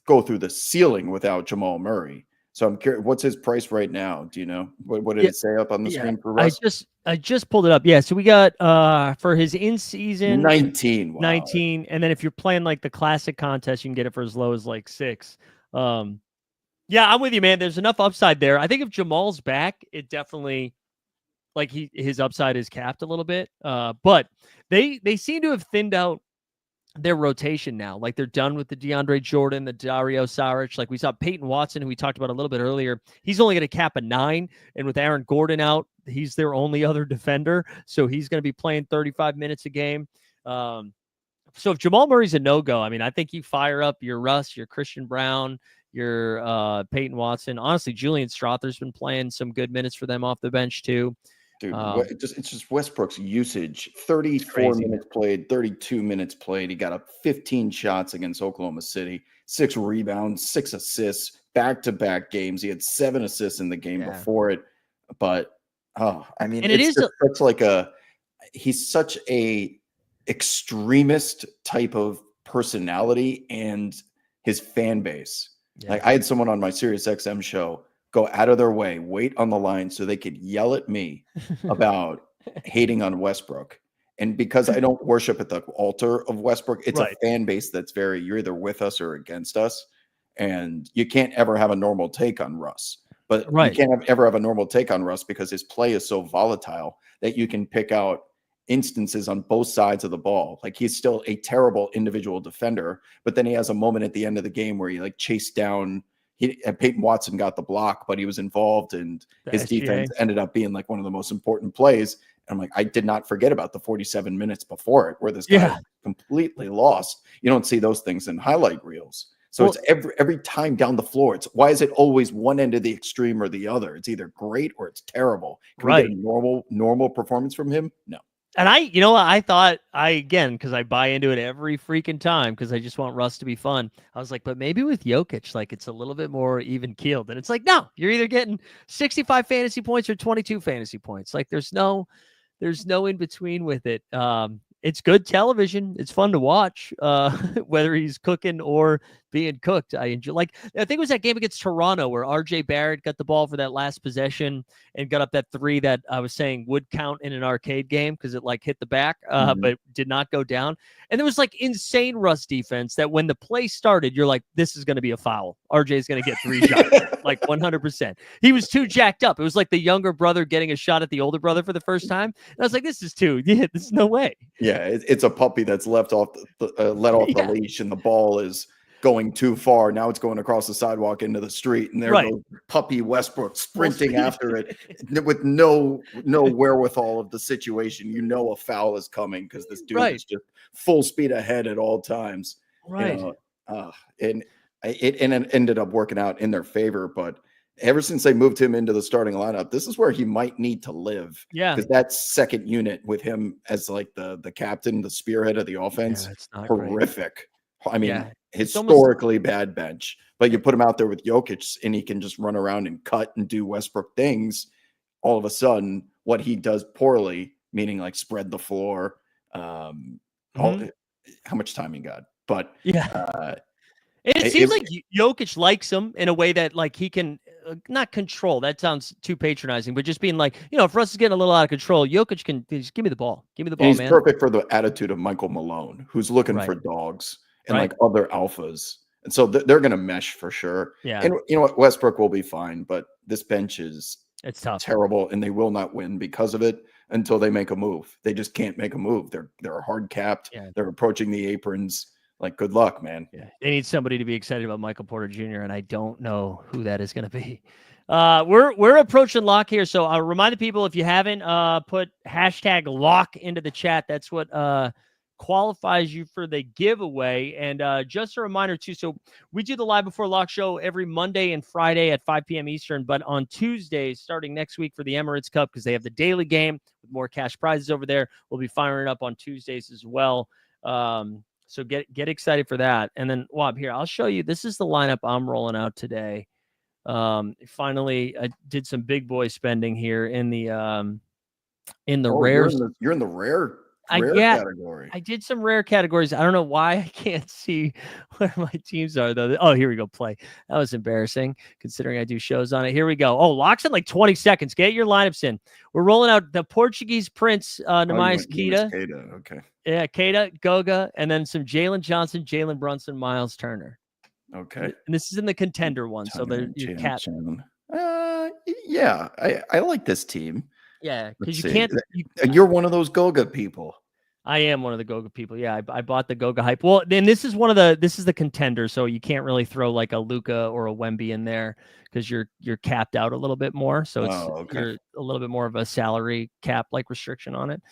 go through the ceiling without Jamal Murray. So I'm curious, what's his price right now? Do you know? What did it say up on the screen for Russ? I just pulled it up. Yeah, so we got for his in-season 19. Wow. 19, and then if you're playing like the classic contest, you can get it for as low as like 6. Yeah, I'm with you, man. There's enough upside there. I think if Jamal's back, it definitely like his upside is capped a little bit. But they seem to have thinned out their rotation now. Like they're done with the DeAndre Jordan, the Dario Saric. Like we saw Peyton Watson, who we talked about a little bit earlier. He's only going to cap a 9. And with Aaron Gordon out, he's their only other defender. So he's going to be playing 35 minutes a game. So if Jamal Murray's a no-go, I mean, I think you fire up your Russ, your Christian Brown, your Peyton Watson. Honestly, Julian Strother's been playing some good minutes for them off the bench too. Dude, it's just Westbrook's usage. 34 minutes played, 32 minutes played. He got up 15 shots against Oklahoma City, 6 rebounds, 6 assists, back-to-back games. He had 7 assists in the game before it. But I mean, he's such a extremist type of personality and his fan base. Yeah. Like I had someone on my SiriusXM show go out of their way, wait on the line so they could yell at me about hating on Westbrook. And because I don't worship at the altar of Westbrook, it's a fan base that's you're either with us or against us. And you can't ever have a normal take on Russ. But you can't ever have a normal take on Russ because his play is so volatile that you can pick out instances on both sides of the ball. Like he's still a terrible individual defender, but then he has a moment at the end of the game where he like chased down Peyton Watson got the block, but he was involved and his defense ended up being like one of the most important plays. And I'm like, I did not forget about the 47 minutes before it where this guy completely lost. You don't see those things in highlight reels. So it's every time down the floor. It's why is it always one end of the extreme or the other? It's either great or it's terrible. Can we get a normal performance from him? No. And I thought because I buy into it every freaking time because I just want Russ to be fun. I was like, but maybe with Jokic, like it's a little bit more even keeled. And it's like, no, you're either getting 65 fantasy points or 22 fantasy points. Like there's no in between with it. It's good television. It's fun to watch, whether he's cooking or being cooked. I enjoy. Like I think it was that game against Toronto where R.J. Barrett got the ball for that last possession and got up that 3 that I was saying would count in an arcade game because it like hit the back, but did not go down. And there was like insane Russ defense that when the play started, you're like, this is going to be a foul. R.J. is going to get 3 shots, like 100%. He was too jacked up. It was like the younger brother getting a shot at the older brother for the first time. And I was like, this is there's no way. Yeah, it's a puppy that's let off the leash, and the ball is going too far. Now it's going across the sidewalk into the street, and there goes puppy Westbrook sprinting after it with no wherewithal of the situation. You know a foul is coming because this dude is just full speed ahead at all times. Right. And it ended up working out in their favor, but ever since they moved him into the starting lineup, this is where he might need to live. Yeah. Because that second unit with him as like the captain, the spearhead of the offense, horrific. Great. I mean, historically bad bench. But you put him out there with Jokic and he can just run around and cut and do Westbrook things. All of a sudden, what he does poorly, meaning like spread the floor, how much time he got? But Yeah. And it seems like Jokic likes him in a way that like he can not control. That sounds too patronizing, but just being like, if Russ is getting a little out of control, Jokic can just give me the ball. Give me the ball, he's man. perfect for the attitude of Michael Malone, who's looking for dogs and like other alphas. And so they're going to mesh for sure. Yeah. And you know what? Westbrook will be fine, but this bench is tough. Terrible, and they will not win because of it until they make a move. They just can't make a move. They're hard capped. Yeah. They're approaching the aprons. Like, good luck, man. Yeah. They need somebody to be excited about Michael Porter Jr., and I don't know who that is going to be. We're approaching lock here, so I'll remind the people, if you haven't put hashtag lock into the chat, that's what qualifies you for the giveaway. And just a reminder too, so we do the live before lock show every Monday and Friday at 5 p.m. Eastern, but on Tuesdays starting next week for the Emirates Cup, because they have the daily game with more cash prizes over there, we'll be firing up on Tuesdays as well. So get excited for that. And then Wab, here, I'll show you. This is the lineup I'm rolling out today. Finally, I did some big boy spending here in the rare. You're in the rare category. I did some rare categories. I don't know why I can't see where my teams are though. Oh, here we go. Play. That was embarrassing considering I do shows on it. Here we go. Oh, locks in like 20 seconds. Get your lineups in. We're rolling out the Portuguese Prince, Nemanja Keita. Okay. Yeah, Keita, Goga, and then some Jalen Johnson, Jalen Brunson, Miles Turner. Okay. And this is in the contender one. So they're your cat. Yeah, I like this team. Yeah, because you can't. You're one of those Goga people. I am one of the Goga people. Yeah, I bought the Goga hype. Well, then this is the contender, so you can't really throw like a Luka or a Wemby in there because you're capped out a little bit more. So it's you're a little bit more of a salary cap like restriction on it.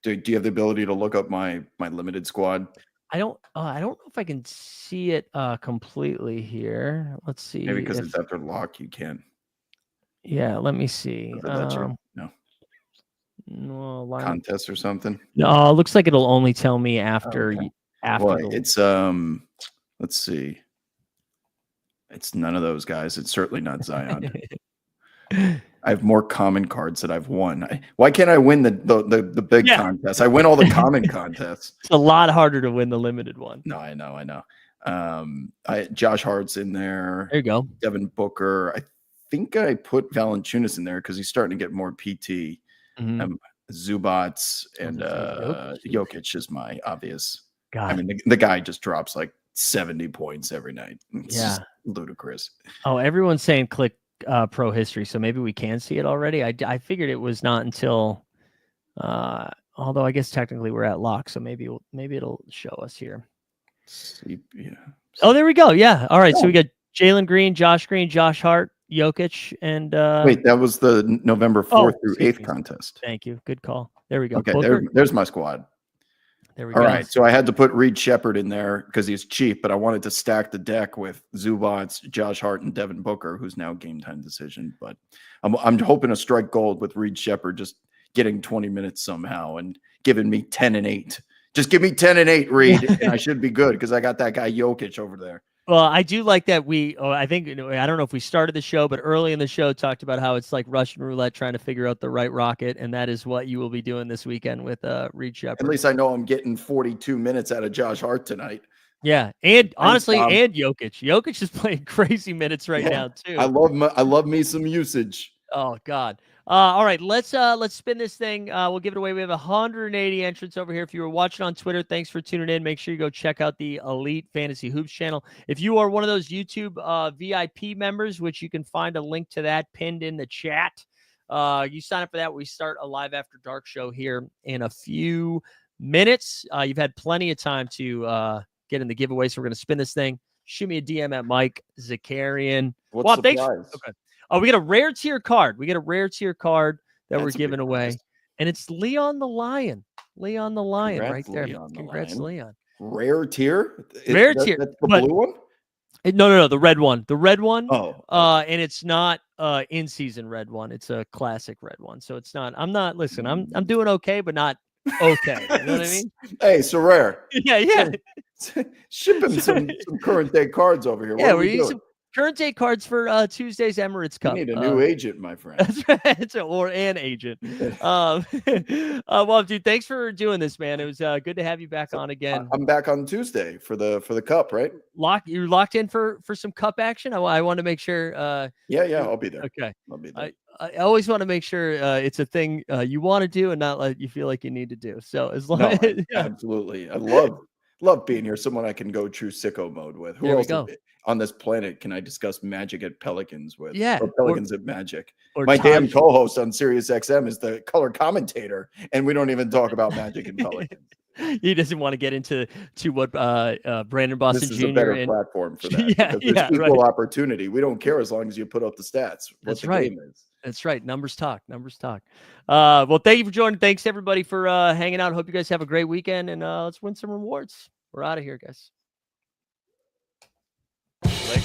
Do you have the ability to look up my limited squad? I don't know if I can see it completely here. Let's see. Maybe because it's after lock, you can. Yeah, let me see. No contest or something. No, it looks like it'll only tell me after. It's let's see. It's none of those guys. It's certainly not Zion. I have more common cards that I've won. Why can't I win the big contest? I win all the common contests. It's a lot harder to win the limited one. No, I know. Josh Hart's in there. There you go. Devin Booker. I think I put Valanciunas in there because he's starting to get more PT. Zubats and Jokic is my obvious. God. I mean, the guy just drops like 70 points every night. It's just ludicrous. Oh, everyone's saying click pro history, so maybe we can see it already. I figured it was not until although I guess technically we're at lock, so maybe it'll show us here. Oh, there we go. Yeah. All right. So we got Jalen Green, Josh Hart, Jokic, and wait, that was the November 4th through 8th contest. Thank you. Good call. There we go. Okay, there's my squad. There we go. All right, so I had to put Reed Shepherd in there because he's cheap, but I wanted to stack the deck with Zubats, Josh Hart, and Devin Booker, who's now game time decision. But I'm hoping to strike gold with Reed Shepherd just getting 20 minutes somehow and giving me 10 and 8. Just give me 10 and 8, Reed, and I should be good because I got that guy Jokic over there. Well, I do like that I think, I don't know if we started the show, but early in the show talked about how it's like Russian roulette trying to figure out the right rocket, and that is what you will be doing this weekend with Reed Shepherd. At least I know I'm getting 42 minutes out of Josh Hart tonight. Yeah, and honestly, and Jokic. Jokic is playing crazy minutes right now too. I love me some usage. Oh God. All right, let's spin this thing. We'll give it away. We have 180 entrants over here. If you were watching on Twitter, thanks for tuning in. Make sure you go check out the Elite Fantasy Hoops channel. If you are one of those YouTube VIP members, which you can find a link to that pinned in the chat, you sign up for that. We start a live after dark show here in a few minutes. You've had plenty of time to get in the giveaway, so we're going to spin this thing. Shoot me a DM at Mike Zakarian. What's the prize? Okay. Oh, we get a rare tier card. That we're giving away. And it's Leon the Lion. Leon the Lion. Congrats, right there. Congrats, Leon. Rare tier? Tier. That's the blue one? No. The red one. The red one. Oh. And it's not in-season red one. It's a classic red one. So it's not. I'm doing okay, but not okay. You know what I mean? Hey, Sorare. Yeah. Ship him some current day cards over here. Yeah, we're using current date cards for Tuesday's Emirates You Cup. need a new agent, my friend. That's right. Or an agent. Well, dude, thanks for doing this, man. It was good to have you back on again. I'm back on Tuesday for the cup, right? You're locked in for some cup action. I want to make sure. Yeah, I'll be there. Okay. I'll be there. I always want to make sure it's a thing you want to do and not like you feel like you need to do. So as long No, as absolutely. I love being here. Someone I can go true sicko mode with. Who There we else go. on this planet can I discuss Magic at Pelicans with? Yeah, Or Pelicans at Magic. or My damn Taj- co-host on Sirius XM is the color commentator, and we don't even talk about Magic and Pelicans. he doesn't want to get into what Brandon Boston This is Jr. a better and platform for that. Yeah, because there's yeah, equal right. opportunity. We don't care as long as you put up the stats. What That's the right. game is. That's right. Numbers talk. Well, thank you for joining. Thanks everybody for hanging out. Hope you guys have a great weekend and let's win some rewards. We're out of here, guys. Later.